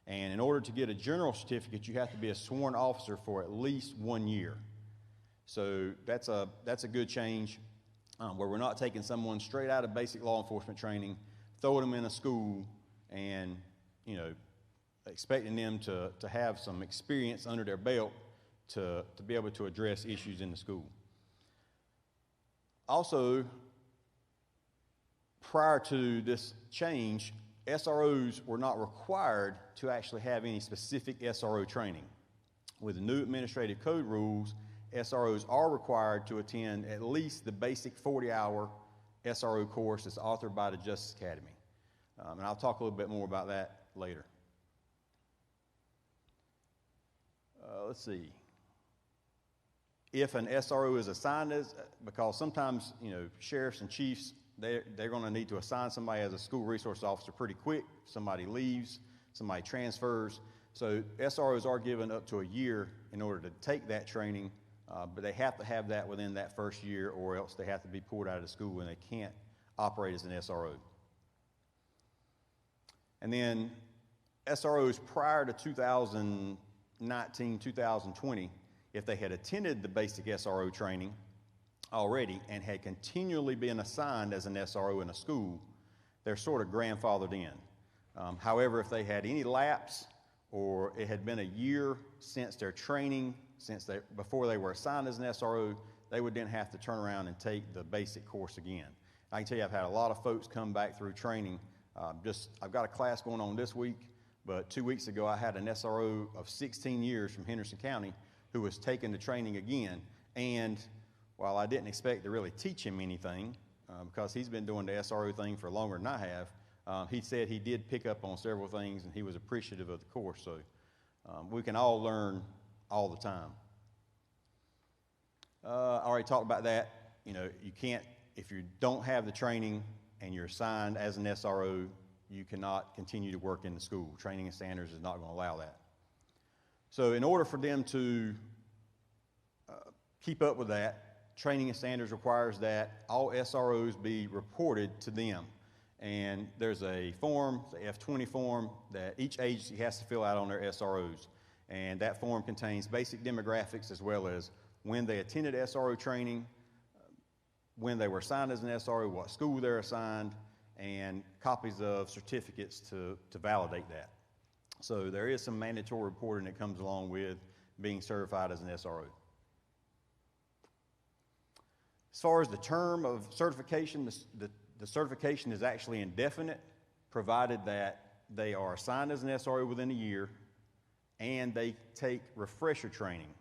Speaker 15: And in order to get a general certificate, you have to be a sworn officer for at least 1 year. So that's a good change, where we're not taking someone straight out of basic law enforcement training, throwing them in a school, and expecting them to have some experience under their belt to be able to address issues in the school. Also, prior to this change, SROs were not required to actually have any specific SRO training. With the new administrative code rules, SROs are required to attend at least the basic 40-hour SRO course that's authored by the Justice Academy. And I'll talk a little bit more about that later. Let's see. If an SRO is assigned because sometimes, sheriffs and chiefs, they're going to need to assign somebody as a school resource officer pretty quick. Somebody leaves, somebody transfers. So SROs are given up to a year in order to take that training, but they have to have that within that first year, or else they have to be pulled out of the school and they can't operate as an SRO. And then SROs prior to 2019, 2020, if they had attended the basic SRO training already and had continually been assigned as an SRO in a school, they're sort of grandfathered in. However, if they had any lapse or it had been a year since their training, before they were assigned as an SRO, they would then have to turn around and take the basic course again. I can tell you I've had a lot of folks come back through training. I've got a class going on this week, but 2 weeks ago I had an SRO of 16 years from Henderson County who was taking the training again, and while I didn't expect to really teach him anything, because he's been doing the SRO thing for longer than I have, he said he did pick up on several things and he was appreciative of the course. So we can all learn all the time. I already talked about that. You can't, if you don't have the training and you're assigned as an SRO, you cannot continue to work in the school. Training and Standards is not going to allow that. So in order for them to keep up with that, Training and Standards requires that all SROs be reported to them. And there's a form, the F-20 form, that each agency has to fill out on their SROs. And that form contains basic demographics as well as when they attended SRO training, when they were assigned as an SRO, what school they're assigned, and copies of certificates to validate that. So there is some mandatory reporting that comes along with being certified as an SRO. As far as the term of certification, the certification is actually indefinite, provided that they are assigned as an SRO within a year and they take refresher training.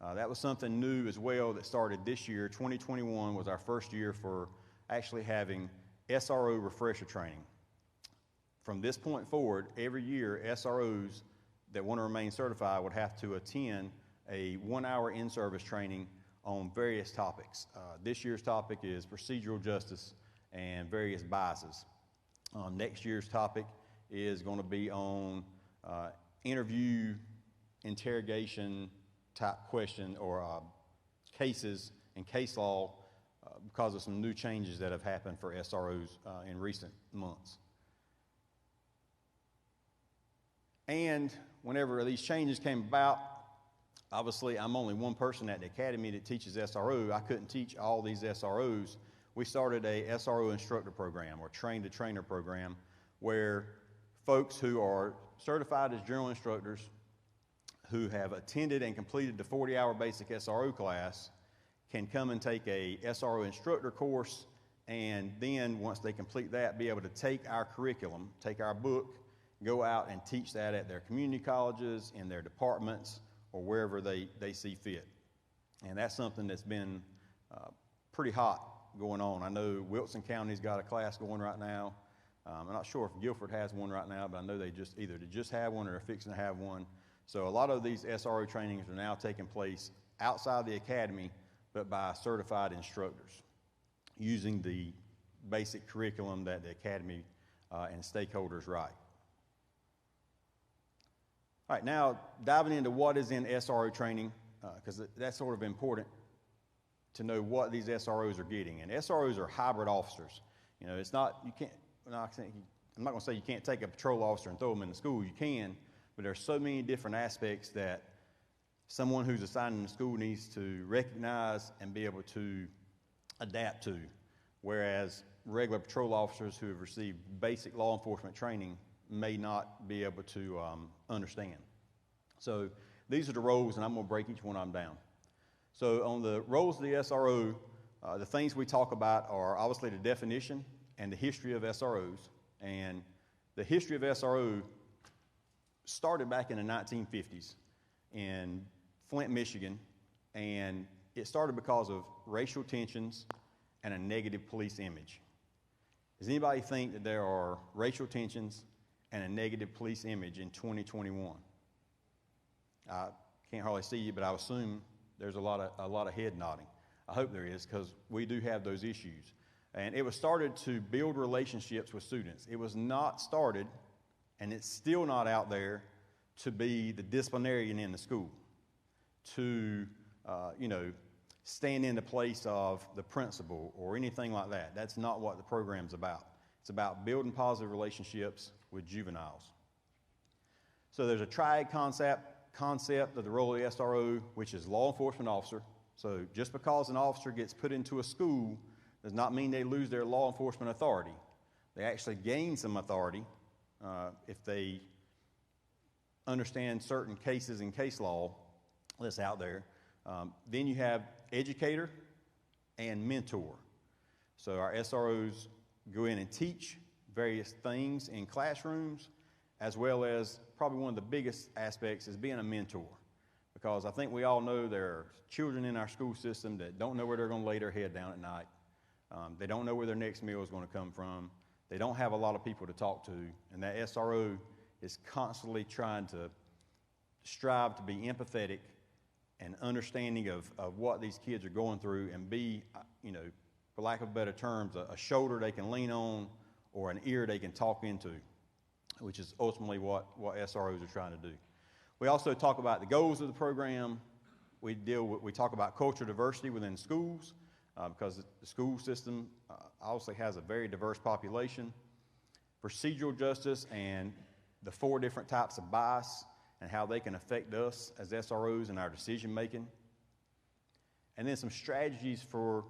Speaker 15: That was something new as well that started this year. 2021 was our first year for actually having SRO refresher training. From this point forward, every year, SROs that want to remain certified would have to attend a 1-hour in-service training on various topics. This year's topic is procedural justice and various biases. Next year's topic is going to be on interview, interrogation, type question or cases and case law because of some new changes that have happened for SROs in recent months. And whenever these changes came about, obviously I'm only one person at the academy that teaches SRO. I couldn't teach all these SROs. We started a SRO instructor program or train the trainer program where folks who are certified as general instructors who have attended and completed the 40-hour basic SRO class can come and take a SRO instructor course, and then once they complete that, be able to take our curriculum, take our book, go out and teach that at their community colleges, in their departments, or wherever they see fit. And that's something that's been pretty hot going on. I know Wilson County's got a class going right now. I'm not sure if Guilford has one right now, but I know they just have one or are fixing to have one. So a lot of these SRO trainings are now taking place outside the academy, but by certified instructors using the basic curriculum that the academy and stakeholders write. All right, now diving into what is in SRO training, because that's sort of important to know what these SROs are getting. And SROs are hybrid officers. You know, it's not, you can't, I'm not going to say you can't take a patrol officer and throw them in the school. You can, but there's so many different aspects that someone who's assigned in the school needs to recognize and be able to adapt to, whereas regular patrol officers who have received basic law enforcement training may not be able to understand. So these are the roles, and I'm going to break each one of them down. So on the roles of the SRO, the things we talk about are obviously the definition and the history of SROs. And the history of SRO started back in the 1950s in Flint, Michigan, and it started because of racial tensions and a negative police image. Does anybody think that there are racial tensions and a negative police image in 2021? I can't hardly see you, but I assume there's a lot of head nodding. I hope there is, because we do have those issues. And it was started to build relationships with students. It was not started, and it's still not out there, to be the disciplinarian in the school, to stand in the place of the principal or anything like that. That's not what the program's about. It's about building positive relationships with juveniles. So there's a triad concept of the role of the SRO, which is law enforcement officer. So just because an officer gets put into a school does not mean they lose their law enforcement authority. They actually gain some authority if they understand certain cases and case law that's out there. Then you have educator and mentor. So our SROs go in and teach various things in classrooms, as well as probably one of the biggest aspects is being a mentor. Because I think we all know there are children in our school system that don't know where they're going to lay their head down at night. They don't know where their next meal is going to come from. They don't have a lot of people to talk to. And that SRO is constantly trying to strive to be empathetic and understanding of what these kids are going through, and be, for lack of better terms, a shoulder they can lean on or an ear they can talk into, which is ultimately what SROs are trying to do. We also talk about the goals of the program. We talk about cultural diversity within schools, because the school system obviously has a very diverse population. Procedural justice and the 4 different types of bias and how they can affect us as SROs in our decision making. And then some strategies for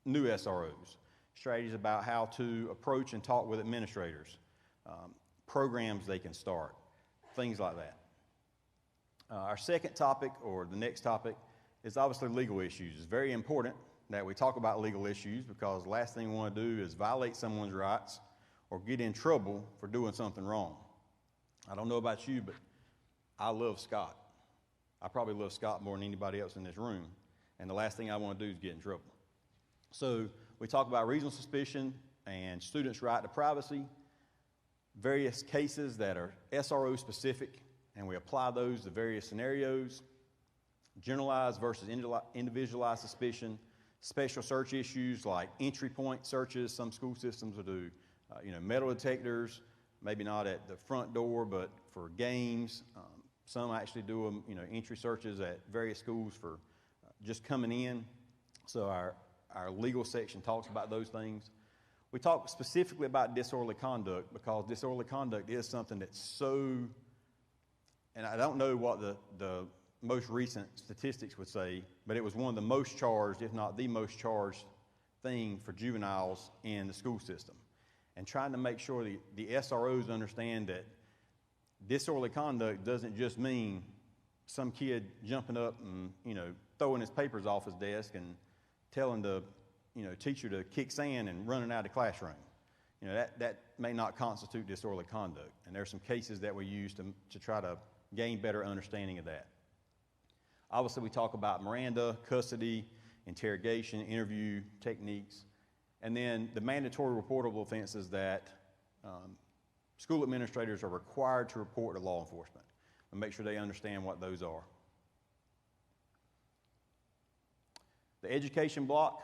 Speaker 15: new SROs, strategies about how to approach and talk with administrators, programs they can start, things like that. Our second topic, or the next topic, is obviously legal issues. It's very important that we talk about legal issues, because the last thing we want to do is violate someone's rights or get in trouble for doing something wrong. I don't know about you, but I love Scott. I probably love Scott more than anybody else in this room, and the last thing I want to do is get in trouble. So we talk about reasonable suspicion and students' right to privacy, various cases that are SRO specific, and we apply those to various scenarios, generalized versus individualized suspicion, special search issues like entry point searches. Some school systems will do, metal detectors, maybe not at the front door, but for games, Some actually do them, entry searches at various schools for just coming in. So our legal section talks about those things. We talk specifically about disorderly conduct because disorderly conduct is something that's so, and I don't know what the most recent statistics would say, but it was one of the most charged, if not the most charged thing for juveniles in the school system. And trying to make sure the SROs understand that disorderly conduct doesn't just mean some kid jumping up and, throwing his papers off his desk and telling the, teacher to kick sand and running out of the classroom. That may not constitute disorderly conduct. And there's some cases that we use to try to gain better understanding of that. Obviously, we talk about Miranda, custody, interrogation, interview techniques, and then the mandatory reportable offenses that school administrators are required to report to law enforcement and make sure they understand what those are. The education block,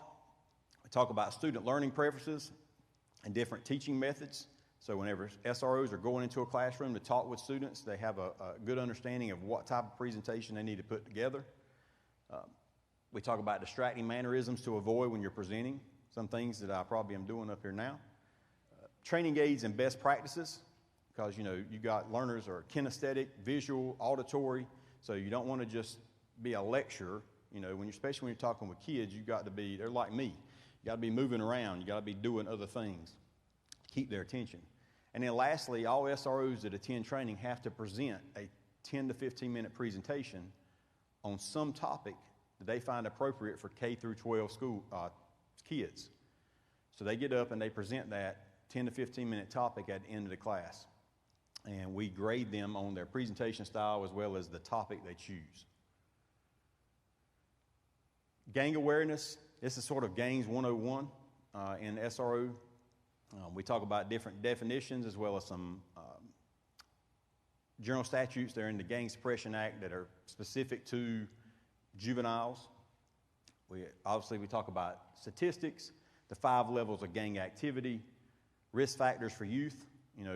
Speaker 15: we talk about student learning preferences and different teaching methods. So whenever SROs are going into a classroom to talk with students, they have a good understanding of what type of presentation they need to put together. We talk about distracting mannerisms to avoid when you're presenting, some things that I probably am doing up here now. Training aids and best practices, because you got learners are kinesthetic, visual, auditory, so you don't want to just be a lecturer. Especially when you're talking with kids, they're like me. You got to be moving around. You got to be doing other things to keep their attention. And then lastly, all SROs that attend training have to present a 10 to 15 minute presentation on some topic that they find appropriate for K through 12 school kids. So they get up and they present that 10 to 15 minute topic at the end of the class. And we grade them on their presentation style as well as the topic they choose. Gang awareness, this is sort of Gangs 101 in SRO. We talk about different definitions as well as some general statutes that are in the Gang Suppression Act that are specific to juveniles. We talk about statistics, the 5 levels of gang activity, risk factors for youth.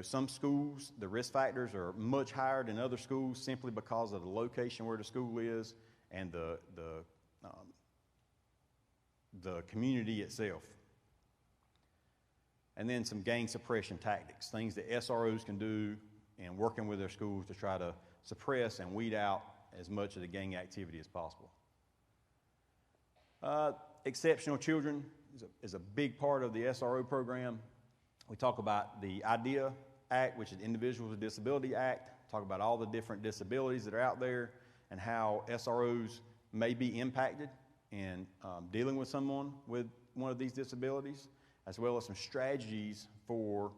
Speaker 15: Some schools, the risk factors are much higher than other schools simply because of the location where the school is and the community itself. And then some gang suppression tactics, things that SROs can do in working with their schools to try to suppress and weed out as much of the gang activity as possible. Exceptional children is a big part of the SRO program. We talk about the IDEA Act, which is the Individuals with Disability Act, talk about all the different disabilities that are out there and how SROs may be impacted in dealing with someone with one of these disabilities, as well as some strategies for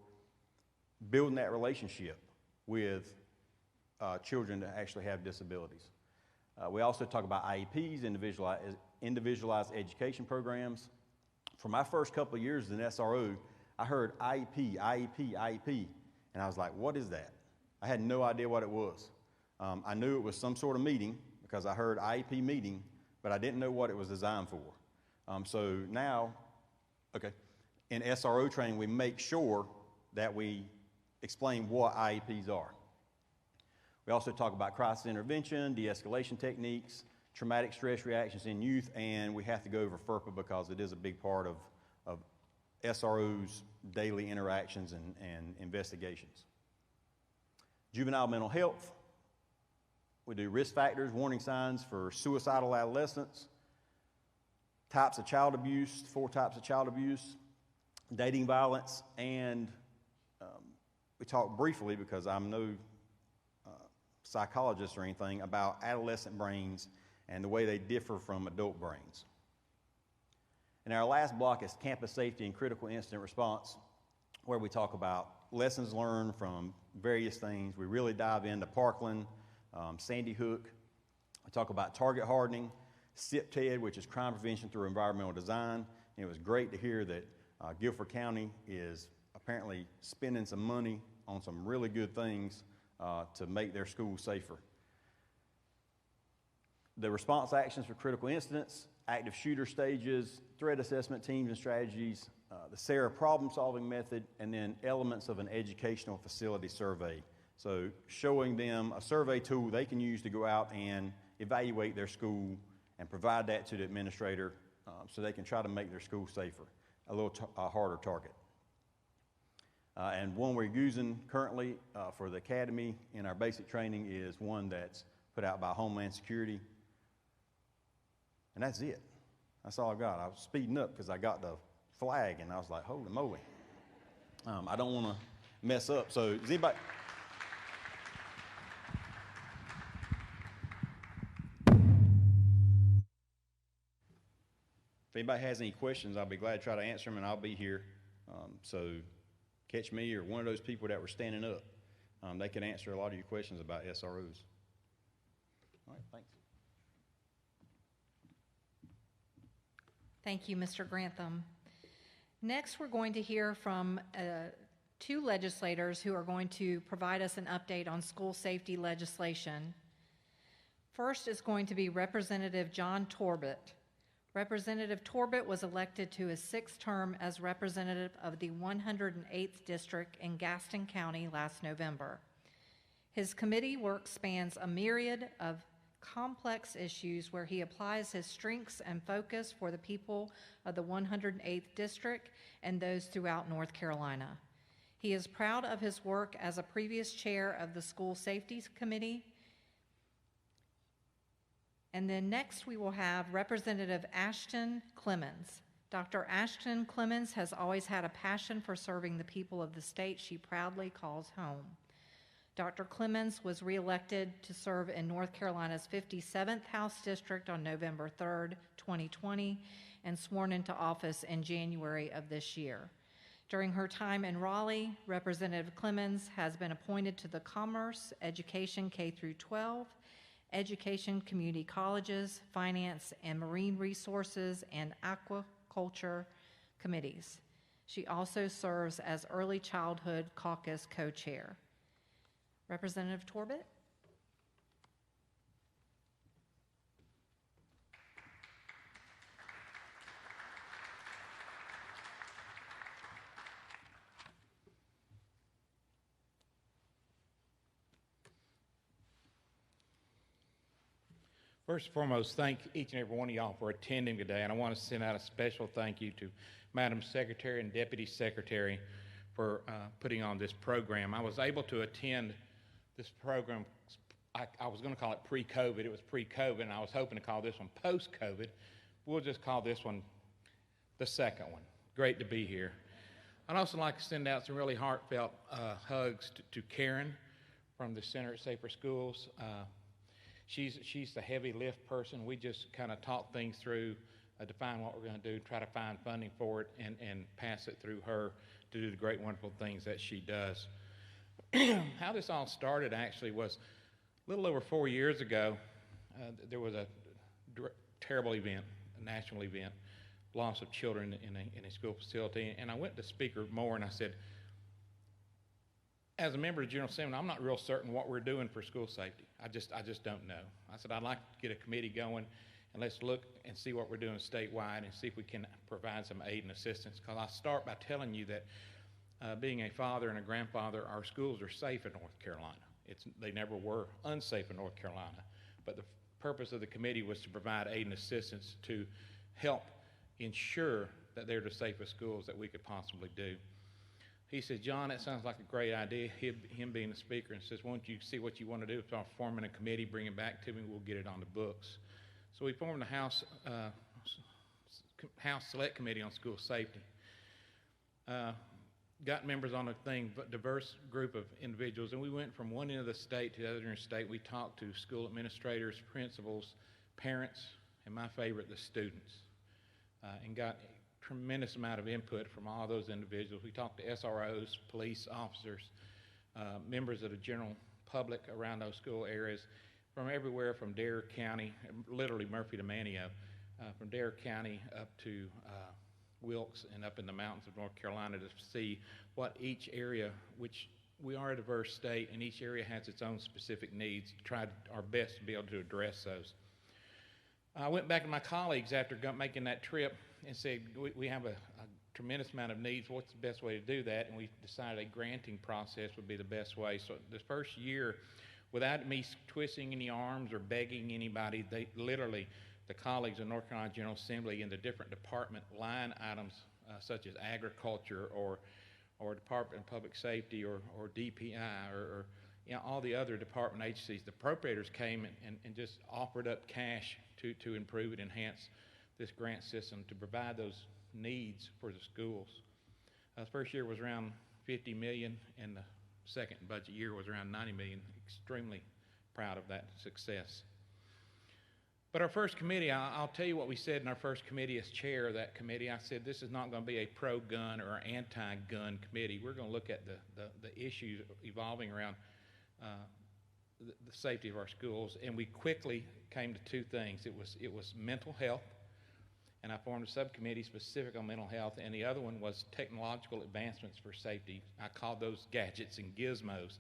Speaker 15: building that relationship with children that actually have disabilities. We also talk about IEPs, individualized education programs. For my first couple of years as an SRO, I heard IEP, IEP, IEP, and I was like, what is that? I had no idea what it was. I knew it was some sort of meeting because I heard IEP meeting, but I didn't know what it was designed for. So now, in SRO training, we make sure that we explain what IEPs are. We also talk about crisis intervention, de-escalation techniques, traumatic stress reactions in youth, and we have to go over FERPA because it is a big part of SRO's daily interactions and investigations. Juvenile mental health. We do risk factors, warning signs for suicidal adolescents, types of child abuse, 4 types of child abuse, dating violence, and we talk briefly, because I'm no psychologist or anything, about adolescent brains and the way they differ from adult brains. And our last block is campus safety and critical incident response, where we talk about lessons learned from various things. We really dive into Parkland, Sandy Hook. We talk about target hardening, CPTED, which is crime prevention through environmental design. And it was great to hear that Guilford County is apparently spending some money on some really good things to make their schools safer. The response actions for critical incidents, active shooter stages, threat assessment teams and strategies, the SARA problem-solving method, and then elements of an educational facility survey So showing them a survey tool they can use to go out and evaluate their school and provide that to the administrator so they can try to make their school safer, a little harder target. And one we're using currently for the academy in our basic training is one that's put out by Homeland Security. And that's it. That's all I've got. I was speeding up because I got the flag and I was like, holy moly. I don't want to mess up. So is anybody... If anybody has any questions, I'll be glad to try to answer them, and I'll be here. So catch me or one of those people that were standing up. They can answer a lot of your questions about SROs. All right, thanks.
Speaker 1: Thank you, Mr. Grantham. Next, we're going to hear from two legislators who are going to provide us an update on school safety legislation. First is going to be Representative John Torbett. Representative Torbett was elected to his sixth term as representative of the 108th District in Gaston County last November. His committee work spans a myriad of complex issues where he applies his strengths and focus for the people of the 108th District and those throughout North Carolina. He is proud of his work as a previous chair of the School Safety Committee. And then next we will have Representative Ashton Clemens. Dr. Ashton Clemens has always had a passion for serving the people of the state she proudly calls home. Dr. Clemens was reelected to serve in North Carolina's 57th House District on November 3rd, 2020, and sworn into office in January of this year. During her time in Raleigh, Representative Clemens has been appointed to the Commerce, Education K-12, Education, Community Colleges, Finance and Marine Resources, and Aquaculture committees. She also serves as Early Childhood Caucus co-chair. Representative Torbett.
Speaker 16: First and foremost, thank each and every one of y'all for attending today, and I want to send out a special thank you to Madam Secretary and Deputy Secretary for putting on this program. I was able to attend this program. I was going to call it pre-COVID. It was pre-COVID, and I was hoping to call this one post-COVID. We'll just call this one the second one. Great to be here. I'd also like to send out some really heartfelt hugs to Karen from the Center at Safer Schools. She's the heavy lift person. We just kind of talk things through, define what we're going to do, try to find funding for it, and pass it through her to do the great, wonderful things that she does. How this all started actually was a little over 4 years ago. There was a terrible event, a national event, loss of children in a school facility, and I went to Speaker Moore and I said, as a member of the General Assembly, I'm not real certain what we're doing for school safety. I just don't know. I said, I'd like to get a committee going and let's look and see what we're doing statewide and see if we can provide some aid and assistance. Because I start by telling you that being a father and a grandfather, our schools are safe in North Carolina. They never were unsafe in North Carolina. But the purpose of the committee was to provide aid and assistance to help ensure that they're the safest schools that we could possibly do. He said, John, that sounds like a great idea, him being the speaker, and says, won't you see what you want to do? Start forming a committee, bring it back to me, we'll get it on the books. So we formed a House Select Committee on School Safety. Got members on a thing, but diverse group of individuals, and we went from one end of the state to the other end of the state. We talked to school administrators, principals, parents, and my favorite, the students, and got tremendous amount of input from all those individuals. We talked to SROs, police officers, members of the general public around those school areas, from everywhere from Dare County, literally Murphy to Manteo, from Dare County up to Wilkes and up in the mountains of North Carolina, to see what each area, which we are a diverse state, and each area has its own specific needs, to try our best to be able to address those. I went back to my colleagues after making that trip and said, we have a tremendous amount of needs. What's the best way to do that? And we decided a granting process would be the best way. So this first year, without me twisting any arms or begging anybody, they literally, the colleagues of North Carolina General Assembly in the different department line items, such as agriculture or Department of Public Safety or DPI or you know, all the other department agencies, the appropriators came and just offered up cash to improve and enhance this grant system to provide those needs for the schools. The first year was around $50 million, and the second budget year was around $90 million. Extremely proud of that success. But our first committee, I'll tell you what we said in our first committee as chair of that committee. I said this is not going to be a pro-gun or anti-gun committee. We're going to look at the issues evolving around the safety of our schools, and we quickly came to two things. It was mental health, and I formed a subcommittee specific on mental health, and the other one was technological advancements for safety. I called those gadgets and gizmos,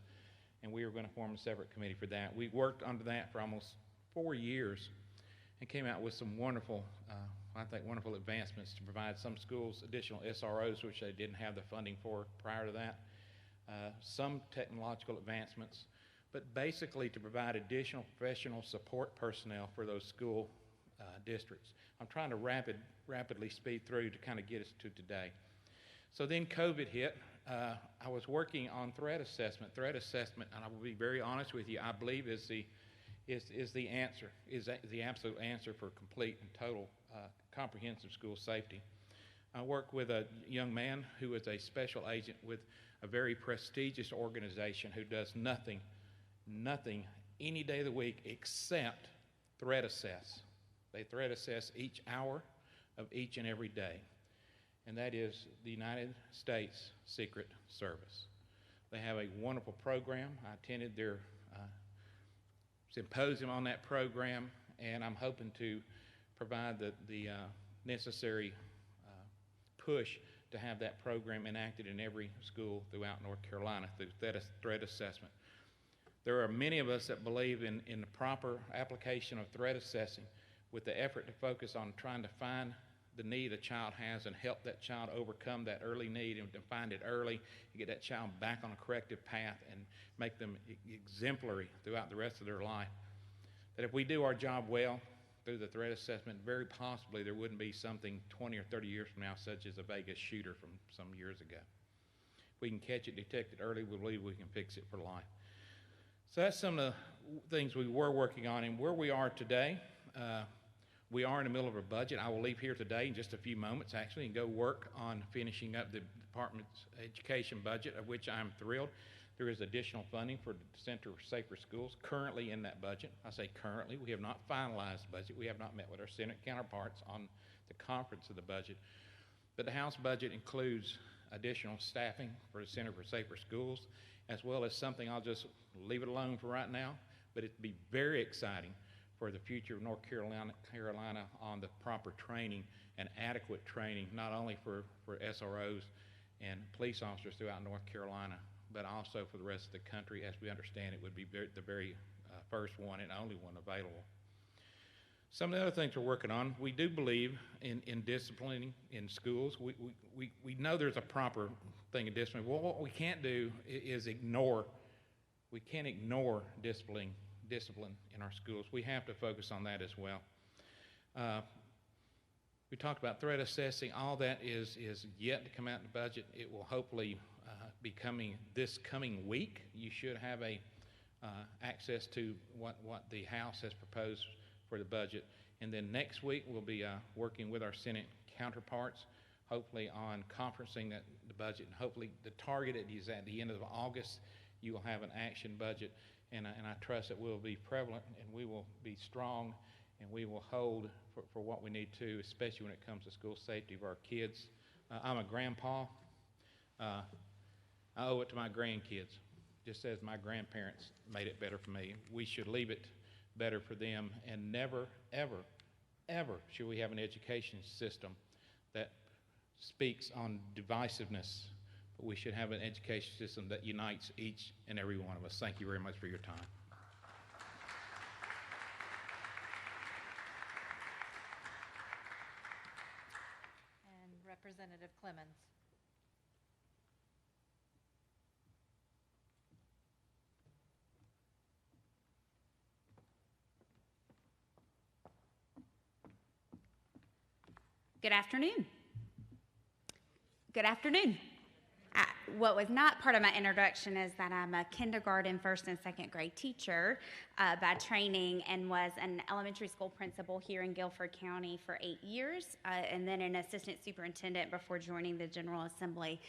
Speaker 16: and we were going to form a separate committee for that. We worked under that for almost 4 years and came out with some wonderful, I think, wonderful advancements to provide some schools additional SROs, which they didn't have the funding for prior to that, some technological advancements, but basically to provide additional professional support personnel for those school districts. I'm trying to rapidly speed through to kind of get us to today. So then COVID hit. I was working on threat assessment. Threat assessment, and I will be very honest with you, I believe is the answer, is the absolute answer for complete and total comprehensive school safety. I work with a young man who is a special agent with a very prestigious organization who does nothing any day of the week except threat assess. They threat assess each hour of each and every day, and that is the United States Secret Service. They have a wonderful program. I attended their symposium on that program, and I'm hoping to provide the necessary push to have that program enacted in every school throughout North Carolina through threat assessment. There are many of us that believe in the proper application of threat assessing with the effort to focus on trying to find the need a child has and help that child overcome that early need and to find it early and get that child back on a corrective path and make them exemplary throughout the rest of their life. That if we do our job well through the threat assessment, very possibly there wouldn't be something 20 or 30 years from now, such as a Vegas shooter from some years ago. If we can catch it, detect it early, we believe we can fix it for life. So that's some of the things we were working on, and where we are today. We are in the middle of a budget. I will leave here today in just a few moments, actually, and go work on finishing up the department's education budget, of which I'm thrilled. There is additional funding for the Center for Safer Schools currently in that budget. I say currently. We have not finalized the budget. We have not met with our Senate counterparts on the conference of the budget. But the House budget includes additional staffing for the Center for Safer Schools, as well as something I'll just leave it alone for right now, but it'd be very exciting for the future of North Carolina on the proper training and adequate training, not only for SROs and police officers throughout North Carolina, but also for the rest of the country. As we understand it, would be the very first one and only one available. Some of the other things we're working on, we do believe in disciplining in schools. We know there's a proper thing of discipline. Well, what we can't do is ignore. We can't ignore discipline in our schools. We have to focus on that as well. We talked about threat assessing. All that is yet to come out in the budget. It will hopefully be coming this coming week. You should have access to what the House has proposed for the budget. And then next week we'll be working with our Senate counterparts, hopefully on conferencing the budget. And hopefully the target is at the end of August. You will have an action budget. And I trust that we'll be prevalent and we will be strong and we will hold for what we need to, especially when it comes to school safety of our kids. I'm a grandpa. I owe it to my grandkids, just as my grandparents made it better for me. We should leave it better for them, and never, ever, ever should we have an education system that speaks on divisiveness. But we should have an education system that unites each and every one of us. Thank you very much for your time.
Speaker 1: And Representative Clemens.
Speaker 17: Good afternoon. Good afternoon. What was not part of my introduction is that I'm a kindergarten, first and second grade teacher by training, and was an elementary school principal here in Guilford County for 8 years, and then an assistant superintendent before joining the General Assembly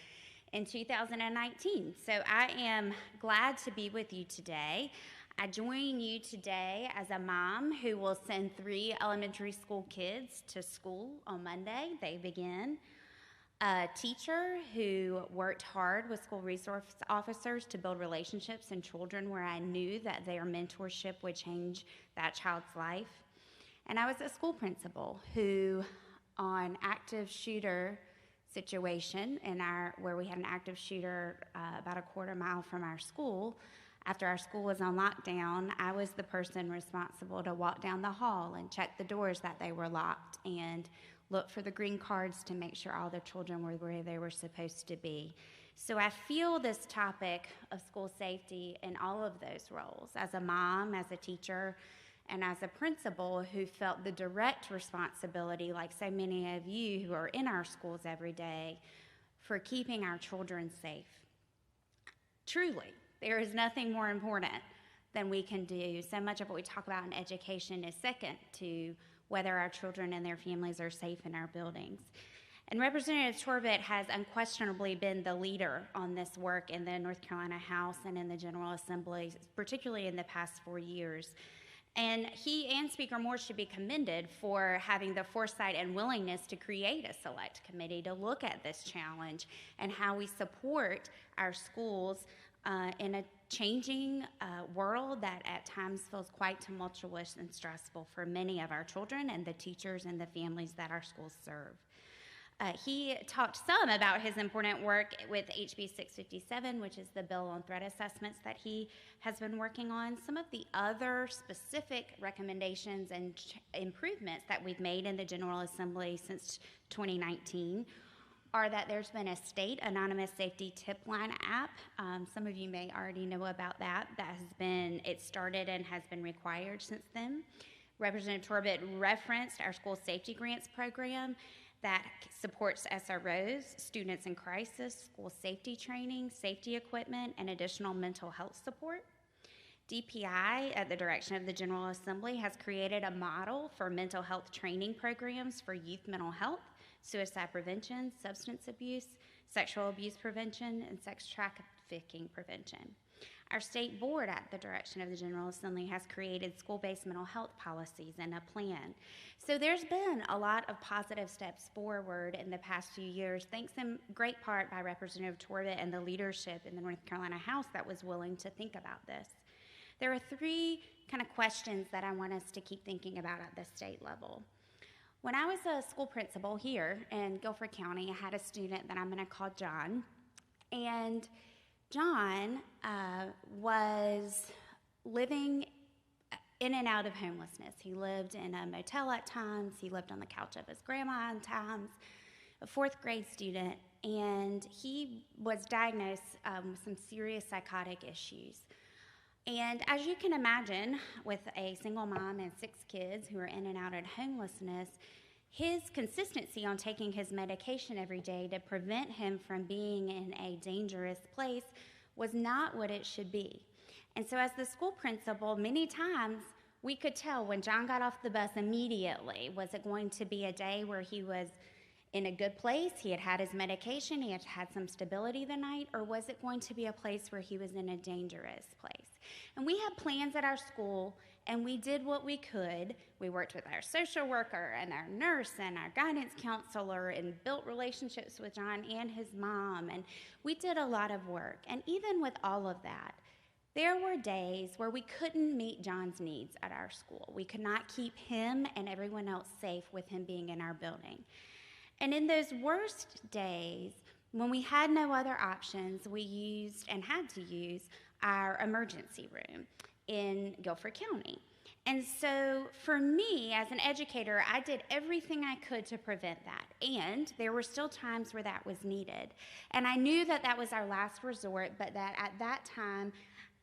Speaker 17: in 2019. So I am glad to be with you today. I join you today as a mom who will send 3 elementary school kids to school on Monday. They begin. A teacher who worked hard with school resource officers to build relationships in children where I knew that their mentorship would change that child's life. And I was a school principal who, on active shooter situation where we had an active shooter about a quarter mile from our school, after our school was on lockdown, I was the person responsible to walk down the hall and check the doors that they were locked and look for the green cards to make sure all the children were where they were supposed to be. So I feel this topic of school safety in all of those roles, as a mom, as a teacher, and as a principal who felt the direct responsibility, like so many of you who are in our schools every day, for keeping our children safe. Truly, there is nothing more important than we can do. So much of what we talk about in education is second to whether our children and their families are safe in our buildings. And Representative Torbett has unquestionably been the leader on this work in the North Carolina House and in the General Assembly, particularly in the past 4 years. And he and Speaker Moore should be commended for having the foresight and willingness to create a select committee to look at this challenge and how we support our schools in a changing world that at times feels quite tumultuous and stressful for many of our children and the teachers and the families that our schools serve. He talked some about his important work with HB 657, which is the bill on threat assessments that he has been working on. Some of the other specific recommendations and improvements that we've made in the General Assembly since 2019 are that there's been a state anonymous safety tip line app. Some of you may already know about that. It started and has been required since then. Representative Torbett referenced our school safety grants program that supports SROs, students in crisis, school safety training, safety equipment, and additional mental health support. DPI, at the direction of the General Assembly, has created a model for mental health training programs for youth mental health, suicide prevention, substance abuse, sexual abuse prevention, and sex trafficking prevention. Our state board, at the direction of the General Assembly, has created school-based mental health policies and a plan. So there's been a lot of positive steps forward in the past few years, thanks in great part by Representative Torbett and the leadership in the North Carolina House that was willing to think about this. There are 3 kind of questions that I want us to keep thinking about at the state level. When I was a school principal here in Guilford County, I had a student that I'm going to call John, and John was living in and out of homelessness. He lived in a motel at times. He lived on the couch of his grandma at times, a 4th grade student, and he was diagnosed with some serious psychotic issues. And as you can imagine, with a single mom and 6 kids who are in and out of homelessness, his consistency on taking his medication every day to prevent him from being in a dangerous place was not what it should be. And so as the school principal, many times we could tell when John got off the bus immediately, was it going to be a day where he was in a good place, he had had his medication, he had had some stability the night, or was it going to be a place where he was in a dangerous place? And we had plans at our school, and we did what we could. We worked with our social worker and our nurse and our guidance counselor and built relationships with John and his mom, and we did a lot of work. And even with all of that, there were days where we couldn't meet John's needs at our school. We could not keep him and everyone else safe with him being in our building. And in those worst days, when we had no other options, we used and had to use our emergency room in Guilford County. And so for me, as an educator, I did everything I could to prevent that. And there were still times where that was needed. And I knew that that was our last resort, but that at that time,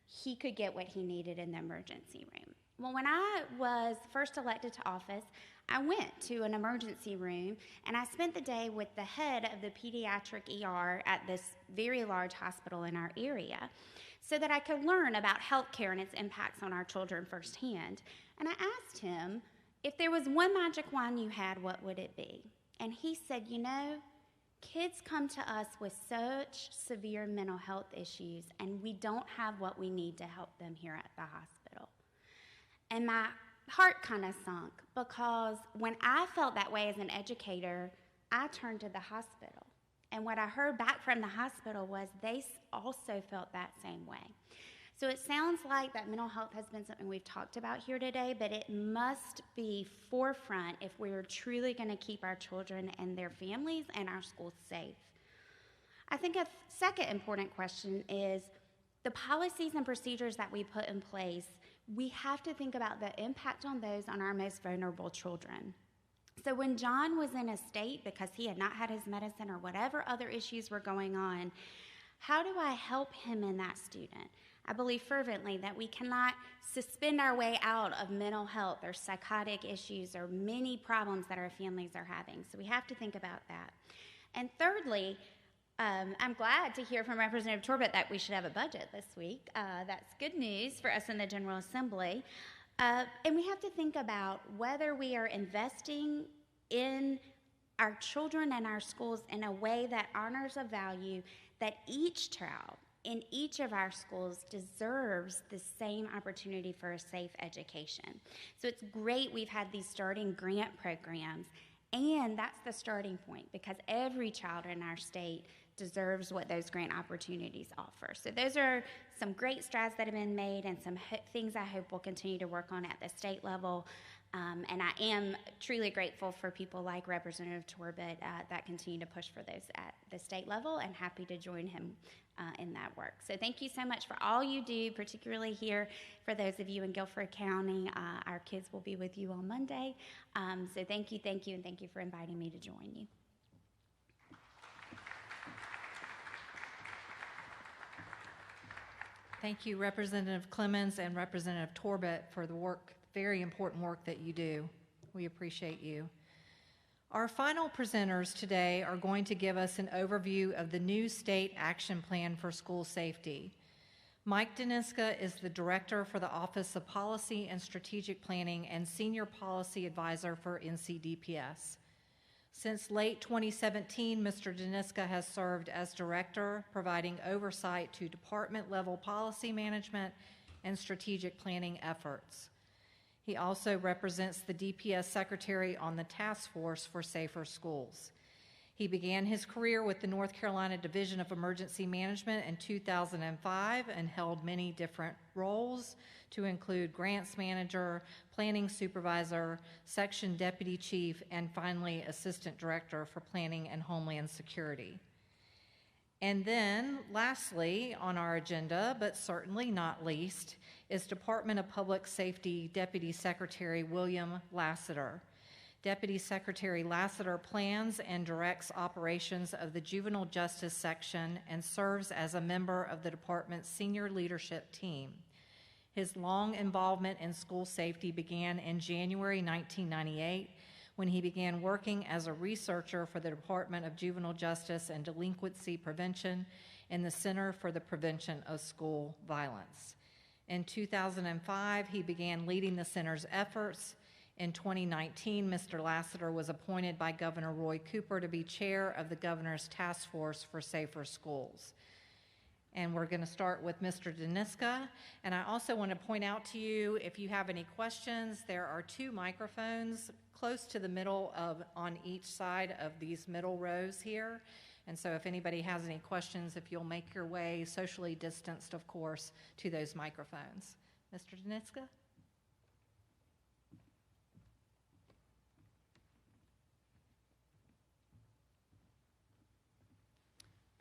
Speaker 17: he could get what he needed in the emergency room. Well, when I was first elected to office, I went to an emergency room, and I spent the day with the head of the pediatric ER at this very large hospital in our area, so that I could learn about healthcare and its impacts on our children firsthand. And I asked him, if there was one magic wand you had, what would it be? And he said, you know, kids come to us with such severe mental health issues, and we don't have what we need to help them here at the hospital. And my heart kind of sunk, because when I felt that way as an educator, I turned to the hospital. And what I heard back from the hospital was they also felt that same way. So it sounds like that mental health has been something we've talked about here today, but it must be forefront if we're truly going to keep our children and their families and our schools safe. I think a second important question is the policies and procedures that we put in place. We have to think about the impact on those on our most vulnerable children. So when John was in a state because he had not had his medicine or whatever other issues were going on, how do I help him and that student? I believe fervently that we cannot suspend our way out of mental health or psychotic issues or many problems that our families are having. So we have to think about that. And thirdly, I'm glad to hear from Representative Torbett that we should have a budget this week. That's good news for us in the General Assembly. And we have to think about whether we are investing in our children and our schools in a way that honors a value that each child in each of our schools deserves the same opportunity for a safe education. So it's great we've had these starting grant programs, and that's the starting point because every child in our state deserves what those grant opportunities offer. So those are some great strides that have been made and some things I hope we'll continue to work on at the state level. And I am truly grateful for people like Representative Torbett that continue to push for those at the state level, and happy to join him in that work. So thank you so much for all you do, particularly here for those of you in Guilford County. Our kids will be with you on Monday. So thank you, and thank you for inviting me to join you.
Speaker 1: Thank you, Representative Clemons and Representative Torbett, for the work, very important work that you do. We appreciate you. Our final presenters today are going to give us an overview of the new state action plan for school safety. Mike Deniska is the Director for the Office of Policy and Strategic Planning and Senior Policy Advisor for NCDPS. Since late 2017, Mr. Deniska has served as director, providing oversight to department-level policy management and strategic planning efforts. He also represents the DPS Secretary on the Task Force for Safer Schools. He began his career with the North Carolina Division of Emergency Management in 2005 and held many different roles to include grants manager, planning supervisor, section deputy chief, and finally assistant director for planning and homeland security. And then lastly on our agenda, but certainly not least, is Department of Public Safety Deputy Secretary William Lassiter. Deputy Secretary Lassiter plans and directs operations of the Juvenile Justice Section and serves as a member of the department's senior leadership team. His long involvement in school safety began in January 1998 when he began working as a researcher for the Department of Juvenile Justice and Delinquency Prevention in the Center for the Prevention of School Violence. In 2005, he began leading the center's efforts. In 2019, Mr. Lassiter was appointed by Governor Roy Cooper to be chair of the governor's task force for safer schools. And we're going to start with Mr. Deniska. And I also want to point out to you, if you have any questions, there are 2 microphones close to the middle on each side of these middle rows here. And so if anybody has any questions, if you'll make your way, socially distanced, of course, to those microphones. Mr. Deniska?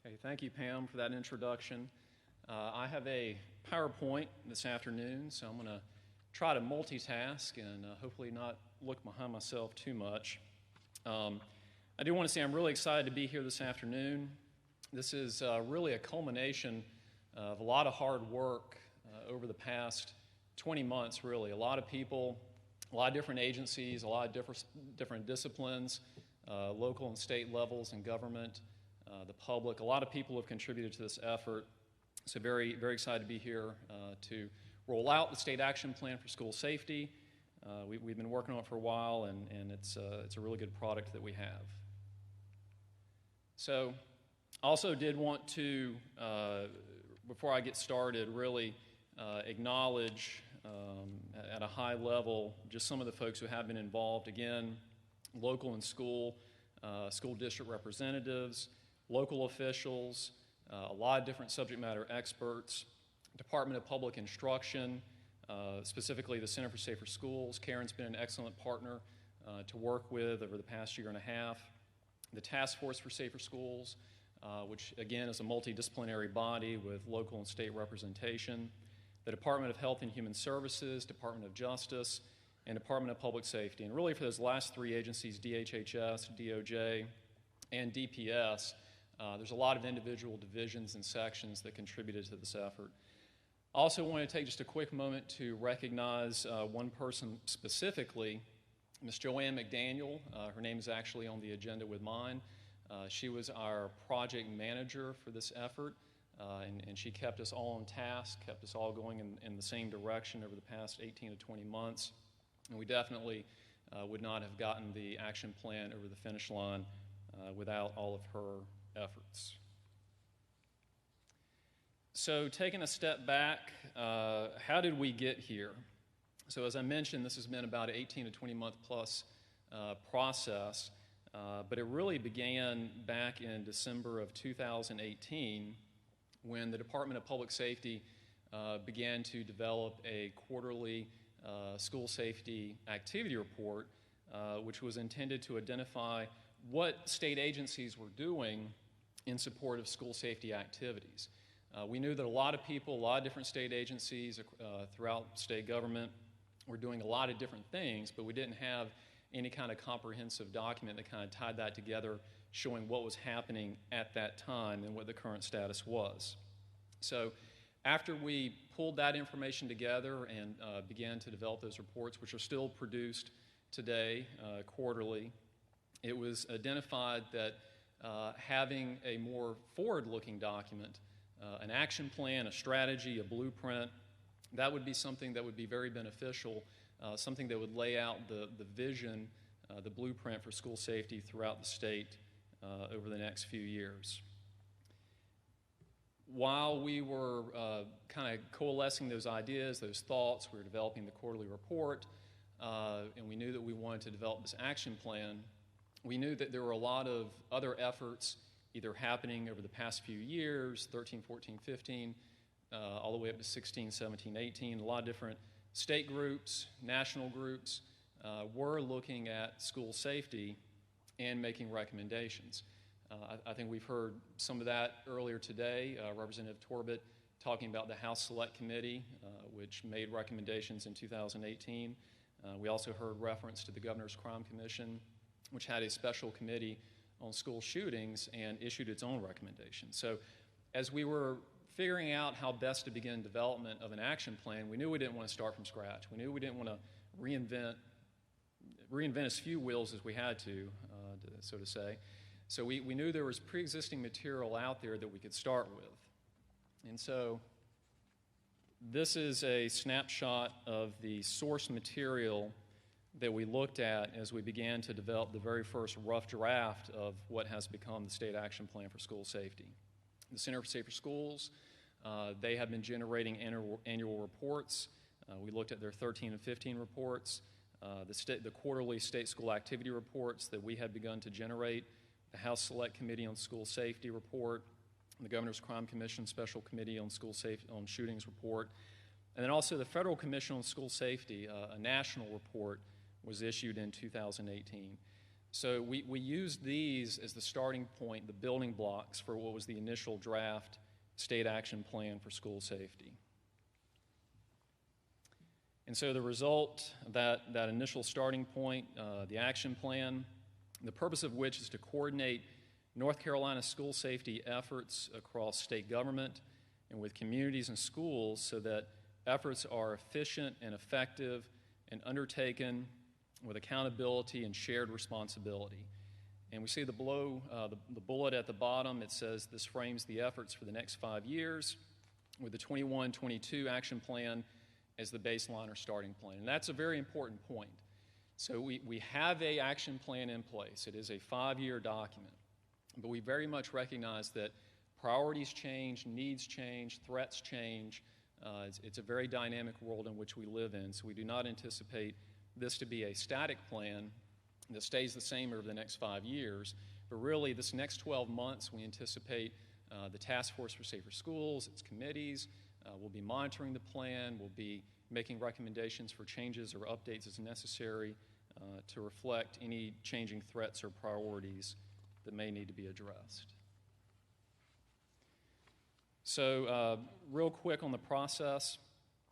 Speaker 18: Okay, thank you, Pam, for that introduction. I have a PowerPoint this afternoon, so I'm going to try to multitask and hopefully not look behind myself too much. I do want to say I'm really excited to be here this afternoon. This is really a culmination of a lot of hard work over the past 20 months, really. A lot of people, a lot of different agencies, a lot of different disciplines, local and state levels in government, the public. A lot of people have contributed to this effort. So very, very excited to be here to roll out the state action plan for school safety. We've been working on it for a while, and it's a really good product that we have. So also did want to, before I get started, really acknowledge at a high level just some of the folks who have been involved. Again, local and school district representatives, local officials, a lot of different subject matter experts, Department of Public Instruction, specifically the Center for Safer Schools. Karen's been an excellent partner to work with over the past year and a half. The Task Force for Safer Schools, which again is a multidisciplinary body with local and state representation. The Department of Health and Human Services, Department of Justice, and Department of Public Safety. And really for those last three agencies, DHHS, DOJ, and DPS, there's a lot of individual divisions and sections that contributed to this effort. I also want to take just a quick moment to recognize one person specifically, Ms. Joanne McDaniel. Her name is actually on the agenda with mine. She was our project manager for this effort, and she kept us all on task, kept us all going in the same direction over the past 18 to 20 months. And we definitely would not have gotten the action plan over the finish line without all of her efforts. So taking a step back, how did we get here? So as I mentioned, this has been about an 18 to 20 month plus process, but it really began back in December of 2018 when the Department of Public Safety began to develop a quarterly school safety activity report, which was intended to identify what state agencies were doing in support of school safety activities. We knew that a lot of people, a lot of different state agencies throughout state government were doing a lot of different things, but we didn't have any kind of comprehensive document that kind of tied that together, showing what was happening at that time and what the current status was. So after we pulled that information together and began to develop those reports, which are still produced today quarterly, it was identified that having a more forward-looking document, an action plan, a strategy, a blueprint, that would be something that would be very beneficial, something that would lay out the vision, the blueprint for school safety throughout the state over the next few years. While we were kind of coalescing those ideas, those thoughts, we were developing the quarterly report, and we knew that we wanted to develop this action plan. We knew that there were a lot of other efforts either happening over the past few years, 13, 14, 15, all the way up to 16, 17, 18. A lot of different state groups, national groups were looking at school safety and making recommendations. I think we've heard some of that earlier today. Representative Torbett talking about the House Select Committee, which made recommendations in 2018. We also heard reference to the Governor's Crime Commission, which had a special committee on school shootings and issued its own recommendations. So as we were figuring out how best to begin development of an action plan, we knew we didn't want to start from scratch. We knew we didn't want to reinvent as few wheels as we had to, so to say. So we knew there was pre-existing material out there that we could start with. And so this is a snapshot of the source material that we looked at as we began to develop the very first rough draft of what has become the State Action Plan for School Safety. The Center for Safer Schools, they have been generating annual reports. We looked at their 13 and 15 reports, the quarterly state school activity reports that we had begun to generate, the House Select Committee on School Safety report, the Governor's Crime Commission Special Committee on on Shootings report, and then also the Federal Commission on School Safety, a national report was issued in 2018. So we used these as the starting point, the building blocks for what was the initial draft state action plan for school safety. And so the result, that initial starting point, the action plan, the purpose of which is to coordinate North Carolina school safety efforts across state government and with communities and schools so that efforts are efficient and effective and undertaken with accountability and shared responsibility. And we see the bullet at the bottom. It says this frames the efforts for the next 5 years with the 21-22 action plan as the baseline or starting plan. And that's a very important point. So we have an action plan in place. It is a 5-year document. But we very much recognize that priorities change, needs change, threats change. It's a very dynamic world in which we live in. So we do not anticipate this to be a static plan that stays the same over the next 5 years. But really, this next 12 months, we anticipate the Task Force for Safer Schools, its committees, will be monitoring the plan, will be making recommendations for changes or updates as necessary to reflect any changing threats or priorities that may need to be addressed. So real quick on the process,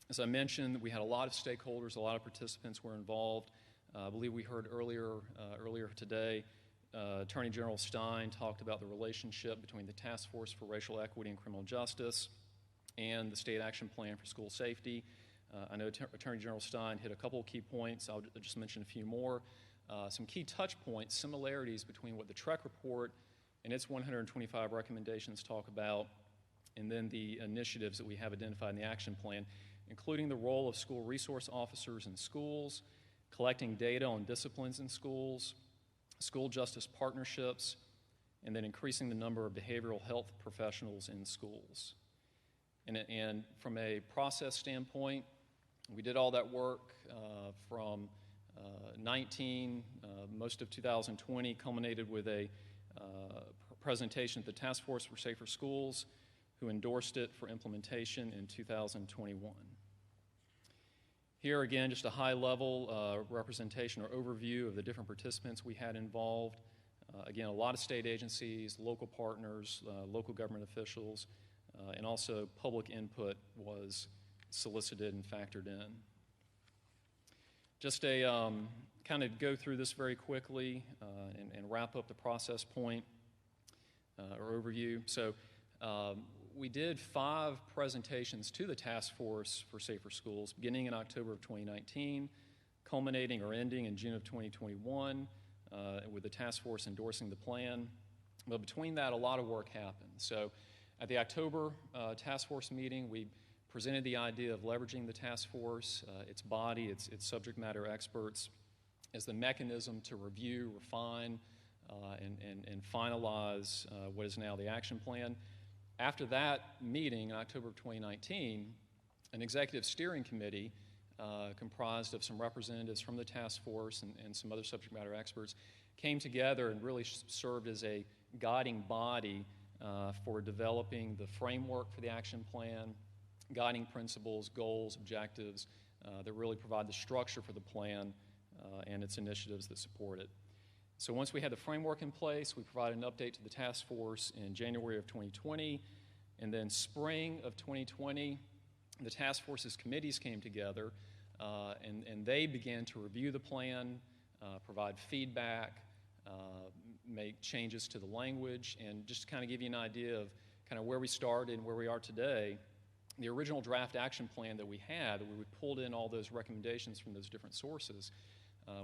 Speaker 18: as I mentioned, we had a lot of stakeholders, a lot of participants were involved. I believe we heard earlier today, Attorney General Stein talked about the relationship between the Task Force for Racial Equity and Criminal Justice and the State Action Plan for School Safety. I know Attorney General Stein hit a couple of key points. I'll just mention a few more. Some key touch points, similarities between what the TREC report and its 125 recommendations talk about, and then the initiatives that we have identified in the action plan, including the role of school resource officers in schools, collecting data on disciplines in schools, school justice partnerships, and then increasing the number of behavioral health professionals in schools. And from a process standpoint, we did all that work from 19, most of 2020 culminated with a presentation at the Task Force for Safer Schools, who endorsed it for implementation in 2021. Here again, just a high-level representation or overview of the different participants we had involved. Again, a lot of state agencies, local partners, local government officials, and also public input was solicited and factored in. Just a kind of go through this very quickly and wrap up the process point or overview. So we did 5 presentations to the Task Force for Safer Schools beginning in October of 2019, culminating or ending in June of 2021 with the task force endorsing the plan. But between that, a lot of work happened. So at the October task force meeting, we presented the idea of leveraging the task force, its body, its subject matter experts, as the mechanism to review, refine, and finalize what is now the action plan. After that meeting in October of 2019, an executive steering committee comprised of some representatives from the task force and some other subject matter experts came together and really served as a guiding body for developing the framework for the action plan, guiding principles, goals, objectives that really provide the structure for the plan and its initiatives that support it. So once we had the framework in place, we provided an update to the task force in January of 2020, and then spring of 2020, the task force's committees came together and they began to review the plan, provide feedback, make changes to the language, and just to kind of give you an idea of kind of where we started and where we are today. The original draft action plan that we had, where we pulled in all those recommendations from those different sources,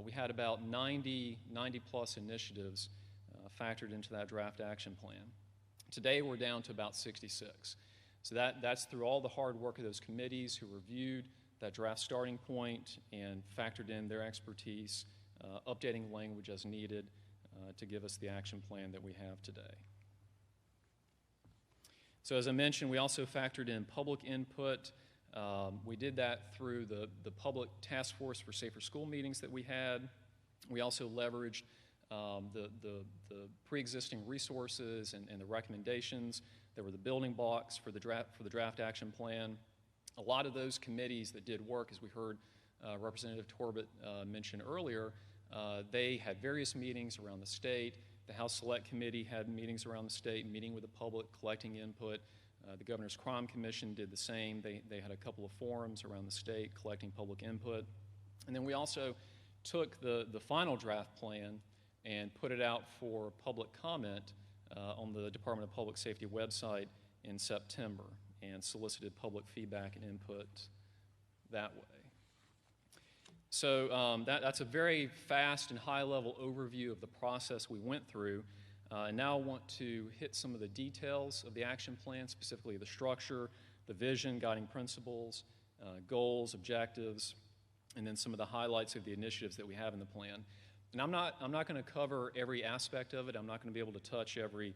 Speaker 18: we had about 90 plus initiatives factored into that draft action plan. Today we're down to about 66. So that's through all the hard work of those committees who reviewed that draft starting point and factored in their expertise, updating language as needed to give us the action plan that we have today. So as I mentioned, we also factored in public input. We did that through the public task force for safer school meetings that we had. We also leveraged the pre-existing resources and the recommendations that were the building blocks for the draft action plan. A lot of those committees that did work, as we heard Representative Torbett mention earlier, they had various meetings around the state. The House Select Committee had meetings around the state, meeting with the public, collecting input, The Governor's Crime Commission did the same. They had a couple of forums around the state collecting public input. And then we also took the final draft plan and put it out for public comment on the Department of Public Safety website in September and solicited public feedback and input that way. So that's a very fast and high-level overview of the process we went through. And now I want to hit some of the details of the action plan, specifically the structure, the vision, guiding principles, goals, objectives, and then some of the highlights of the initiatives that we have in the plan. And I'm not going to cover every aspect of it. I'm not going to be able to touch every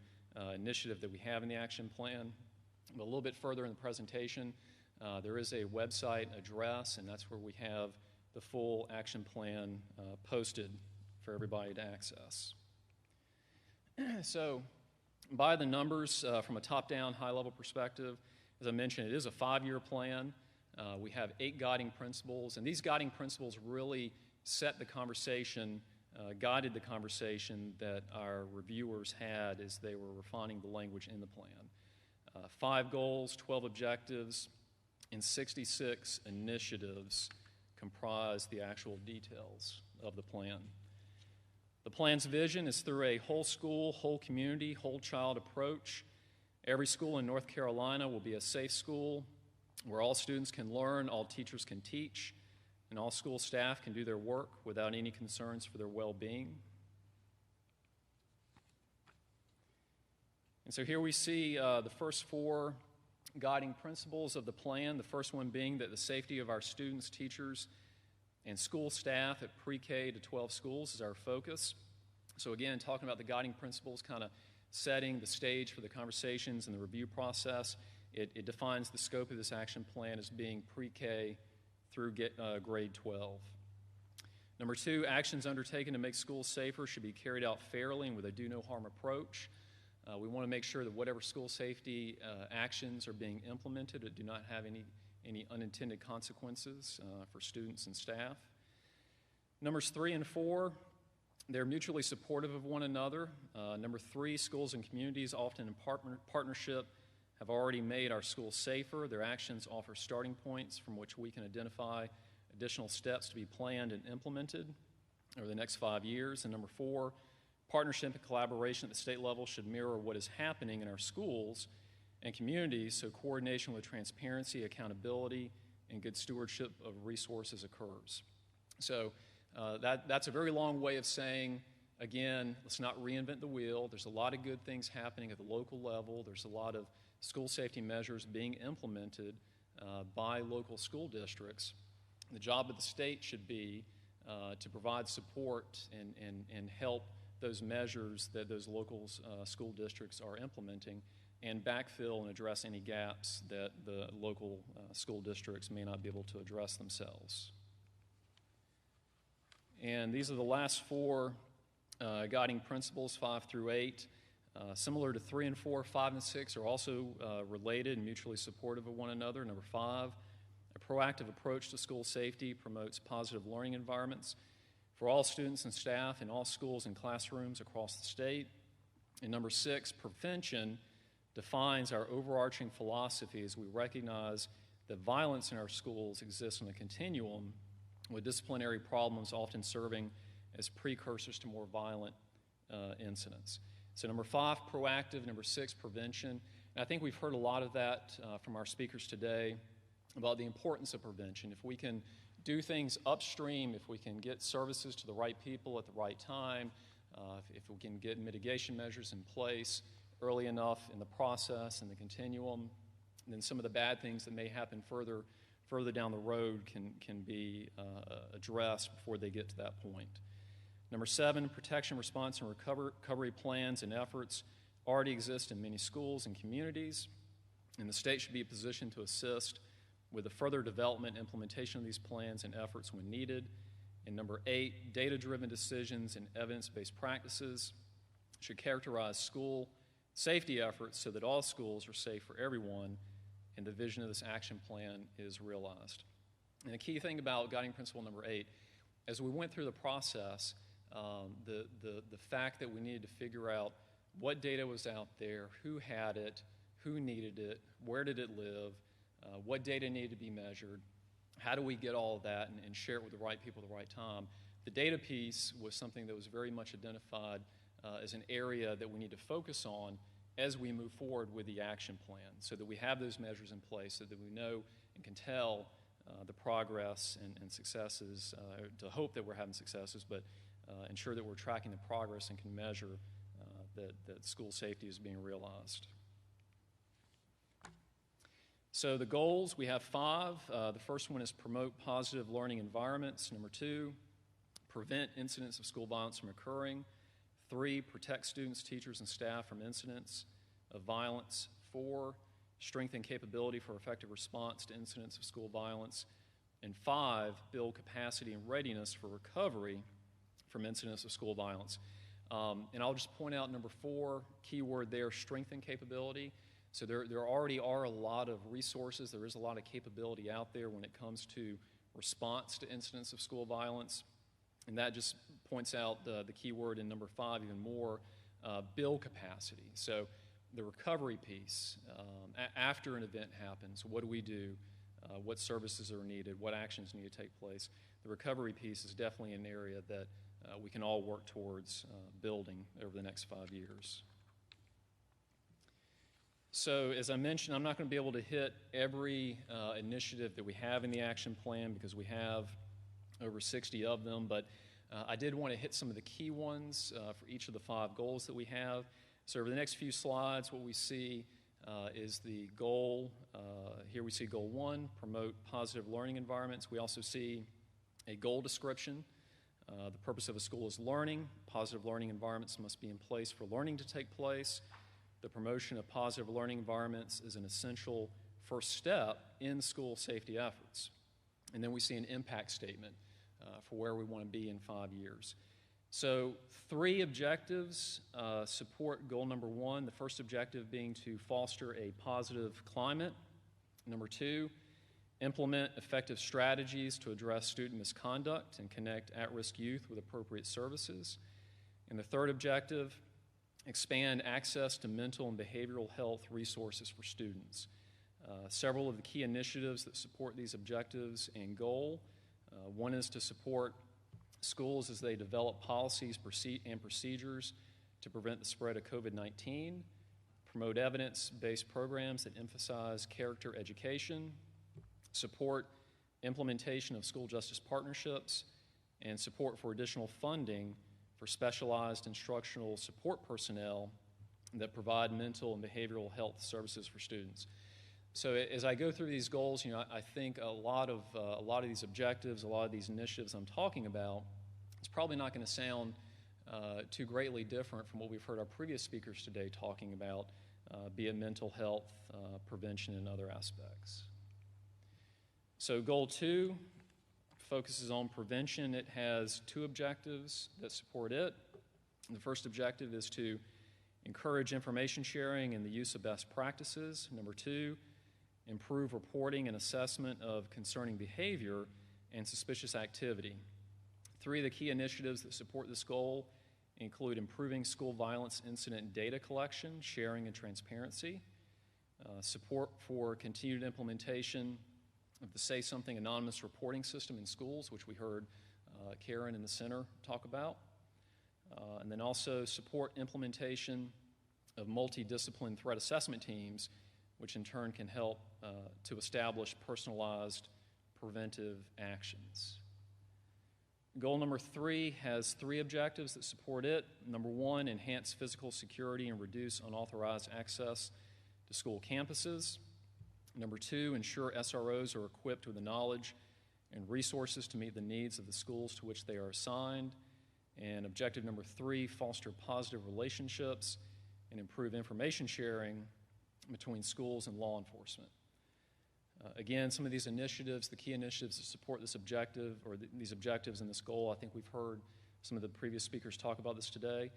Speaker 18: initiative that we have in the action plan. But a little bit further in the presentation, there is a website address, and that's where we have the full action plan posted for everybody to access. So, by the numbers, from a top-down, high-level perspective, as I mentioned, it is a 5-year plan. We have 8 guiding principles, and these guiding principles really set the conversation, guided the conversation that our reviewers had as they were refining the language in the plan. 5 goals, 12 objectives, and 66 initiatives comprise the actual details of the plan. The plan's vision is through a whole school, whole community, whole child approach. Every school in North Carolina will be a safe school where all students can learn, all teachers can teach, and all school staff can do their work without any concerns for their well-being. And so here we see the first 4 guiding principles of the plan, the first one being that the safety of our students, teachers, and school staff at pre-K to 12 schools is our focus. So again, talking about the guiding principles, kind of setting the stage for the conversations and the review process, it defines the scope of this action plan as being pre-K through grade 12. Number 2, actions undertaken to make schools safer should be carried out fairly and with a do-no-harm approach. We want to make sure that whatever school safety actions are being implemented do not have any unintended consequences for students and staff. Numbers 3 and 4, they're mutually supportive of one another. Number 3, schools and communities, often in partnership, have already made our schools safer. Their actions offer starting points from which we can identify additional steps to be planned and implemented over the next 5 years. And number 4, partnership and collaboration at the state level should mirror what is happening in our schools and communities, so coordination with transparency, accountability, and good stewardship of resources occurs. So that's a very long way of saying, again, let's not reinvent the wheel. There's a lot of good things happening at the local level. There's a lot of school safety measures being implemented by local school districts. The job of the state should be to provide support and help those measures that those local school districts are implementing and backfill and address any gaps that the local school districts may not be able to address themselves. And these are the last 4 guiding principles, 5 through 8. Similar to 3 and 4, 5 and 6 are also related and mutually supportive of one another. Number 5, a proactive approach to school safety promotes positive learning environments for all students and staff in all schools and classrooms across the state. And number 6, prevention defines our overarching philosophy as we recognize that violence in our schools exists in a continuum, with disciplinary problems often serving as precursors to more violent incidents. So number 5, proactive. Number 6, prevention. And I think we've heard a lot of that from our speakers today about the importance of prevention. If we can do things upstream, if we can get services to the right people at the right time, if we can get mitigation measures in place early enough in the process and the continuum, then some of the bad things that may happen further down the road can be addressed before they get to that point. Number 7, protection, response, and recovery plans and efforts already exist in many schools and communities, and the state should be positioned to assist with the further development and implementation of these plans and efforts when needed. And number 8, data-driven decisions and evidence-based practices should characterize school safety efforts so that all schools are safe for everyone and the vision of this action plan is realized. And the key thing about guiding principle number 8, as we went through the process, the fact that we needed to figure out what data was out there, who had it, who needed it, where did it live, what data needed to be measured, how do we get all of that and share it with the right people at the right time. The data piece was something that was very much identified as an area that we need to focus on as we move forward with the action plan, so that we have those measures in place, so that we know and can tell the progress and successes, to hope that we're having successes, but ensure that we're tracking the progress and can measure that school safety is being realized. So the goals, we have 5. The first one is promote positive learning environments. Number 2, prevent incidents of school violence from occurring. 3, protect students, teachers, and staff from incidents of violence. 4, strengthen capability for effective response to incidents of school violence. And 5, build capacity and readiness for recovery from incidents of school violence. And I'll just point out number 4, keyword there, strengthen capability. So there already are a lot of resources. There is a lot of capability out there when it comes to response to incidents of school violence. And that just points out the keyword in number 5 even more, build capacity. So the recovery piece, after an event happens, what do we do? What services are needed? What actions need to take place? The recovery piece is definitely an area that we can all work towards building over the next 5 years. So as I mentioned, I'm not going to be able to hit every initiative that we have in the action plan because we have over 60 of them, but I did want to hit some of the key ones for each of the 5 goals that we have. So over the next few slides, what we see is the goal. Here we see goal 1, promote positive learning environments. We also see a goal description. The purpose of a school is learning. Positive learning environments must be in place for learning to take place. The promotion of positive learning environments is an essential first step in school safety efforts. And then we see an impact statement for where we want to be in 5 years. So 3 objectives support goal number 1. The first objective being to foster a positive climate. Number 2, implement effective strategies to address student misconduct and connect at-risk youth with appropriate services. And the third objective, expand access to mental and behavioral health resources for students. Several of the key initiatives that support these objectives and goal. One is to support schools as they develop policies and procedures to prevent the spread of COVID-19, promote evidence-based programs that emphasize character education, support implementation of school justice partnerships, and support for additional funding for specialized instructional support personnel that provide mental and behavioral health services for students. So as I go through these goals, I think a lot of these objectives, a lot of these initiatives I'm talking about, it's probably not going to sound too greatly different from what we've heard our previous speakers today talking about, be it mental health, prevention, and other aspects. So goal 2 focuses on prevention. It has 2 objectives that support it. The first objective is to encourage information sharing and the use of best practices. Number 2, improve reporting and assessment of concerning behavior and suspicious activity. 3 of the key initiatives that support this goal include improving school violence incident data collection, sharing, and transparency, support for continued implementation of the Say Something anonymous reporting system in schools, which we heard Karen in the center talk about, and then also support implementation of multidiscipline threat assessment teams, which in turn can help to establish personalized preventive actions. Goal number 3 has 3 objectives that support it. Number 1, enhance physical security and reduce unauthorized access to school campuses. Number 2, ensure SROs are equipped with the knowledge and resources to meet the needs of the schools to which they are assigned. And objective number 3, foster positive relationships and improve information sharing between schools and law enforcement. Again, some of these initiatives, the key initiatives that support this objective or these objectives and this goal, I think we've heard some of the previous speakers talk about this today.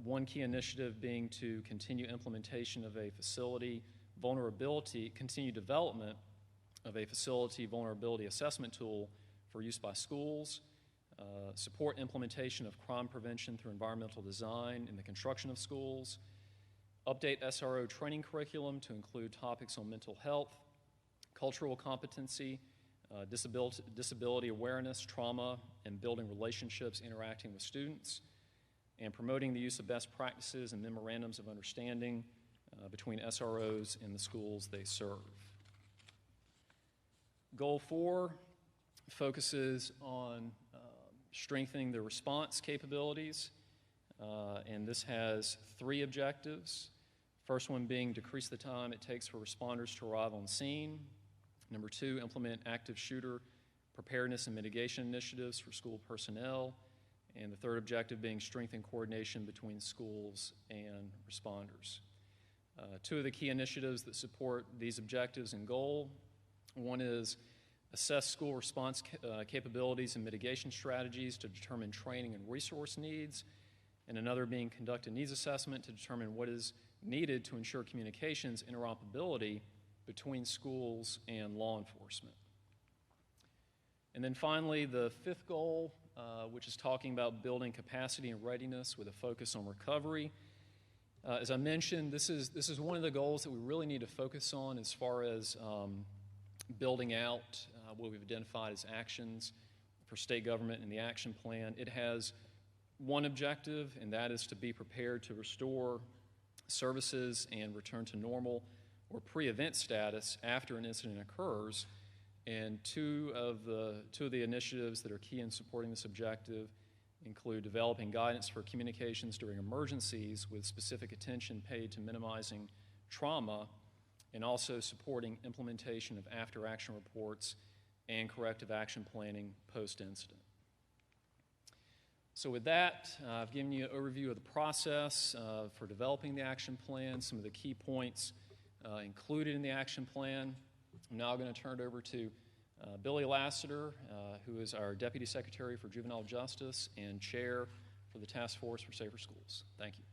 Speaker 18: One key initiative being to continue implementation of a facility vulnerability, continue development of a facility vulnerability assessment tool for use by schools, support implementation of crime prevention through environmental design in the construction of schools, update SRO training curriculum to include topics on mental health, cultural competency, disability awareness, trauma, and building relationships interacting with students, and promoting the use of best practices and memorandums of understanding between SROs and the schools they serve. Goal 4 focuses on strengthening the response capabilities, and this has 3 objectives. First one being decrease the time it takes for responders to arrive on scene. Number 2, implement active shooter preparedness and mitigation initiatives for school personnel. And the third objective being strengthen coordination between schools and responders. 2 of the key initiatives that support these objectives and goal, one is assess school response capabilities and mitigation strategies to determine training and resource needs, and another being conduct a needs assessment to determine what is needed to ensure communications interoperability between schools and law enforcement. And then finally, the 5th goal, which is talking about building capacity and readiness with a focus on recovery. As I mentioned, this is one of the goals that we really need to focus on as far as building out what we've identified as actions for state government in the action plan. It has one objective, and that is to be prepared to restore services and return to normal or pre-event status after an incident occurs. And two of the initiatives that are key in supporting this objective include developing guidance for communications during emergencies with specific attention paid to minimizing trauma, and also supporting implementation of after-action reports and corrective action planning post-incident. So with that, I've given you an overview of the process for developing the action plan, some of the key points included in the action plan. I'm now going to turn it over to Billy Lassiter, who is our Deputy Secretary for Juvenile Justice and Chair for the Task Force for Safer Schools. Thank you.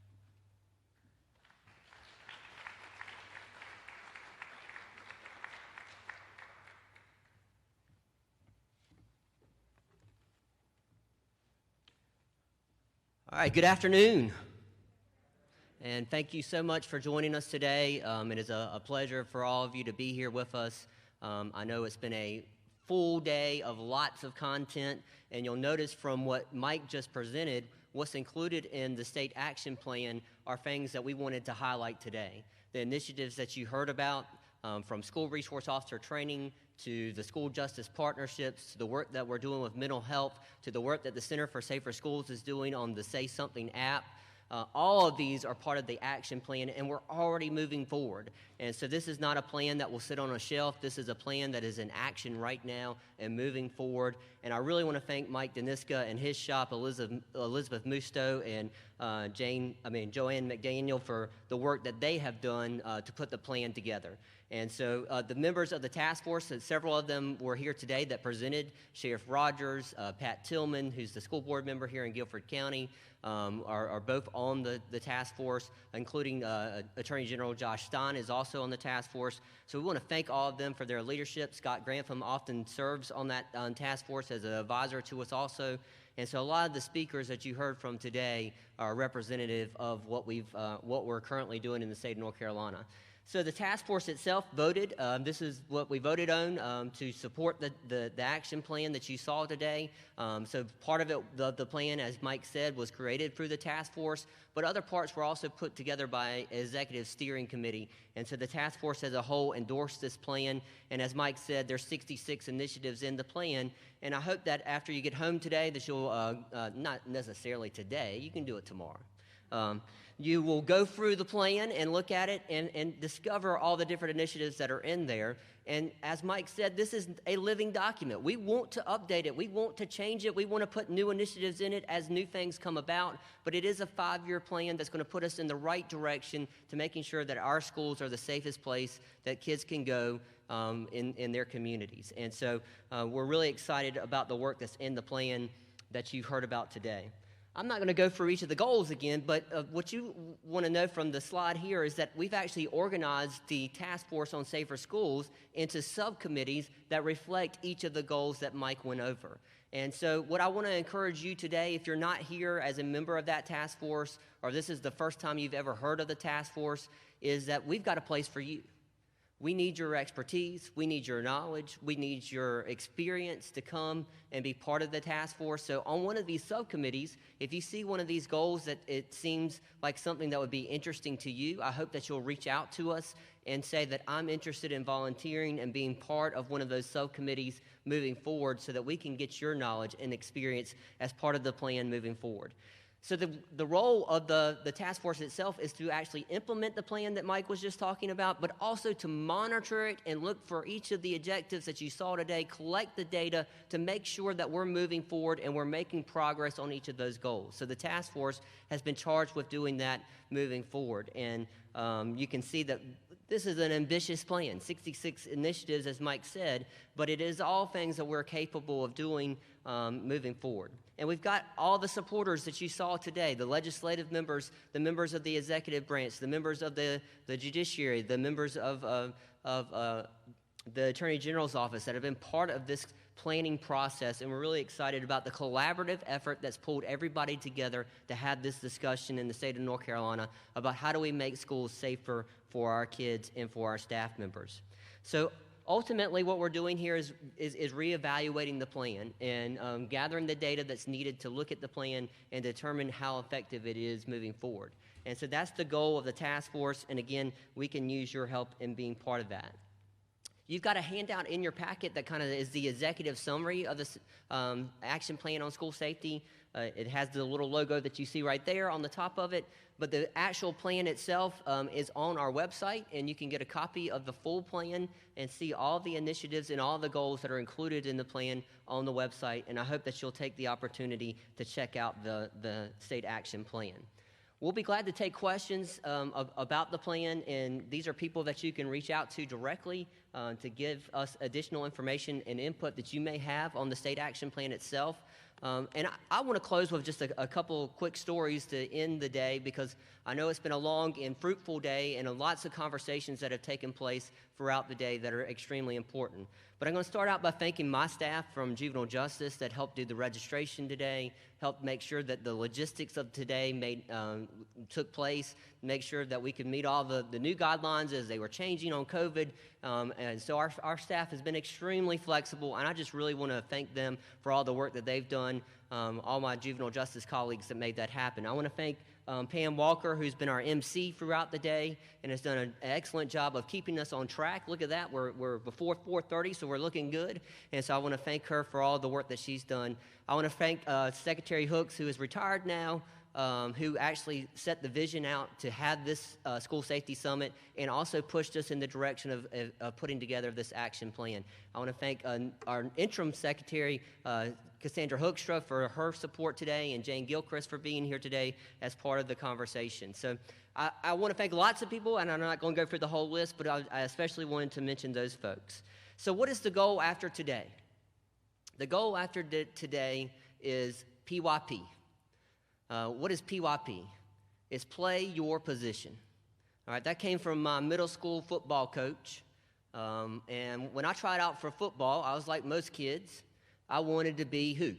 Speaker 19: All right, good afternoon. And thank you so much for joining us today. It is a pleasure for all of you to be here with us. I know it's been a full day of lots of content, and you'll notice from what Mike just presented, what's included in the state action plan are things that we wanted to highlight today. The initiatives that you heard about, from school resource officer training to the school justice partnerships, to the work that we're doing with mental health, to the work that the Center for Safer Schools is doing on the Say Something app. All of these are part of the action plan, and we're already moving forward. And so this is not a plan that will sit on a shelf. This is a plan that is in action right now and moving forward. And I really want to thank Mike Deniska and his shop, Elizabeth Musto and Joanne McDaniel, for the work that they have done to put the plan together. And so the members of the task force, several of them were here today that presented. Sheriff Rogers, Pat Tillman, who's the school board member here in Guilford County, are both on the task force, including Attorney General Josh Stein is also on the task force. So we want to thank all of them for their leadership. Scott Grantham often serves on that task force as an advisor to us also. And so a lot of the speakers that you heard from today are representative of what we're currently doing in the state of North Carolina. So the task force itself voted. This is what we voted on to support the action plan that you saw today. So part of it, the plan, as Mike said, was created through the task force, but other parts were also put together by executive steering committee. And so the task force as a whole endorsed this plan. And as Mike said, there's 66 initiatives in the plan. And I hope that after you get home today, that you'll, not necessarily today, you can do it tomorrow. You will go through the plan and look at it and discover all the different initiatives that are in there. And as Mike said, this is a living document. We want to update it. We want to change it. We want to put new initiatives in it as new things come about. But it is a 5-year plan that's going to put us in the right direction to making sure that our schools are the safest place that kids can go in their communities. And so we're really excited about the work that's in the plan that you've heard about today. I'm not going to go through each of the goals again, but what you want to know from the slide here is that we've actually organized the Task Force on Safer Schools into subcommittees that reflect each of the goals that Mike went over. And so what I want to encourage you today, if you're not here as a member of that task force, or this is the first time you've ever heard of the task force, is that we've got a place for you. We need your expertise, we need your knowledge, we need your experience to come and be part of the task force. So on one of these subcommittees, if you see one of these goals that it seems like something that would be interesting to you, I hope that you'll reach out to us and say that I'm interested in volunteering and being part of one of those subcommittees moving forward so that we can get your knowledge and experience as part of the plan moving forward. So the role of the task force itself is to actually implement the plan that Mike was just talking about, but also to monitor it and look for each of the objectives that you saw today, collect the data to make sure that we're moving forward and we're making progress on each of those goals. So the task force has been charged with doing that moving forward. And you can see that this is an ambitious plan, 66 initiatives, as Mike said, but it is all things that we're capable of doing moving forward. And we've got all the supporters that you saw today, the legislative members, the members of the executive branch, the members of the judiciary, the members of the Attorney General's office that have been part of this planning process, and we're really excited about the collaborative effort that's pulled everybody together to have this discussion in the state of North Carolina about how do we make schools safer for our kids and for our staff members. So ultimately, what we're doing here is reevaluating the plan and gathering the data that's needed to look at the plan and determine how effective it is moving forward. And so that's the goal of the task force, and again, we can use your help in being part of that. You've got a handout in your packet that kind of is the executive summary of this action plan on school safety. It has the little logo that you see right there on the top of it, but the actual plan itself is on our website, and you can get a copy of the full plan and see all the initiatives and all the goals that are included in the plan on the website, and I hope that you'll take the opportunity to check out the state action plan. We'll be glad to take questions about the plan, and these are people that you can reach out to directly to give us additional information and input that you may have on the state action plan itself. And I want to close with just a couple quick stories to end the day, because I know it's been a long and fruitful day and lots of conversations that have taken place throughout the day that are extremely important. But I'm going to start out by thanking my staff from Juvenile Justice that helped do the registration today, helped make sure that the logistics of today took place, make sure that we could meet all the new guidelines as they were changing on COVID. And so our staff has been extremely flexible, and I just really want to thank them for all the work that they've done, all my juvenile justice colleagues that made that happen. I want to thank Pam Walker, who's been our MC throughout the day and has done an excellent job of keeping us on track. Look at that, we're before 4:30, so we're looking good. And so I want to thank her for all the work that she's done. I want to thank Secretary Hooks, who is retired now, who actually set the vision out to have this school safety summit and also pushed us in the direction of putting together this action plan. I want to thank our interim secretary, Cassandra Hookstra, for her support today, and Jane Gilchrist for being here today as part of the conversation. So I want to thank lots of people, and I'm not going to go through the whole list, but I especially wanted to mention those folks. So what is the goal after today? The goal after today is PYP. What is PYP? It's play your position. All right, that came from my middle school football coach. And when I tried out for football, I was like most kids. I wanted to be who?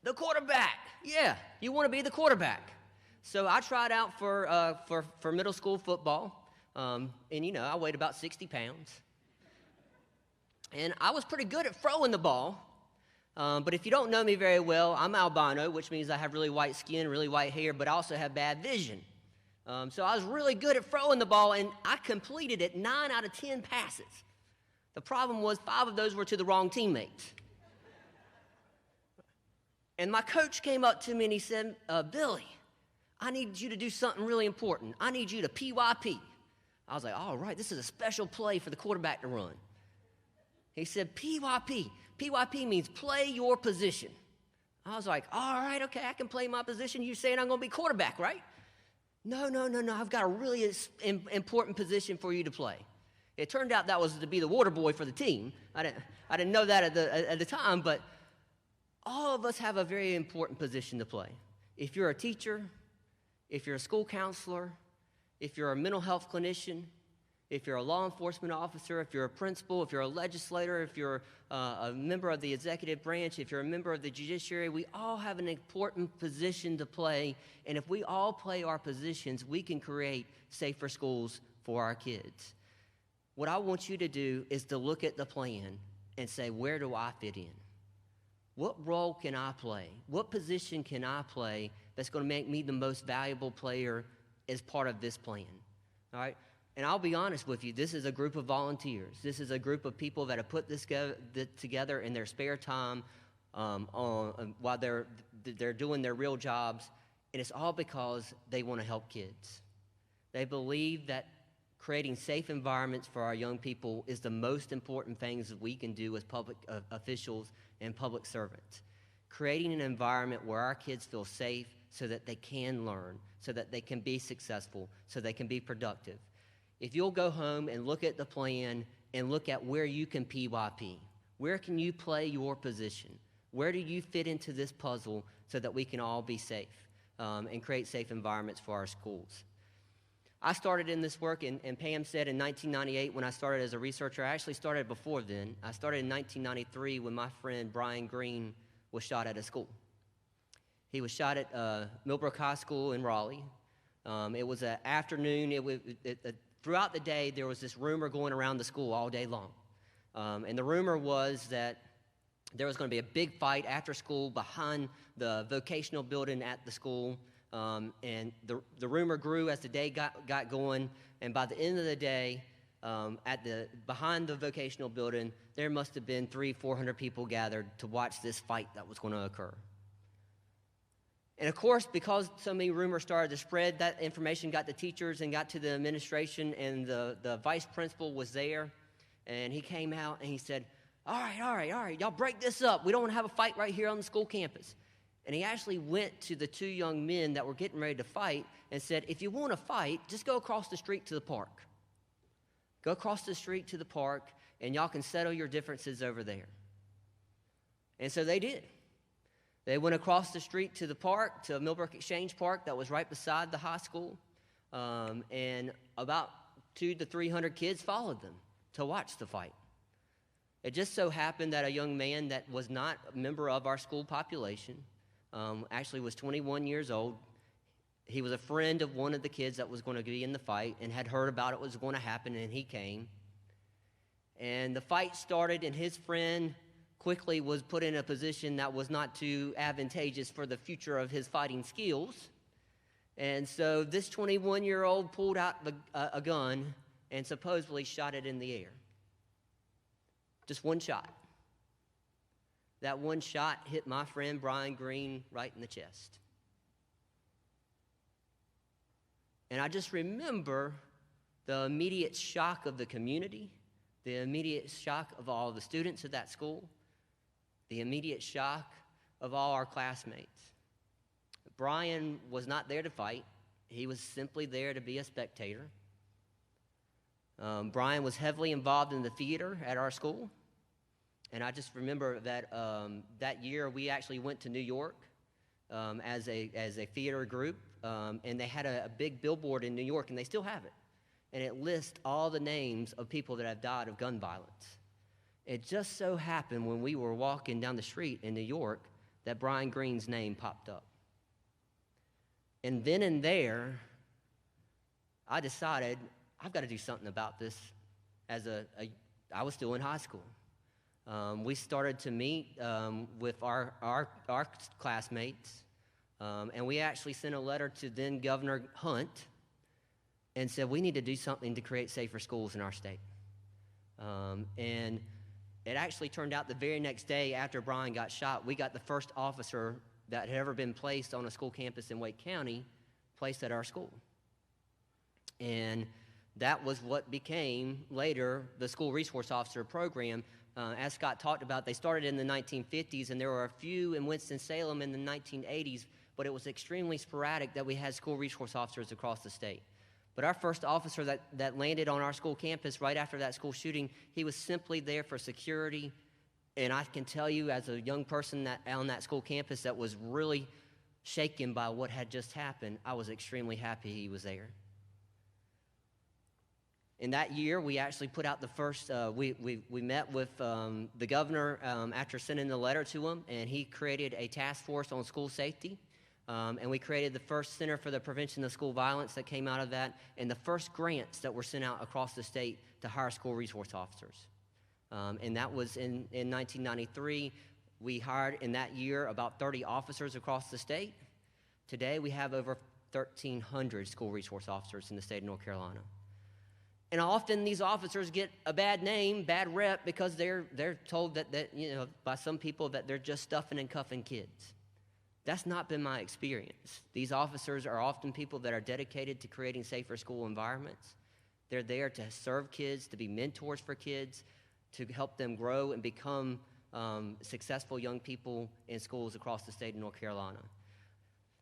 Speaker 19: The quarterback. Yeah, you want to be the quarterback. So I tried out for middle school football. And, you know, I weighed about 60 pounds. And I was pretty good at throwing the ball. But if you don't know me very well, I'm albino, which means I have really white skin, really white hair, but I also have bad vision. So I was really good at throwing the ball, and I completed it 9 out of 10 passes. The problem was 5 of those were to the wrong teammates. And my coach came up to me and he said, Billy, I need you to do something really important. I need you to PYP. I was like, all right, this is a special play for the quarterback to run. He said, PYP. PYP means play your position. I was like, all right, okay, I can play my position. You're saying I'm going to be quarterback, right? No, I've got a really important position for you to play. It turned out that was to be the water boy for the team. I didn't know that at the time, but all of us have a very important position to play. If you're a teacher, if you're a school counselor, if you're a mental health clinician, if you're a law enforcement officer, if you're a principal, if you're a legislator, if you're a member of the executive branch, if you're a member of the judiciary, we all have an important position to play. And if we all play our positions, we can create safer schools for our kids. What I want you to do is to look at the plan and say, where do I fit in? What role can I play? What position can I play that's going to make me the most valuable player as part of this plan? All right? And I'll be honest with you, this is a group of volunteers. This is a group of people that have put this together in their spare time while they're doing their real jobs. And it's all because they want to help kids. They believe that creating safe environments for our young people is the most important things that we can do as public officials and public servants. Creating an environment where our kids feel safe so that they can learn, so that they can be successful, so they can be productive. If you'll go home and look at the plan and look at where you can PYP, where can you play your position? Where do you fit into this puzzle so that we can all be safe and create safe environments for our schools? I started in this work, and Pam said in 1998 when I started as a researcher. I actually started before then. I started in 1993 when my friend Brian Green was shot at a school. He was shot at Millbrook High School in Raleigh. It was an afternoon. Throughout the day, there was this rumor going around the school all day long. And the rumor was that there was going to be a big fight after school behind the vocational building at the school. And the rumor grew as the day got going. And by the end of the day, behind the vocational building, there must have been 300-400 people gathered to watch this fight that was going to occur. And of course, because so many rumors started to spread, that information got to teachers and got to the administration, and the vice principal was there, and he came out and he said, all right, y'all break this up. We don't want to have a fight right here on the school campus. And he actually went to the two young men that were getting ready to fight and said, if you want to fight, just go across the street to the park. Go across the street to the park, and y'all can settle your differences over there. And so they did. They went across the street to the park, to Millbrook Exchange Park that was right beside the high school, and about 200 to 300 kids followed them to watch the fight. It just so happened that a young man that was not a member of our school population, actually was 21 years old. He was a friend of one of the kids that was going to be in the fight and had heard about it was going to happen, and he came. And the fight started, and his friend quickly was put in a position that was not too advantageous for the future of his fighting skills. And so this 21-year-old pulled out a gun and supposedly shot it in the air. Just one shot. That one shot hit my friend Brian Green right in the chest. And I just remember the immediate shock of the community, the immediate shock of all the students at that school, the immediate shock of all our classmates. Brian was not there to fight. He was simply there to be a spectator. Brian was heavily involved in the theater at our school. And I just remember that that year we actually went to New York as a theater group, and they had a big billboard in New York, and they still have it. And it lists all the names of people that have died of gun violence. It just so happened when we were walking down the street in New York that Brian Green's name popped up. And then and there, I decided I've got to do something about this. I was still in high school. We started to meet with our classmates, and we actually sent a letter to then Governor Hunt and said we need to do something to create safer schools in our state. And it actually turned out the very next day after Brian got shot, we got the first officer that had ever been placed on a school campus in Wake County placed at our school. And that was what became later the School Resource Officer Program. As Scott talked about, they started in the 1950s, and there were a few in Winston-Salem in the 1980s, but it was extremely sporadic that we had school resource officers across the state. But our first officer that landed on our school campus right after that school shooting, he was simply there for security And I can tell you, as a young person on that school campus that was really shaken by what had just happened, I was extremely happy he was there. In that year, we actually put out the first, we met with the governor after sending the letter to him, and he created a task force on school safety. And we created the first Center for the Prevention of School Violence that came out of that, and the first grants that were sent out across the state to hire school resource officers. And that was in 1993. We hired in that year about 30 officers across the state. Today, we have over 1,300 school resource officers in the state of North Carolina. And often these officers get a bad name, bad rep, because they're told that by some people that they're just stuffing and cuffing kids. That's not been my experience. These officers are often people that are dedicated to creating safer school environments. They're there to serve kids, to be mentors for kids, to help them grow and become successful young people in schools across the state of North Carolina.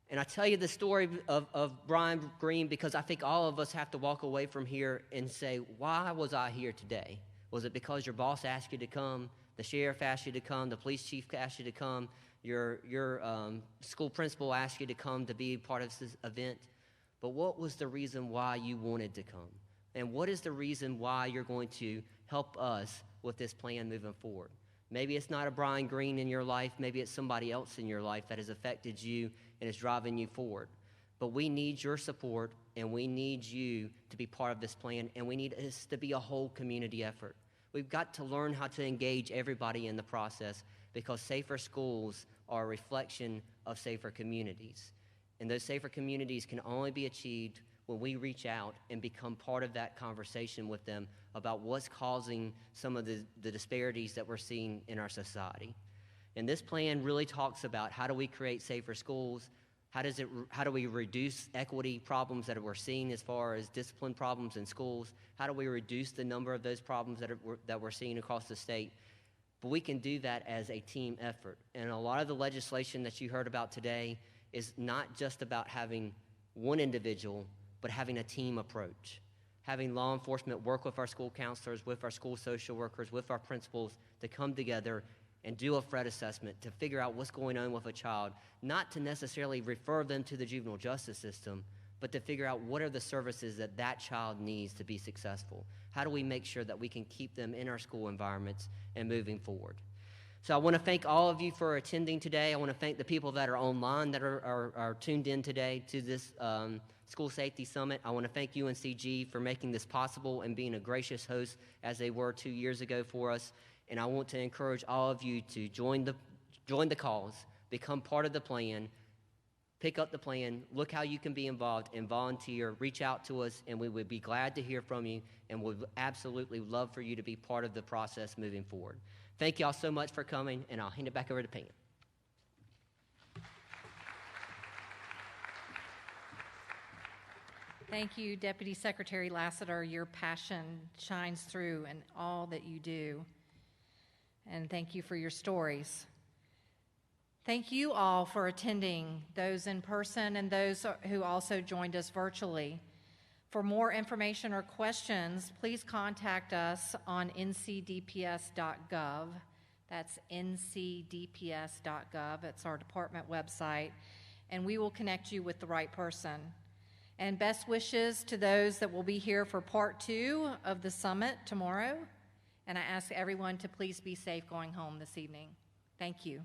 Speaker 19: And I tell you the story of Brian Green because I think all of us have to walk away from here and say, why was I here today? Was it because your boss asked you to come, the sheriff asked you to come, the police chief asked you to come, your school principal asked you to come to be part of this event? But what was the reason why you wanted to come? And what is the reason why you're going to help us with this plan moving forward? Maybe it's not a Brian Green in your life. Maybe it's somebody else in your life that has affected you and is driving you forward. But we need your support, and we need you to be part of this plan, and we need this to be a whole community effort. We've got to learn how to engage everybody in the process because safer schools are a reflection of safer communities. And those safer communities can only be achieved when we reach out and become part of that conversation with them about what's causing some of the disparities that we're seeing in our society. And this plan really talks about how do we create safer schools, how do we reduce equity problems that we're seeing as far as discipline problems in schools, how do we reduce the number of those problems that we're seeing across the state. But we can do that as a team effort. And a lot of the legislation that you heard about today is not just about having one individual, but having a team approach. Having law enforcement work with our school counselors, with our school social workers, with our principals to come together and do a threat assessment to figure out what's going on with a child, not to necessarily refer them to the juvenile justice system, but to figure out what are the services that that child needs to be successful. How do we make sure that we can keep them in our school environments and moving forward? So I want to thank all of you for attending today. I want to thank the people that are online that are tuned in today to this School Safety Summit. I want to thank UNCG for making this possible and being a gracious host as they were 2 years ago for us. And I want to encourage all of you to join the cause, become part of the plan, pick up the plan, look how you can be involved, and volunteer. Reach out to us, and we would be glad to hear from you, and would absolutely love for you to be part of the process moving forward. Thank you all so much for coming, and I'll hand it back over to Pam.
Speaker 1: Thank you, Deputy Secretary Lassiter. Your passion shines through in all that you do. And thank you for your stories. Thank you all for attending, those in person and those who also joined us virtually. For more information or questions, please contact us on ncdps.gov. That's ncdps.gov. It's our department website, and we will connect you with the right person. And best wishes to those that will be here for part 2 of the summit tomorrow. And I ask everyone to please be safe going home this evening. Thank you.